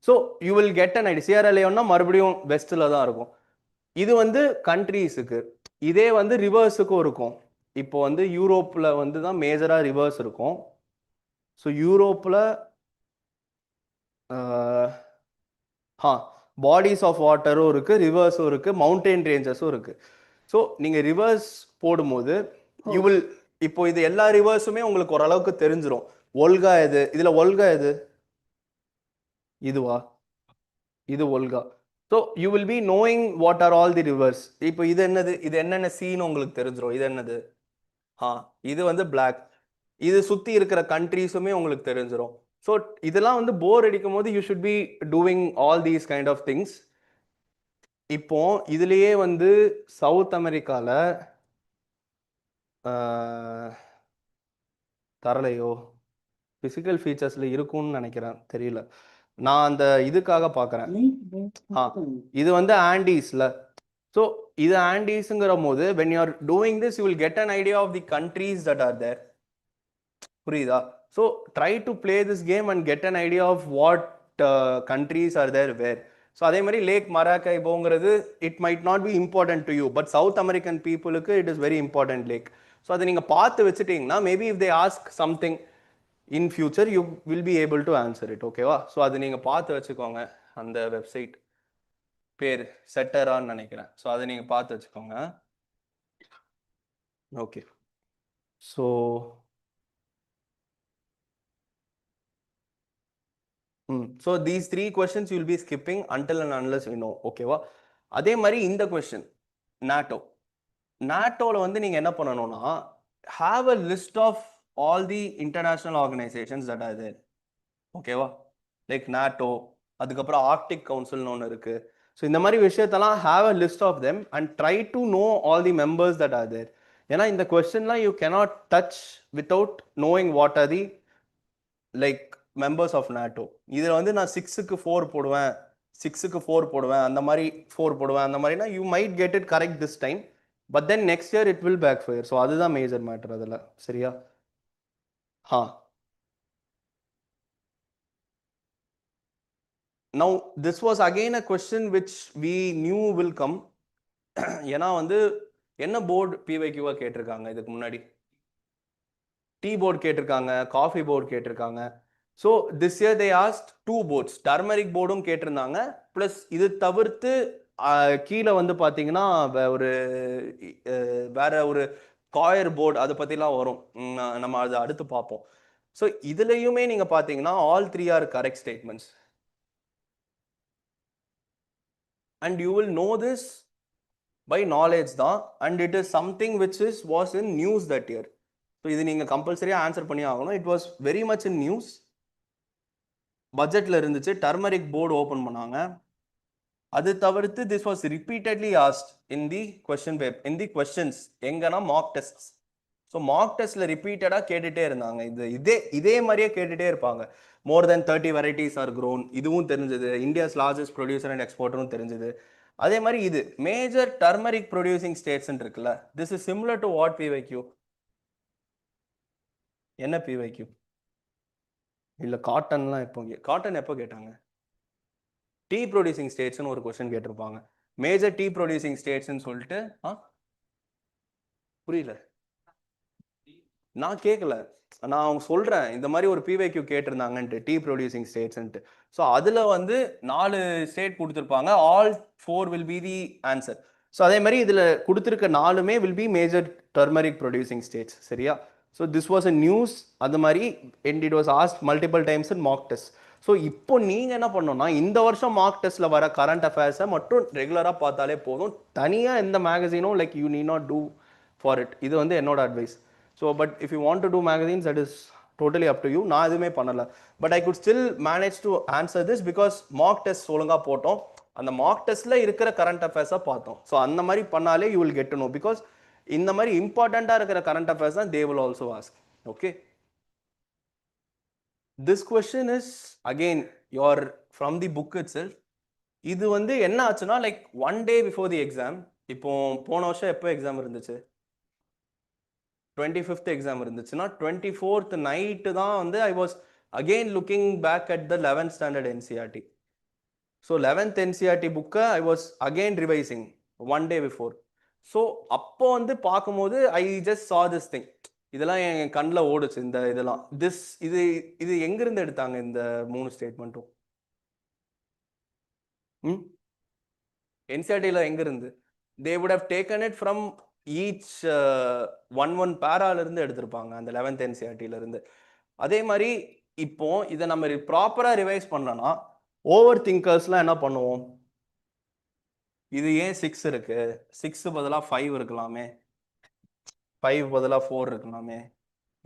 so you will get an idea Sierra லியோன்னா மறுபடியும் வெஸ்ட்ல தான் இருக்கும் இது வந்து கண்ட்ரீஸுக்கு இதே வந்து ரிவர்ஸுக்கும் இருக்கும் இப்போ வந்து யூரோப்பில் வந்து தான் மேஜராக ரிவர்ஸ் இருக்கும். ஸோ யூரோப்பில் பாடிஸ் ஆஃப் வாட்டரும் இருக்குது, ரிவர்ஸும் இருக்குது, மவுண்டெயின் ரேஞ்சஸும் இருக்குது. ஸோ நீங்கள் ரிவர்ஸ் போடும்போது யூ வில், இப்போ இது எல்லா ரிவர்ஸுமே உங்களுக்கு ஓரளவுக்கு தெரிஞ்சிடும். ஒல்கா எது, இதில் ஒல்கா எது, இதுவா, இது Olga. So you will be knowing what are all the reverse. இப்போ இது என்னது, இது என்னென்ன சீன்னு உங்களுக்கு தெரிஞ்சிடும். இது என்னது, இது வந்து பிளாக். இது சுற்றி இருக்கிற கண்ட்ரீஸுமே உங்களுக்கு தெரிஞ்சிடும். ஸோ இதெல்லாம் வந்து போர் அடிக்கும் போது you should be doing all these kind of things. இப்போ இதுலயே வந்து சவுத் அமெரிக்கால தரலையோ, பிசிக்கல் ஃபீச்சர்ஸ்ல இருக்கும்னு நினைக்கிறேன், தெரியல. நான் அந்த இதுக்காக பார்க்குறேன். இது வந்து ஆண்டீஸ்ல. ஸோ இது ஆண்டீஸுங்கிற போது when you are doing this you will get an idea of the countries that are there. புரியுதா? So try to play this game and get an idea of what countries are there where. So அதே மாதிரி lake மராக்கைபோங்கிறது it might not be important to you, but south American பீப்புளுக்கு it is very important lake. So அதை நீங்கள் பார்த்து வச்சுட்டீங்கன்னா maybe if they ask something in future you will be able to answer it. ஓகேவா? So அது நீங்கள் பார்த்து வச்சுக்கோங்க. அந்த வெப்சைட் பேர் செட்டரான்னு நினைக்கிறேன். ஸோ அதை நீங்கள் பார்த்து வச்சுக்கோங்க. Okay. So so these 3 questions you will be skipping until and unless you know. ஓகேவா? அதே மாதிரி இந்த கொஸ்டின் நாட்டோவில் வந்து நீங்கள் என்ன பண்ணணும்னா have a list of all the international organizations that are there. ஓகேவா? லைக் நாட்டோ, அதுக்கப்புறம் ஆர்க்டிக் கவுன்சில்னு ஒன்று இருக்கு. ஸோ இந்த மாதிரி விஷயத்தெல்லாம் have a list of them and try to know all the members that are there. ஏன்னா இந்த கொஸ்டின்லாம் you cannot touch without knowing what are the like members of NATO. இதில் வந்து நான் 6க்கு 4 போடுவேன், 6க்கு 4 போடுவேன், அந்த மாதிரி 4 போடுவேன், அந்த மாதிரினா you might get it correct this time, but then next year it will backfire. So அதுதான் மேஜர் மேட்டர் அதில். சரியா? Now this was again a question which we knew will come. ஏன்னா வந்து என்ன போர்டு பிவைக்யூவாக கேட்டிருக்காங்க இதுக்கு முன்னாடி? டீ போர்டு கேட்டிருக்காங்க, காஃபி போர்டு கேட்டிருக்காங்க. So this year they asked 2 boards. Turmeric போர்டும் கேட்டிருந்தாங்க, ப்ளஸ் இது தவிர்த்து கீழே வந்து பார்த்தீங்கன்னா வேற ஒரு காயர் போர்டு, அதை பற்றிலாம் வரும். நம்ம அதை அடுத்து பார்ப்போம். ஸோ இதுலையுமே நீங்கள் பார்த்தீங்கன்னா all 3 are correct statements. And you will know this by knowledge தான். And it is something which was in news that year. So இது நீங்கள் கம்பல்சரியாக ஆன்சர் பண்ணி ஆகணும். It was very much in news. பட்ஜெட்டில் இருந்துச்சு, டர்மரிக் போர்டு ஓப்பன் பண்ணாங்க. அது தவிர்த்து this was repeatedly asked in the question paper, in the questions. எங்கன்னா மார்க் டெஸ்ட். ஸோ மார்க் டெஸ்ட்டில் ரிப்பீட்டடாக கேட்டுகிட்டே இருந்தாங்க. இதே மாதிரியே கேட்டுகிட்டே இருப்பாங்க. மோர் தென் 30 வெரைட்டிஸ் ஆர் க்ரோன், இதுவும் தெரிஞ்சது. இந்தியாஸ் லார்ஜஸ்ட் ப்ரொடியூசர் அண்ட் எக்ஸ்போர்ட்டரும் தெரிஞ்சது. அதே மாதிரி இது மேஜர் டர்மரிக் ப்ரொடியூசிங் ஸ்டேட்ஸ் இருக்குல்ல, this is similar to what PYQ. என்ன பிவைக்யூ? இல்லை காட்டன்லாம் காட்டன் எப்போ கேட்டாங்க? டீ ப்ரொடியூசிங் ஸ்டேட்ஸ்னு ஒரு கொஸ்டின் கேட்டிருப்பாங்க. மேஜர் டீ ப்ரொடியூசிங் ஸ்டேட்ஸ்ன்னு சொல்லிட்டு. புரியல, நான் கேட்கல, நான் அவங்க சொல்கிறேன் இந்த மாதிரி ஒரு பிவைக்யூ கேட்டிருந்தாங்கன்ட்டு, டீ ப்ரொடியூசிங் ஸ்டேட்ஸ்ன்ட்டு. ஸோ அதில் வந்து 4 ஸ்டேட் கொடுத்துருப்பாங்க. All 4 will be the answer. So அதே மாதிரி இதில் கொடுத்துருக்க 4மே will be major turmeric producing states. சரியா? So this was a news. அது மாதிரி and it was asked multiple times in mock test. So இப்போ நீங்கள் என்ன பண்ணணும்னா இந்த வருஷம் மார்க் டெஸ்ட்டில் வர கரண்ட் அஃபேர்ஸை மட்டும் ரெகுலராக பார்த்தாலே போதும். தனியாக எந்த மேகசினும் like you need not do for it. இது வந்து என்னோட advice. So but if you want to do magazines that is totally up to you. நான் எதுவுமே பண்ணலை, but I could still manage to answer this because mock test ஒழுங்காக போட்டோம். அந்த mark டெஸ்ட்டில் இருக்கிற கரண்ட் அஃபேர்ஸாக பார்த்தோம். ஸோ அந்த மாதிரி பண்ணாலே you will get to no. Because இந்த மாதிரி இம்பார்ட்டண்ட்டாக இருக்கிற கரண்ட் அஃபேர்ஸ் தான் they will also ask. Okay, this question is again your from the book it self. இது வந்து என்ன ஆச்சுன்னா like 1 day before the exam. இப்போ போன வருஷம் எப்போ எக்ஸாம் இருந்துச்சு? 25th எக்ஸாம் இருந்துச்சுன்னா 24th நைட்டு தான் வந்து I was again looking back at the 11th standard NCERT. So 11th NCERT புக்கை I was again revising 1 day before. ஸோ அப்போ வந்து பார்க்கும்போது I just saw this thing. இதெல்லாம் என் கண்ணில் ஓடுச்சு இந்த இதெல்லாம். இது இது எங்கிருந்து எடுத்தாங்க இந்த 3 ஸ்டேட்மெண்ட்டும்? என்சிஆர்டியில் எங்கிருந்து? They would have taken it from each one பேராலேருந்து எடுத்திருப்பாங்க அந்த 11th என்சிஆர்டியிலேருந்து. அதே மாதிரி இப்போ இதை நம்ம ப்ராப்பராக ரிவைஸ் பண்ணலன்னா ஓவர் திங்கர்ஸ்லாம் என்ன பண்ணுவோம்? இது ஏன் 6 இருக்கு, 6 பதிலாக 5 இருக்கலாமே, 5 பதிலாக 4 இருக்கலாமே,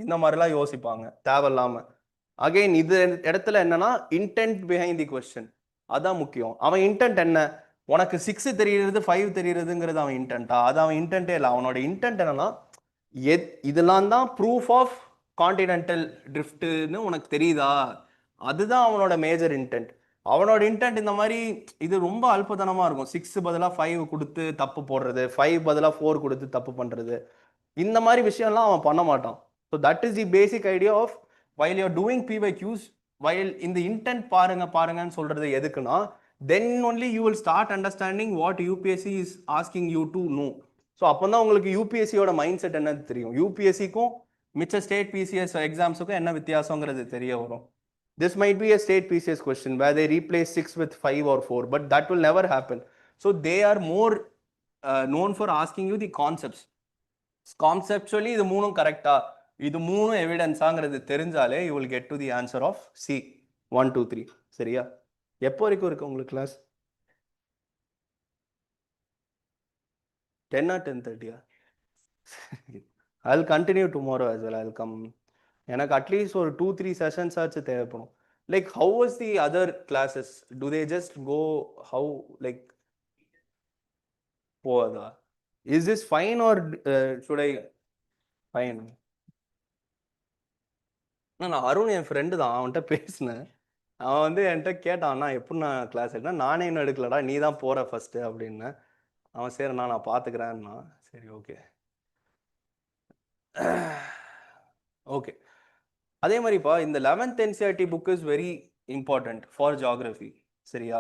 இந்த மாதிரிலாம் யோசிப்பாங்க தேவையில்லாம. அகைன் இது இடத்துல என்னன்னா இன்டென்ட் பிஹைண்ட் தி கொஸ்டின், அதான் முக்கியம். அவன் இன்டென்ட் என்ன? உனக்கு 6 தெரியுறது 5 தெரியுறதுங்கிறது அவன் இன்டென்ட்டா? அது அவன் இன்டென்ட்டே இல்லை. அவனோட இன்டென்ட் என்னன்னா இதெல்லாம் தான் ப்ரூஃப் ஆஃப் கான்டினென்டல் ட்ரிஃப்ட்னு உனக்கு தெரியுதா, அதுதான் அவனோட மேஜர் இன்டென்ட். அவனோட இன்டென்ட் இந்த மாதிரி இது ரொம்ப அல்பத்தனமாக இருக்கும். 6 பதிலாக 5 கொடுத்து தப்பு போடுறது, 5 பதிலாக 4 கொடுத்து தப்பு பண்ணுறது, இந்த மாதிரி விஷயம்லாம் அவன் பண்ண மாட்டான். So that is the basic idea of while you're doing PYQs. While இந்த இன்டென்ட் பாருங்கன்னு சொல்றது எதுக்குன்னா, then only you will start understanding what UPSC is asking you to know. So அப்போ தான் உங்களுக்கு யூபிஎஸ்சியோட மைண்ட் செட் என்னது தெரியும். யூபிஎஸ்சிக்கும் மிச்ச ஸ்டேட் PCS எக்ஸாம்ஸுக்கும் என்ன வித்தியாசங்கிறது தெரிய வரும். This might be a state PCS question where they replace 6 with 5 or 4, but that will never happen. So they are more known for asking you the concepts. Conceptually, இது மூணும் கரெக்டா, இது மூணும் எவிடன்ஸாங்கிறது தெரிஞ்சாலே you will get to the answer of C 1 2 3. சரியா? எப்போ வரைக்கும் இருக்கு உங்களுக்கு class? 10 or 10:30? I'll continue tomorrow as well. I'll come. எனக்கு அட்லீஸ்ட் ஒரு 2-3 செஷன்ஸ் ஆச்சு தேவைப்படும். Like how was the other classes? Do they just go how like போதா? Is this fine or should I fine? நான் அருண் என் ஃப்ரெண்டு தான், அவன்கிட்ட பேசினேன். அவன் வந்து என்கிட்ட கேட்டான், எப்படி நான் கிளாஸ் எடுத்தேன். நானே இன்னும் எடுக்கலடா, நீ தான் போகிற ஃபஸ்ட்டு அப்படின்னு. அவன் சரிண்ணா நான் பார்த்துக்கிறேன்னா. சரி ஓகே ஓகே. அதே மாதிரிப்பா இந்த 11th NCERT book is very important for geography. சரியா?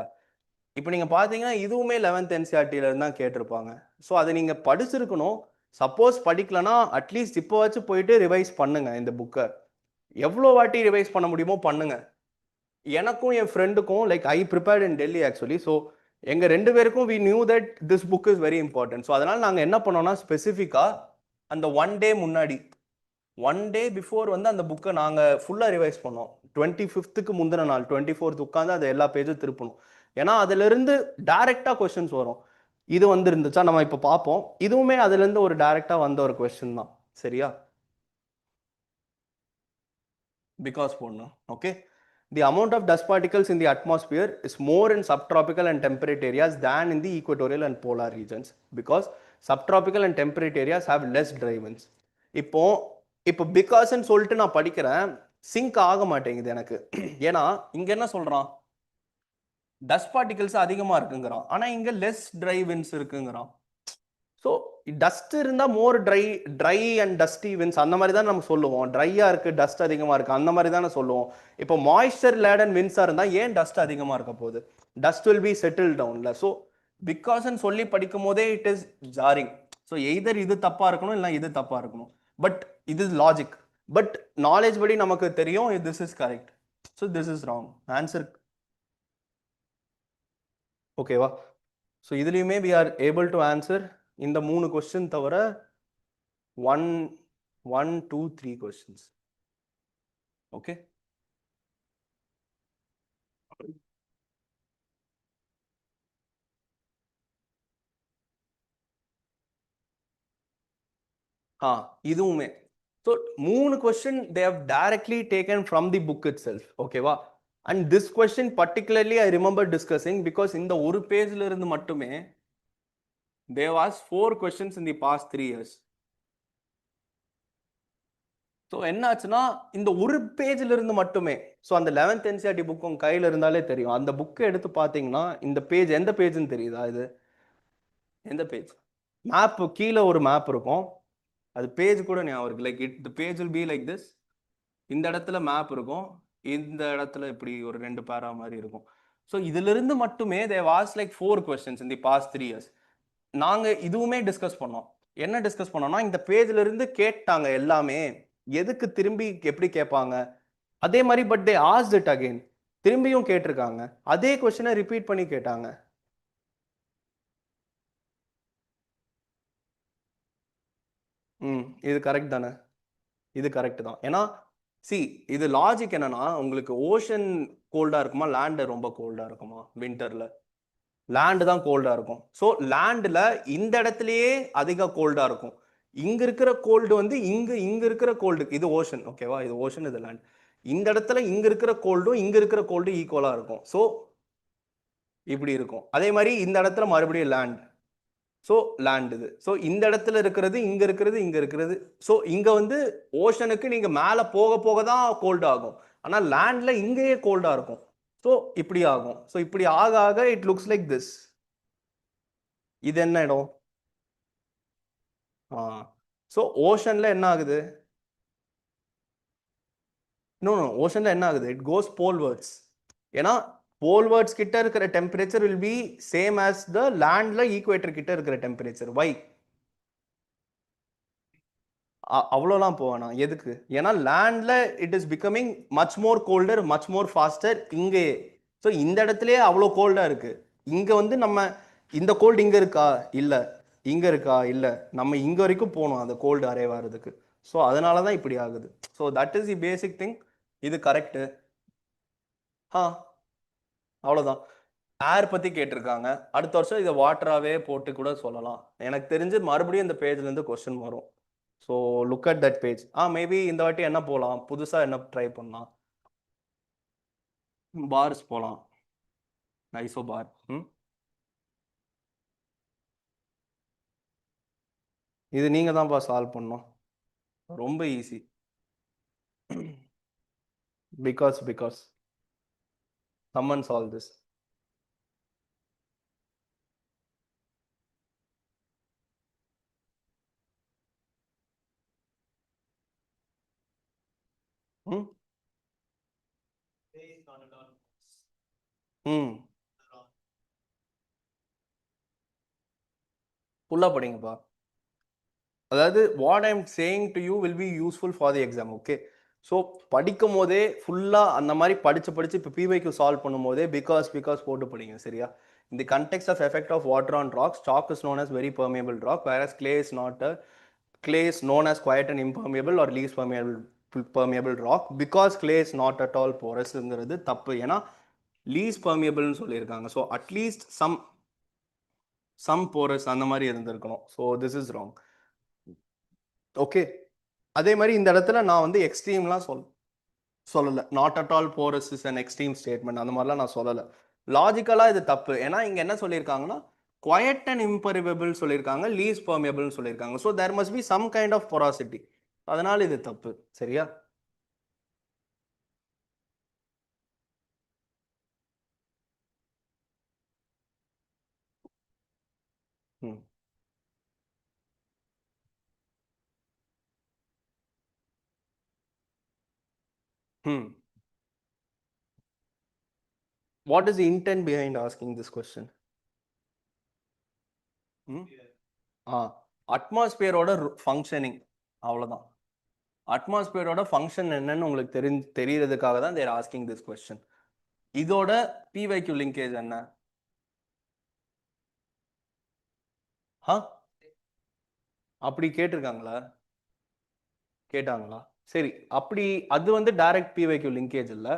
இப்போ நீங்கள் பார்த்தீங்கன்னா இதுவுமே 11th NCERTலேருந்து தான் கேட்டிருப்பாங்க. ஸோ அதை நீங்கள் படிச்சிருக்கணும். சப்போஸ் படிக்கலன்னா அட்லீஸ்ட் இப்போ வச்சு போயிட்டு ரிவைஸ் பண்ணுங்க இந்த புக்கை. எவ்வளோ வாட்டி ரிவைஸ் பண்ண முடியுமோ பண்ணுங்க. எனக்கும் என் ஃப்ரெண்டுக்கும் like I prepared in Delhi actually. So எங்கள் 2 பேருக்கும் we knew that this book is very important. So அதனால் நாங்கள் என்ன பண்ணோம்னா ஸ்பெசிஃபிக்காக அந்த 1 டே முன்னாடி 1 டே பிஃபோர் வந்து அந்த புக்கை நாங்கள் ஃபுல்லாக ரிவைஸ் பண்ணோம். 25th முந்தின நாள் 24th உட்காந்து அதை எல்லா பேஜும் திருப்பணும். ஏன்னா அதிலிருந்து டைரெக்டாக கொஸ்டின்ஸ் வரும். இது வந்து இருந்துச்சா நம்ம இப்போ பார்ப்போம். இதுவுமே அதுலேருந்து ஒரு டைரெக்டாக வந்த ஒரு கொஸ்டின் தான். சரியா? பிகாஸ் போடணும். Okay. The amount of dust particles in the atmosphere is more in subtropical and temperate areas than in the equatorial and polar regions because subtropical and temperate areas have less dry winds. இப்போ பிகாஸ்ன்னு சொல்லிட்டு நான் படிக்கிறேன், sink ஆக மாட்டேங்குது எனக்கு. ஏன்னா இங்க என்ன சொல்றான், டஸ்ட் பார்ட்டிகல்ஸ் அதிகமாக இருக்குங்கிறான், ஆனால் இங்கே லெஸ் ட்ரை வின்ஸ் இருக்குங்கிறான். ஸோ டஸ்ட் இருந்தால் more dry and dusty winds அந்த மாதிரி தான் நம்ம சொல்லுவோம். ட்ரையாக இருக்குது டஸ்ட் அதிகமாக இருக்குது அந்த மாதிரி தானே சொல்லுவோம். இப்போ மாய்ஸ்சர் லேடன் வின்ஸாக இருந்தால் ஏன் டஸ்ட் அதிகமாக இருக்க போகுது? டஸ்ட் வில் பி செட்டில் டவுன்ல. ஸோ பிகாஸ்ன்னு சொல்லி படிக்கும் போதே it is jarring. So either இது தப்பாக இருக்கணும் இல்லை இது தப்பாக இருக்கணும். பட் இது லாஜிக். பட் நாலேஜ் படி நமக்கு தெரியும் this is correct. So this is wrong answer. ஓகேவா? ஸோ இதுலேயுமே we are able to answer இந்த 3 கொஸ்டின் தவிர 1 2 3 கொஸ்டின்ஸ். ஓகே. இதுவுமே so 3 question they have directly taken from the book itself. ஓகேவா? And this question particularly I remember discussing because இந்த ஒரு பேஜ்ல இருந்து மட்டுமே they have asked 4 questions in the past 3 years. So என்ன ஆச்சுன்னா இந்த ஒரு பேஜ்ல இருந்து மட்டுமே, ஸோ அந்த 11th NCERT புக் உங்க கையில் இருந்தாலே தெரியும். அந்த புக்கை எடுத்து பார்த்தீங்கன்னா இந்த பேஜ் எந்த பேஜ்னு தெரியுதா? இது எந்த பேஜ்? மேப் கீழே ஒரு மேப் இருக்கும், அது பேஜ் கூட ஞாபகம் இருக்கு. Like the page will be like this. இந்த இடத்துல மேப் இருக்கும், இந்த இடத்துல இப்படி ஒரு 2 பேரா மாதிரி இருக்கும். ஸோ இதிலிருந்து மட்டுமே they have asked like 4 questions in the past 3 years. நாங்க இதுவுமே டிஸ்கஸ் பண்ணோம். என்ன டிஸ்கஸ் பண்ணோம்னா இந்த பேஜ்ல இருந்து கேட்டாங்க எல்லாமே, எதுக்கு திரும்பி எப்படி கேட்பாங்க, அதே மாதிரி but they asked it again, திரும்பியும் கேட்டிருக்காங்க, அதே கொஸ்டினை ரிப்பீட் பண்ணி கேட்டாங்க. இது கரெக்ட் தானே, இது கரெக்ட் தான். ஏன்னா சி இது லாஜிக் என்னன்னா, உங்களுக்கு ஓஷன் கோல்டா இருக்குமா, லேண்ட் ரொம்ப கோல்டா இருக்குமா வின்டர்ல? லேண்ட் தான் கோல்டா இருக்கும். ஸோ லேண்ட்ல இந்த இடத்துலயே அதிக கோல்டா இருக்கும். இங்க இருக்கிற கோல்டு வந்து இங்க இருக்கிற கோல்டு, இது ஓஷன் ஓகேவா, இது ஓஷன், இது லேண்ட். இந்த இடத்துல இங்க இருக்கிற கோல்டும் இங்க இருக்கிற கோல்டு ஈக்குவலா இருக்கும். ஸோ இப்படி இருக்கும். அதே மாதிரி இந்த இடத்துல மறுபடியும் லேண்ட், ஸோ லேண்ட் இது. ஸோ இந்த இடத்துல இருக்கிறது இங்க இருக்கிறது இங்க இருக்கிறது. ஸோ இங்க வந்து ஓஷனுக்கு நீங்க மேல போக போக தான் கோல்ட் ஆகும். ஆனா லேண்ட்ல இங்கேயே கோல்டா இருக்கும். ஸோ இப்படி ஆகும். ஸோ இப்படி ஆக ஆக இட் லுக்ஸ் லைக் திஸ். இது என்ன இடம்? ஸோ ஓஷன்ல என்ன ஆகுது? நோ ஓஷன்ல என்ன ஆகுது? It goes polewards. ஏன்னா போல்வர்ட்ஸ் கிட்ட இருக்கிற temperature will be same as the லேண்ட்ல ஈக்குவேட்டர் கிட்ட இருக்கிற டெம்பரேச்சர். வை? அவ்வளோலாம் போவேனா எதுக்கு? ஏன்னா லேண்ட்ல it is becoming much more colder, much more faster இங்கே. ஸோ இந்த இடத்துலயே அவ்வளோ கோல்டா இருக்கு. இங்க வந்து நம்ம இந்த கோல்டு இங்க இருக்கா? இல்ல. இங்க இருக்கா? இல்ல. நம்ம இங்க வரைக்கும் போகணும் அந்த கோல்டு அரைவ் ஆகிறதுக்கு. ஸோ அதனால தான் இப்படி ஆகுது. So that is the basic thing. இது கரெக்டு. அவ்வளோதான். ஏர் பத்தி கேட்டிருக்காங்க. அடுத்த வருஷம் இதை வாட்டராகவே போட்டு கூட சொல்லலாம். எனக்கு தெரிஞ்சு மறுபடியும் இந்த பேஜ்ல இருந்து கொஸ்டின் வரும். So look at that page. Maybe இந்த வாட்டி என்ன போகலாம், புதுசா என்ன ட்ரை பண்ணலாம்? பார்ஸ் போகலாம். ஐசோ பார். இது நீங்க தான்ப்பா சால்வ் பண்ணணும். ரொம்ப easy. Because someone solve this. ம் ம் ஃபுல்லா படிங்கப்பா. அதாவது what I am saying to you will be useful for the exam. Okay, so படிக்கும் போதே ஃபுல்லாக அந்த மாதிரி படிச்சு இப்போ பிவைக்கு சால்வ் பண்ணும் போதே பிகாஸ் போட்டு படிங்க. சரியா? In the context of effect of water on rocks, chalk is known as very permeable rock, whereas clay is not a clay is known as quite an impermeable or least permeable rock. Because clay is not at all porous-ங்கிறது தப்பு. ஏன்னா least permeableன்னு சொல்லியிருக்காங்க. So at least some porous அந்த மாதிரி இருந்திருக்கணும். So this is wrong. Okay, அதே மாதிரி இந்த இடத்துல நான் வந்து எக்ஸ்ட்ரீம்லாம் சொல்லலை. Not at all porous is an extreme statement அந்த மாதிரிலாம் நான் சொல்லலை. லாஜிக்கலாக இது தப்பு. ஏன்னா இங்கே என்ன சொல்லியிருக்காங்கன்னா குவைட் அண்ட் இம்பர்மெபிள் சொல்லியிருக்காங்க, லீஸ் பெர்மியபிள்னு சொல்லியிருக்காங்க. So there must be some kind of porosity. அதனால இது தப்பு. சரியா? Hmm hmm what is the intent behind asking this question? அட்மாஸ்பியரோட ஃபங்க்ஷனிங், அவ்வளோதான். அட்மாஸ்பியரோட ஃபங்க்ஷன் என்னன்னு உங்களுக்கு தெரியறதுக்காக தான் தேர் ஆஸ்கிங் திஸ் கொஸ்டின். இதோட பிவைக்யூ லிங்கேஜ் என்ன? அப்படி கேட்டிருக்காங்களா? கேட்டாங்களா? சரி, அப்படி அது வந்து டைரக்ட் பிவைக்யூ லிங்கேஜ் இல்லை.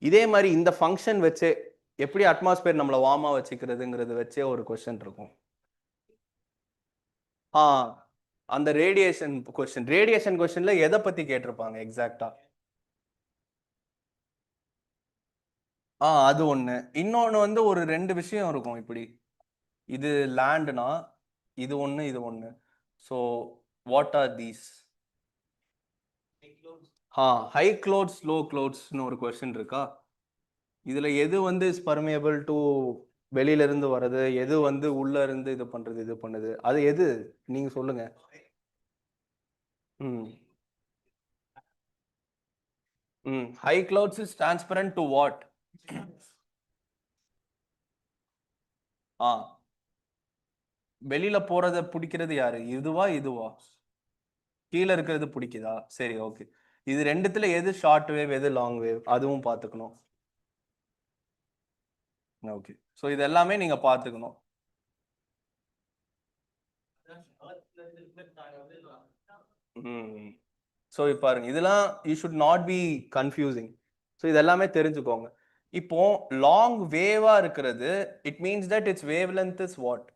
இதே மாதிரி இந்த ஃபங்க்ஷன் வச்சு எப்படி அட்மாஸ்பியர் நம்மளை வார்மா வச்சுக்கிறதுங்கிறது வச்சே ஒரு கொஸ்டின் இருக்கும். அந்த ரேடியேஷன் கொஸ்டின்ல எதை பத்தி கேட்டிருப்பாங்க எக்ஸாக்டா? அது ஒண்ணு. இன்னொன்னு வந்து ஒரு 2 விஷயம் இருக்கும். இப்படி இது லேண்ட்னா இது ஒண்ணு, இது ஒண்ணு. So what are these? High clouds, low க்ளவுட்ஸ்னு ஒரு கொஸ்டின் இருக்கா? இதுல எது வந்து இஸ் பர்மியபிள் டு வெளியில இருந்து வர்றது, எது வந்து உள்ள இருந்து இது பண்றது, இது பண்ணுது, அது எது நீங்க சொல்லுங்க. High clouds is transparent to what? வெளியில போறத பிடிக்கிறது யாரு? இதுவா இதுவா? கீழே இருக்கிறது பிடிக்குதா? சரி, ஓகே. இது ரெண்டுத்துல எது ஷார்ட் வேவ், எது லாங் வேவ், அதுவும் பார்த்துக்கணும். ஓகே, ஸோ இது எல்லாமே நீங்க பார்த்துக்கணும். ஸோ இப்போ பாருங்க, இதெல்லாம் you should not be confusing. So இது எல்லாமே தெரிஞ்சுக்கோங்க. இப்போ லாங் வேவா இருக்கிறது, it means that its wavelength is what?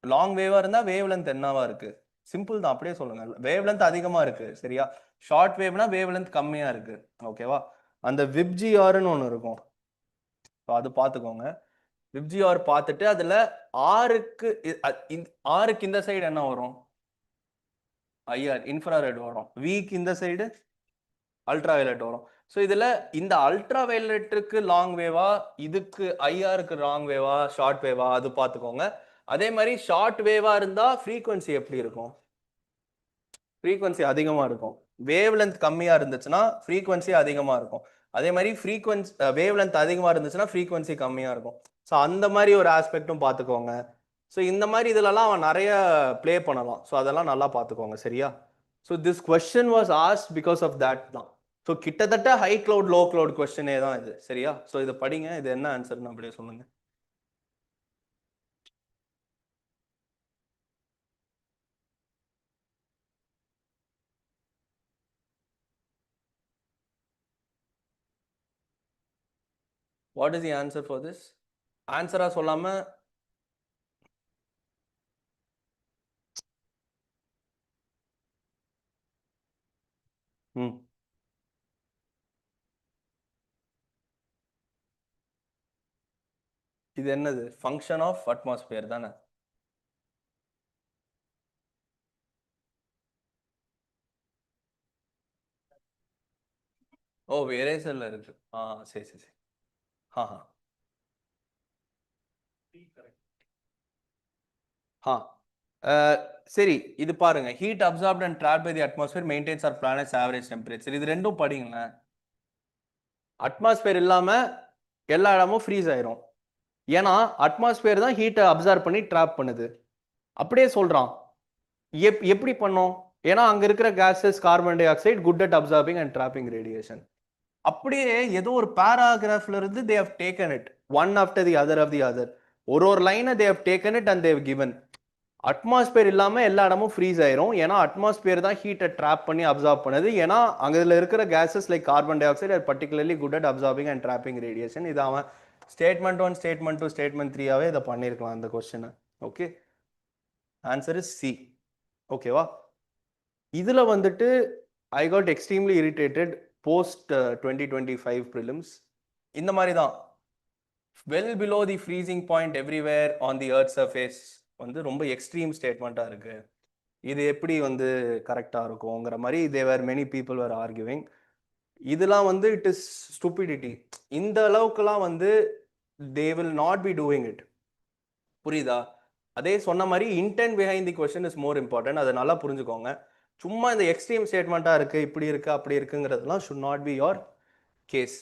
Long வேவா இருந்தா வேவ் லென்த் என்னவா இருக்கு? சிம்பிள் தான், அப்படியே சொல்லுங்க. வேவ் லென்த் அதிகமா இருக்கு, சரியா? ஷார்ட் வேவ்னா வேவ் லென்த் கம்மியா இருக்கு, ஓகேவா? அந்த விப்ஜிஆர்னு ஒன்று இருக்கும், அது பார்த்துக்கோங்க. விப்ஜிஆர் பார்த்துட்டு அதுல ஆருக்கு ஆருக்கு இந்த சைடு என்ன வரும்? ஐஆர் இன்ஃப்ராரெட் வரும். வீக் இந்த சைடு அல்ட்ரா வயலட் வரும். ஸோ இதுல இந்த அல்ட்ரா வயலட்டுக்கு லாங் வேவா, இதுக்கு ஐஆருக்கு லாங் வேவா, ஷார்ட் வேவா, அது பார்த்துக்கோங்க. அதே மாதிரி ஷார்ட் வேவா இருந்தா ஃப்ரீக்வன்சி எப்படி இருக்கும்? ஃப்ரீக்வன்சி அதிகமா இருக்கும். வேவ் லென்த் கம்மியா இருந்துச்சுன்னா ஃப்ரீக்வன்சி அதிகமா இருக்கும். அதே மாதிரி ஃப்ரீக்வன்சி வேவ் லென்த் அதிகமா இருந்துச்சுன்னா ஃப்ரீக்வன்சி கம்மியா இருக்கும். ஸோ அந்த மாதிரி ஒரு ஆஸ்பெக்டும் பார்த்துக்கோங்க. ஸோ இந்த மாதிரி இதுலலாம் அவன் நிறைய ப்ளே பண்ணலாம். ஸோ அதெல்லாம் நல்லா பார்த்துக்கோங்க, சரியா? So this question was asked because of that தான். ஸோ கிட்டத்தட்ட ஹை க்ளவுட் லோ க்ளவுட் கொஸ்டினே தான் இது, சரியா? ஸோ இதை படிங்க, இது என்ன ஆன்சர்னு அப்படியே சொல்லுங்க. What is the answer for this? ஆன்சரா சொல்லாம ம் இது என்னது? ஃபங்க்ஷன் ஆஃப் அட்மாஸ்பியர் தானே? ஓ, எரேசர்ல இருக்கு. சரி சரி சரி. ஹா ஹா ஹா சரி, இது பாருங்க. Heat absorbed and trapped by the atmosphere maintains our planet's average temperature. இது ரெண்டும் படிங்களேன். அட்மாஸ்பியர் இல்லாம எல்லா இடமும் ஃப்ரீஸ் ஆயிரும். ஏன்னா அட்மாஸ்பியர் தான் ஹீட்டை அப்சார்ப் பண்ணி ட்ராப் பண்ணுது. அப்படியே சொல்றான். எப்படி பண்ணோம்? ஏன்னா அங்க இருக்கிற gases carbon dioxide good at absorbing and trapping radiation. அப்படியே ஏதோ ஒரு பேராகிராஃப்ல இருந்து they have taken it one after the other of the other. ஒரு லைனை they have taken it and they have given. Atmosphere இல்லாம எல்லா இடமும் ஃப்ரீஸ் ஆயிரும். ஏன்னா அட்மாஸ்பியர் தான் ஹீட்டை ட்ராப் பண்ணி அப்சார்ப் பண்ணுது. ஏன்னா அங்க இருக்கிற gases like carbon dioxide are particularly good at absorbing and trapping radiation. இது அவன் ஸ்டேட்மெண்ட் 1 ஸ்டேட்மெண்ட் 2 ஸ்டேட்மெண்ட் 3ஆவே இதை பண்ணியிருக்கலாம் அந்த கொஸ்டினை. Okay, answer is C. ஓகேவா? இதுல வந்துட்டு I got extremely irritated post 2025 prelims. இந்த மாதிரி தான் well below the freezing point everywhere on the earth surface வந்து ரொம்ப எக்ஸ்ட்ரீம் ஸ்டேட்மெண்ட்டாக இருக்கு. இது எப்படி வந்து கரெக்டாக இருக்குங்கிற மாதிரி தேவர் மெனி பீப்புள் ஆர் ஆர்கியூவிங். இதெல்லாம் வந்து இட் இஸ் ஸ்டூபிடிட்டி. இந்த அளவுக்குலாம் வந்து they will not B doing it. புரியுதா? அதே சொன்ன மாதிரி intend behind the question is more important. அதை நல்லா புரிஞ்சுக்கோங்க. சும்மா இந்த எக்ஸ்ட்ரீம் ஸ்டேட்மெண்ட்டாக இருக்கு, இப்படி இருக்கு அப்படி இருக்குங்கிறதுலாம் should not be your guess.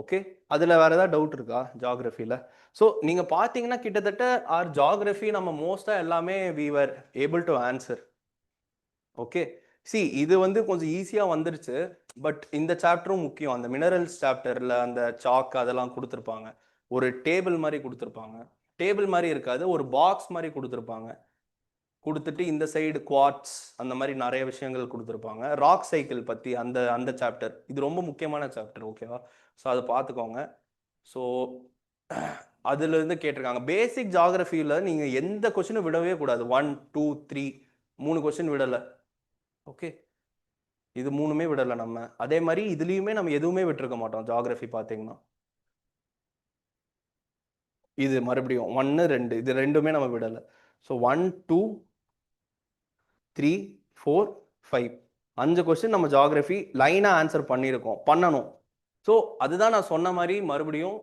Okay, அதில் வேறு ஏதாவது டவுட் இருக்கா ஜாகிரஃபியில்? ஸோ நீங்கள் பார்த்தீங்கன்னா கிட்டத்தட்ட ஆர் ஜாகிரஃபி நம்ம மோஸ்ட்டாக எல்லாமே we were able to answer. Okay, C இது வந்து கொஞ்சம் ஈஸியாக வந்துருச்சு. பட் இந்த சாப்டரும் முக்கியம். அந்த மினரல்ஸ் சாப்டரில் அந்த சாக் அதெல்லாம் கொடுத்துருப்பாங்க. ஒரு டேபிள் மாதிரி கொடுத்துருப்பாங்க. டேபிள் மாதிரி இருக்காது, ஒரு பாக்ஸ் மாதிரி கொடுத்துருப்பாங்க. கொடுத்துட்டு இந்த சைடு குவாட்ஸ் அந்த மாதிரி நிறைய விஷயங்கள் கொடுத்துருப்பாங்க. ராக் சைக்கிள் பற்றி அந்த அந்த சாப்டர் இது ரொம்ப முக்கியமான சாப்டர், ஓகேவா? ஸோ அதை பார்த்துக்கோங்க. ஸோ அதுலேருந்து கேட்டிருக்காங்க. பேசிக் ஜாகிரஃபியில் நீங்கள் எந்த கொஸ்டினும் விடவே கூடாது. 1 2 3 3 கொஸ்டின் விடலை. ஓகே, இது 3மே விடலை நம்ம. அதே மாதிரி இதுலேயுமே நம்ம எதுவுமே விட்டுருக்க மாட்டோம். ஜாகிரஃபி பார்த்தீங்கன்னா இது மறுபடியும் 1 2 இது ரெண்டுமே நம்ம விடலை. ஸோ 1 2 3 4 5 5 கொஸ்டின் நம்ம ஜாகிரஃபி லைனாக ஆன்சர் பண்ணியிருக்கோம், பண்ணணும். ஸோ அதுதான் நான் சொன்ன மாதிரி மறுபடியும்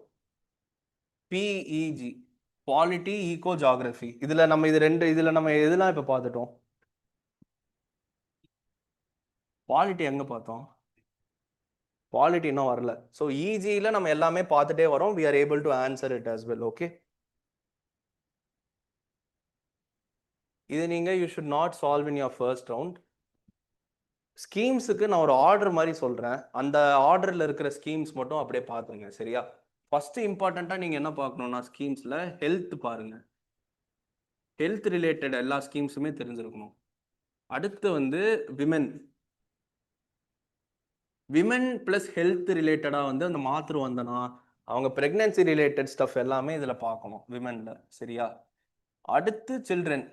பிஇஜி பாலிட்டி ஈகோ ஜாகிரஃபி. இதில் நம்ம இதில் நம்ம எதெல்லாம் இப்போ பார்த்துட்டோம்? பாலிட்டி எங்கே பார்த்தோம்? பாலிட்டி இன்னும் வரல. ஸோ ஈஜியில் நம்ம எல்லாமே பார்த்துட்டே வரோம். We are able to answer it as well. Okay, இது நீங்கள் you should not solve in your first round. ஸ்கீம்ஸுக்கு நான் ஒரு ஆர்டர் மாதிரி சொல்கிறேன், அந்த ஆர்டரில் இருக்கிற ஸ்கீம்ஸ் மட்டும் அப்படியே பார்த்துங்க. சரியா? ஃபஸ்ட்டு இம்பார்ட்டண்ட்டாக நீங்கள் என்ன பார்க்கணுன்னா ஸ்கீம்ஸில் ஹெல்த் பாருங்கள். ஹெல்த் ரிலேட்டட் எல்லா ஸ்கீம்ஸுமே தெரிஞ்சிருக்கணும். அடுத்து வந்து விமென் ப்ளஸ் ஹெல்த் ரிலேட்டடாக வந்து அந்த மாத்திரை வந்தனா அவங்க ப்ரெக்னன்சி ரிலேட்டட் ஸ்டஃப் எல்லாமே இதில் பார்க்கணும் விமெனில். சரியா? அடுத்து சில்ட்ரன்.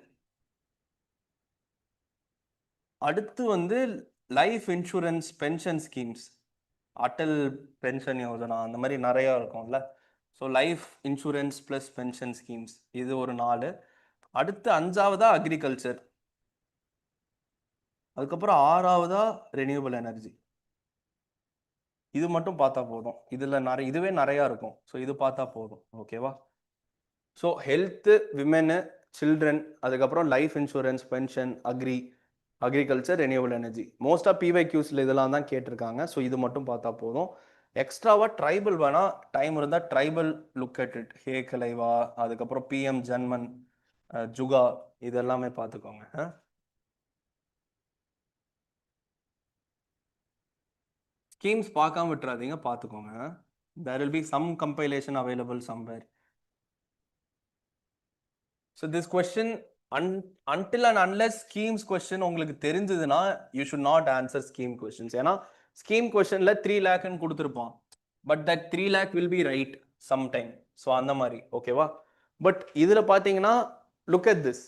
அடுத்து வந்து life insurance pension schemes, Atal pension Yojana, அந்த மாதிரி நிறையா இருக்கும்ல. So life insurance plus pension schemes இது ஒரு 4. அடுத்து 5ஆவதா அக்ரிகல்ச்சர். அதுக்கப்புறம் 6ஆவதா ரெனியூவபிள் எனர்ஜி. இது மட்டும் பார்த்தா போதும். இதுவே நிறையா இருக்கும். ஸோ இது பார்த்தா போதும். ஓகேவா? ஸோ ஹெல்த்து, விமெனு, சில்ட்ரன், அதுக்கப்புறம் life insurance, pension, agriculture, renewable energy. மோஸ்ட்டாக பிவைக்யூஸில் இதெல்லாம் தான் கேட்டிருக்காங்க. ஸோ இது மட்டும் பார்த்தா போதும். எக்ஸ்ட்ராவாக ட்ரைபல் வேணால் டைம் இருந்தால் ட்ரைபல் லுக் அட் இட். ஹே கலைவா, அதுக்கப்புறம் பிஎம் ஜன்மன், ஜுகா, இதெல்லாமே பார்த்துக்கோங்க. ஸ்கீம்ஸ் பார்க்காம விட்டுறாதீங்க, பார்த்துக்கோங்க. there will be some compilation available somewhere. So this question, until and unless schemes question உங்களுக்கு தெரிஞ்சதுன்னா you should not answer scheme questions. ஏன்னா scheme questionல 3 lakh கொடுத்துருப்பான், but that 3 lakh will be right sometime. So அந்த மாதிரி. ஓகேவா? But இதில் பார்த்தீங்கன்னா look at this.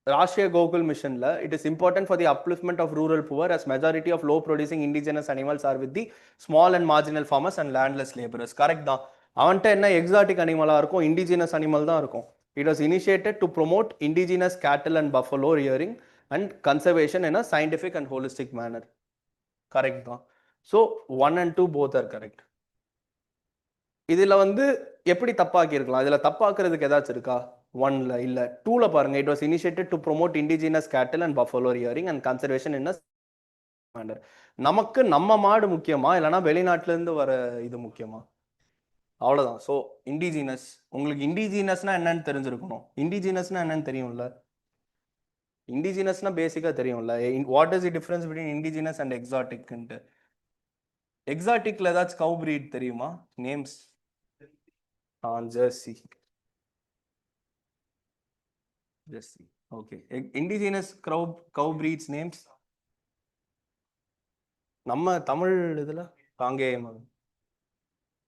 Rajah Gokul Mission la, it is important for the upliftment of rural poor as majority of low producing indigenous animals are with the small and marginal farmers and landless laborers. Correct தான். அவன்கிட்ட என்ன exotic அனிமலாக இருக்கும்? Indigenous animal தான் இருக்கும். It was initiated to promote indigenous cattle and buffalo rearing and conservation in a scientific and holistic manner. Correct தான். So 1 and 2 both are correct. இதில் வந்து எப்படி தப்பாக்கி இருக்கலாம்? இதில் தப்பாக்குறதுக்கு ஏதாச்சும் இருக்கா? 1ல இல்லை, 2ல பாருங்க. It was initiated to promote indigenous cattle and buffalo rearing and conservation in manner. நமக்கு நம்ம மாடு முக்கியமா இல்லைனா வெளிநாட்டிலேருந்து வர இது முக்கியமா? அவ்வளோதான். ஸோ இண்டிஜினஸ், உங்களுக்கு இண்டிஜினஸ்னா என்னன்னு தெரிஞ்சிருக்கணும். இண்டிஜினஸ்னா என்னன்னு தெரியும்ல? இண்டிஜினஸ்னா பேசிக்காக தெரியும்ல. What is the difference between indigenous and எக்ஸாட்டிக்ன்ட்டு? எக்ஸாட்டிக்ல ஏதாச்சும் கவு பிரீட் தெரியுமா? Names? Jersey. Okay. Indigenous cow breeds names? நம்ம தமிழ் இதில் Kangeyam.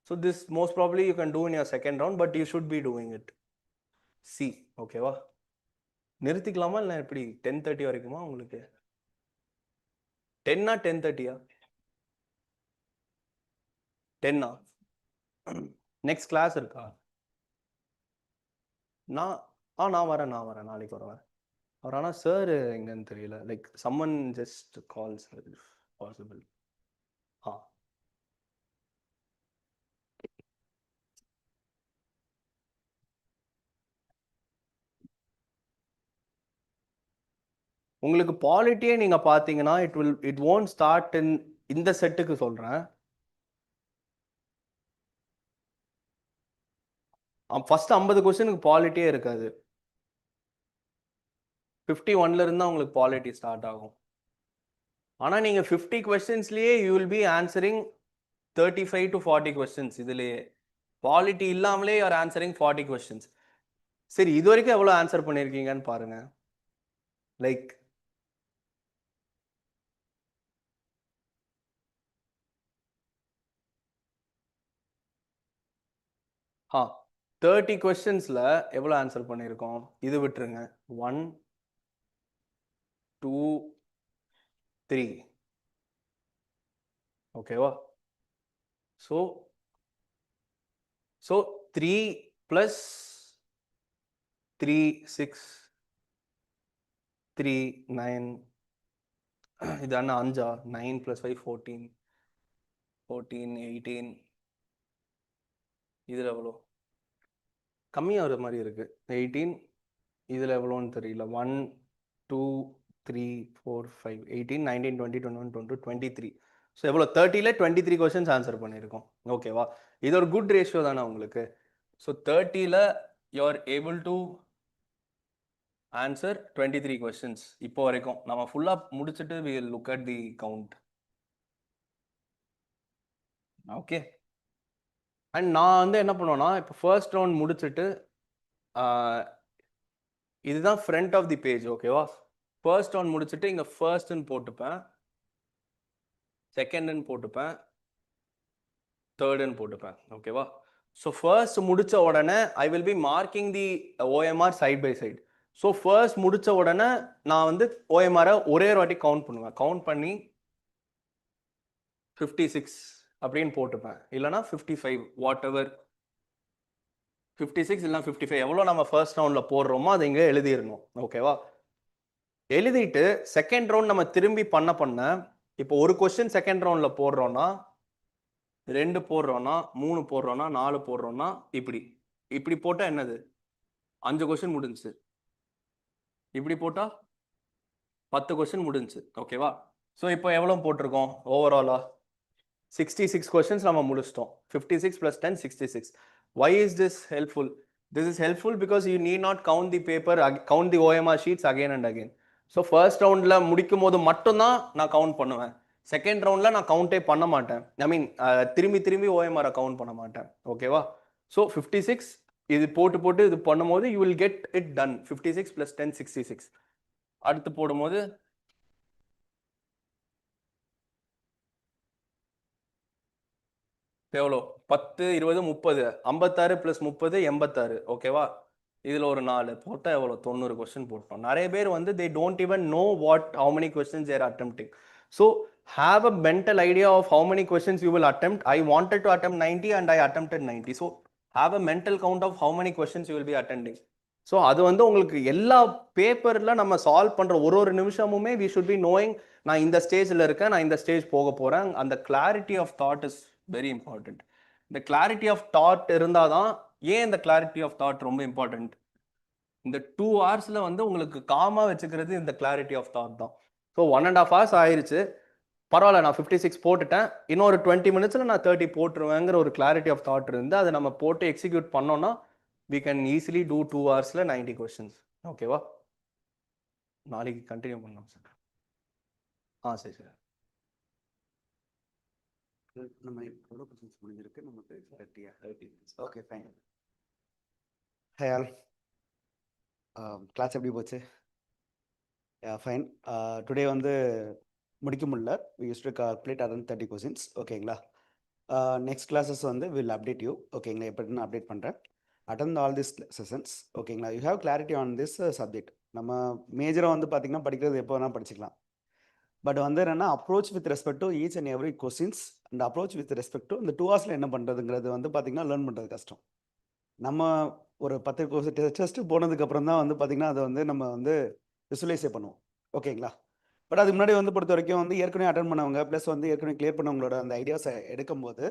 So this most probably you can do in your second round, but you should be doing it. C. ஓகேவா? நிறுத்திக்கலாமா இல்லை எப்படி? 10:30 வரைக்குமா உங்களுக்கு? 10 10:30? 10 நெக்ஸ்ட் கிளாஸ் இருக்கா? நான் வரேன் நாளைக்கு வரேன். அவர் ஆனால் சார் எங்கன்னு தெரியல. Like summon just calls if possible. உங்களுக்கு பாலிட்டியே நீங்க பாத்தீங்கன்னா இட் won't ஸ்டார்ட் இன் இந்த செட்டுக்கு சொல்றேன். ஃபர்ஸ்ட் 50 கொஸ்டினுக்கு பாலிட்டியே இருக்காது. 51ல இருந்தா உங்களுக்கு பாலிட்டி ஸ்டார்ட் ஆகும். ஆனா நீங்க 50 கொஸ்டின்ஸ்லயே you will be answering 35 to 40 questions. இதுலயே பாலிட்டி இல்லாமலே யூ ஆர் ஆன்சரிங் 40 கொஸ்டின்ஸ். சரி, இது வரைக்கும் எவ்வளவு ஆன்சர் பண்ணிருக்கீங்கன்னு பாருங்க. லைக் ஆ 30 கொஸ்டின்ஸ்ல எவ்வளவு ஆன்சர் பண்ணியிருக்கோம்? இது விட்டுருங்க. 1 2 3. ஓகேவா? So 3 plus 3 6 3 9. இது அண்ணா 5. 9 plus 5 14 18. இதில் எவ்வளோ? கம்மியாக வர மாதிரி இருக்கு. 18. இதில் எவ்வளோன்னு தெரியல. 1 2 3 4 5 18 19 20 21 22 23. ஸோ எவ்வளோ? 30ல 23 கொஸ்டின்ஸ் ஆன்சர் பண்ணியிருக்கோம். ஓகேவா? இது ஒரு குட் ரேஷியோ தானே உங்களுக்கு? ஸோ 30ல you are able to answer 23 questions. இப்போ வரைக்கும் நம்ம ஃபுல்லாக முடிச்சுட்டு we will look at the count. Okay. And நான் வந்து என்ன பண்ணுவேன்னா இப்போ ஃபர்ஸ்ட் ரவுண்ட் முடிச்சுட்டு இதுதான் ஃப்ரண்ட் ஆஃப் தி பேஜ், ஓகேவா? ஃபர்ஸ்ட் ரவுண்ட் முடிச்சுட்டு இங்கே ஃபர்ஸ்ட்னு போட்டுப்பேன், செகண்ட்னு போட்டுப்பேன், தேர்டுன்னு போட்டுப்பேன், ஓகேவா? ஸோ ஃபர்ஸ்ட் முடித்த உடனே I will be marking the OMR side by side. So first முடித்த உடனே நான் வந்து ஓஎம்ஆரை ஒரே ஒரு வாட்டி கவுண்ட் பண்ணுவேன். கவுண்ட் பண்ணி 56 அப்படின்னு போட்டுப்பேன், இல்லைனா 55, வாட் எவர். 56 இல்லைனா 55 எவ்வளோ நம்ம ஃபர்ஸ்ட் ரவுண்டில் போடுறோமோ அதை இங்கே எழுதிடணும், ஓகேவா? எழுதிட்டு செகண்ட் ரவுண்ட் நம்ம திரும்பி பண்ண இப்போ ஒரு கொஸ்டின் செகண்ட் ரவுண்டில் போடுறோன்னா 2 போடுறோன்னா 3 போடுறோன்னா 4 போடுறோன்னா இப்படி போட்டால் என்னது 5 கொஸ்டின் முடிஞ்சுச்சு. இப்படி போட்டால் 10 கொஸ்டின் முடிஞ்சுச்சு, ஓகேவா? ஸோ இப்போ எவ்வளோ போட்டிருக்கோம் ஓவராலா? 66 கொஸ்டின்ஸ் நம்ம முடிச்சிட்டோம். 56 + 10 66. Why is this helpful? This is helpful because you need not count the paper, count the OMR sheets again and again. So first ரவுண்டில் முடிக்கும் போது மட்டும்தான் நான் கவுண்ட் பண்ணுவேன். செகண்ட் ரவுண்டில் நான் கவுண்டே பண்ண மாட்டேன். ஐ மீன் திரும்பி ஓஎம்ஆரை கவுண்ட் பண்ண மாட்டேன், ஓகேவா? ஸோ 56 இது போட்டு இது பண்ணும்போது you will get it done. 56 + 10 66. அடுத்து போடும்போது எவ்வளோ 10 20 30 56 + 30 86, ஓகேவா? இதில் ஒரு 4 போட்டால் எவ்வளோ 90 கொஸ்டின் போட்டோம். நிறைய பேர் வந்து they don't even know how many questions they are attempting. So have a mental idea of how many questions you will attempt. I wanted to attempt 90 and I attempted 90. So have a mental count of how many questions you will be attending. So அது வந்து உங்களுக்கு எல்லா பேப்பரில் நம்ம solve பண்ணுற ஒரு நிமிஷமுமே we should be knowing நான் இந்த ஸ்டேஜில் இருக்கேன், நான் இந்த ஸ்டேஜ் போக போகிறேன். அந்த clarity of thought is very important. இந்த கிளாரிட்டி ஆஃப் தாட் இருந்தால் தான், ஏன் இந்த கிளாரிட்டி ஆஃப் தாட் ரொம்ப இம்பார்ட்டன்ட், இந்த 2 ஹவர்ஸில் வந்து உங்களுக்கு காமாக வச்சுக்கிறது இந்த கிளாரிட்டி ஆஃப் தாட் தான். ஸோ 1.5 hours ஆயிடுச்சு, பரவாயில்ல நான் 56 போட்டுட்டேன், இன்னொரு 20 minutesல நான் 30 போட்டுருவேங்கிற ஒரு கிளாரிட்டி ஆஃப் தாட் இருந்து அதை நம்ம போட்டு எக்ஸிக்யூட் பண்ணோம்னா we can easily do 2 hoursல 90 questions, ஓகேவா? நாளைக்கு கண்டினியூ பண்ணலாம் சார். சரி சார். நம்ம எவ்வளோ கொஸ்டின்ஸ் முடிஞ்சிருக்கு? நமக்கு 30. Okay, fine. Hey all, class எப்படி போச்சு? ஃபைன். டுடே வந்து முடிக்க முடியல. We use to calculate around 30 questions, ஓகேங்களா? நெக்ஸ்ட் கிளாஸஸ் வந்து வில் அப்டேட் யூ, ஓகேங்களா? எப்படி நான் அப்டேட் பண்ணுறேன். அட்டெண்ட் ஆல் திஸ் செஷன்ஸ், ஓகேங்களா? You have clarity on this subject. நம்ம மேஜராக வந்து பார்த்திங்கன்னா படிக்கிறது எப்போ வேணால் படிச்சுக்கலாம். பட் வந்து என்னென்னா approach with respect to each and every questions and approach with respect to இந்த 2 ஹவர்ஸில் என்ன பண்ணுறதுங்கிறது வந்து பார்த்திங்கன்னா லேர்ன் பண்ணுறது கஷ்டம். நம்ம ஒரு 10 டெஸ்ட்டு போனதுக்கப்புறம் தான் வந்து பார்த்திங்கன்னா அதை வந்து நம்ம வந்து விசுவலைஸே பண்ணுவோம், ஓகேங்களா? பட் அதுக்கு முன்னாடி வந்து பொறுத்த வரைக்கும் வந்து ஏற்கனவே அட்டன் பண்ணவங்க ப்ளஸ் வந்து ஏற்கனவே கிளியர் பண்ணவங்களோட அந்த ஐடியாஸை எடுக்கும்போது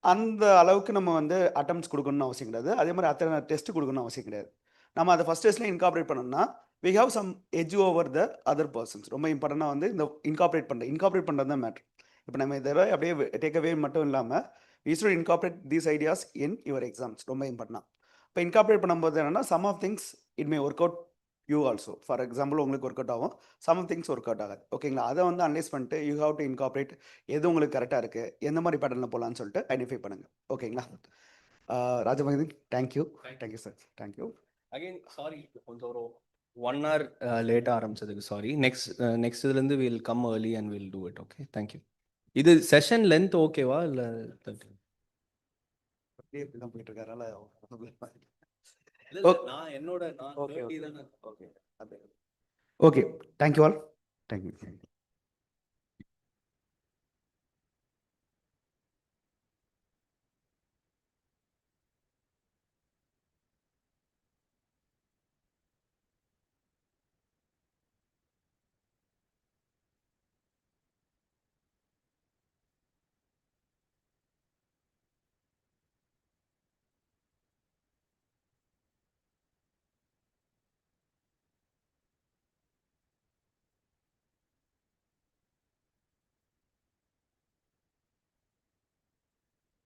அந்த அளவுக்கு நம்ம வந்து அட்டம்ப்ட்ஸ் கொடுக்கணும்னு அவசியம் கிடையாது. அதே மாதிரி அத்தனை டெஸ்ட் கொடுக்கணும்னு அவசியம் கிடையாது. நம்ம அதை ஃபஸ்ட் டெஸ்ட்டில் இன்கார்பரேட் பண்ணோம்னா we have some edge over the other persons. ரொம்ப இம்பார்ட்டண்டாக வந்து இந்த இன்கார்பரேட் பண்ணுறது தான் மேட்ரு. இப்போ நம்ம இதை அப்படியே டேக் அவே மட்டும் இல்லாமல் we should incorporate these ideas in your exams. ரொம்ப இம்பார்ட்டன்ட். இப்போ இன்கார்பரேட் பண்ணும்போது என்னென்னா some of things it may work out you also. For example உங்களுக்கு ஒர்க் அவுட் ஆகும், some of things work out ஆகாது, ஓகேங்களா? அதை வந்து அனலைஸ் பண்ணிட்டு யூ ஹாவ் டு இன்கார்பரேட் எது உங்களுக்கு கரெக்டாக இருக்குது, எந்த மாதிரி பேட்டர்னில் போகலான்னு சொல்லிட்டு ஐடென்டிஃபை பண்ணுங்கள், ஓகேங்களா? Raja Mahedeen, thank you sir, thank you. Again sorry, கொஞ்சம் ஒரு 1 hour லேட்டாக ஆரம்பிச்சதுக்கு சாரி. நெக்ஸ்ட் இதுலேருந்து will come early and will do it, okay? Thank you. இது செஷன் லென்த் ஓகேவா இல்லை? தான் போயிட்டு இருக்காரால நான் ஓகே, தேங்க்யூ ஆல், தேங்க்யூ.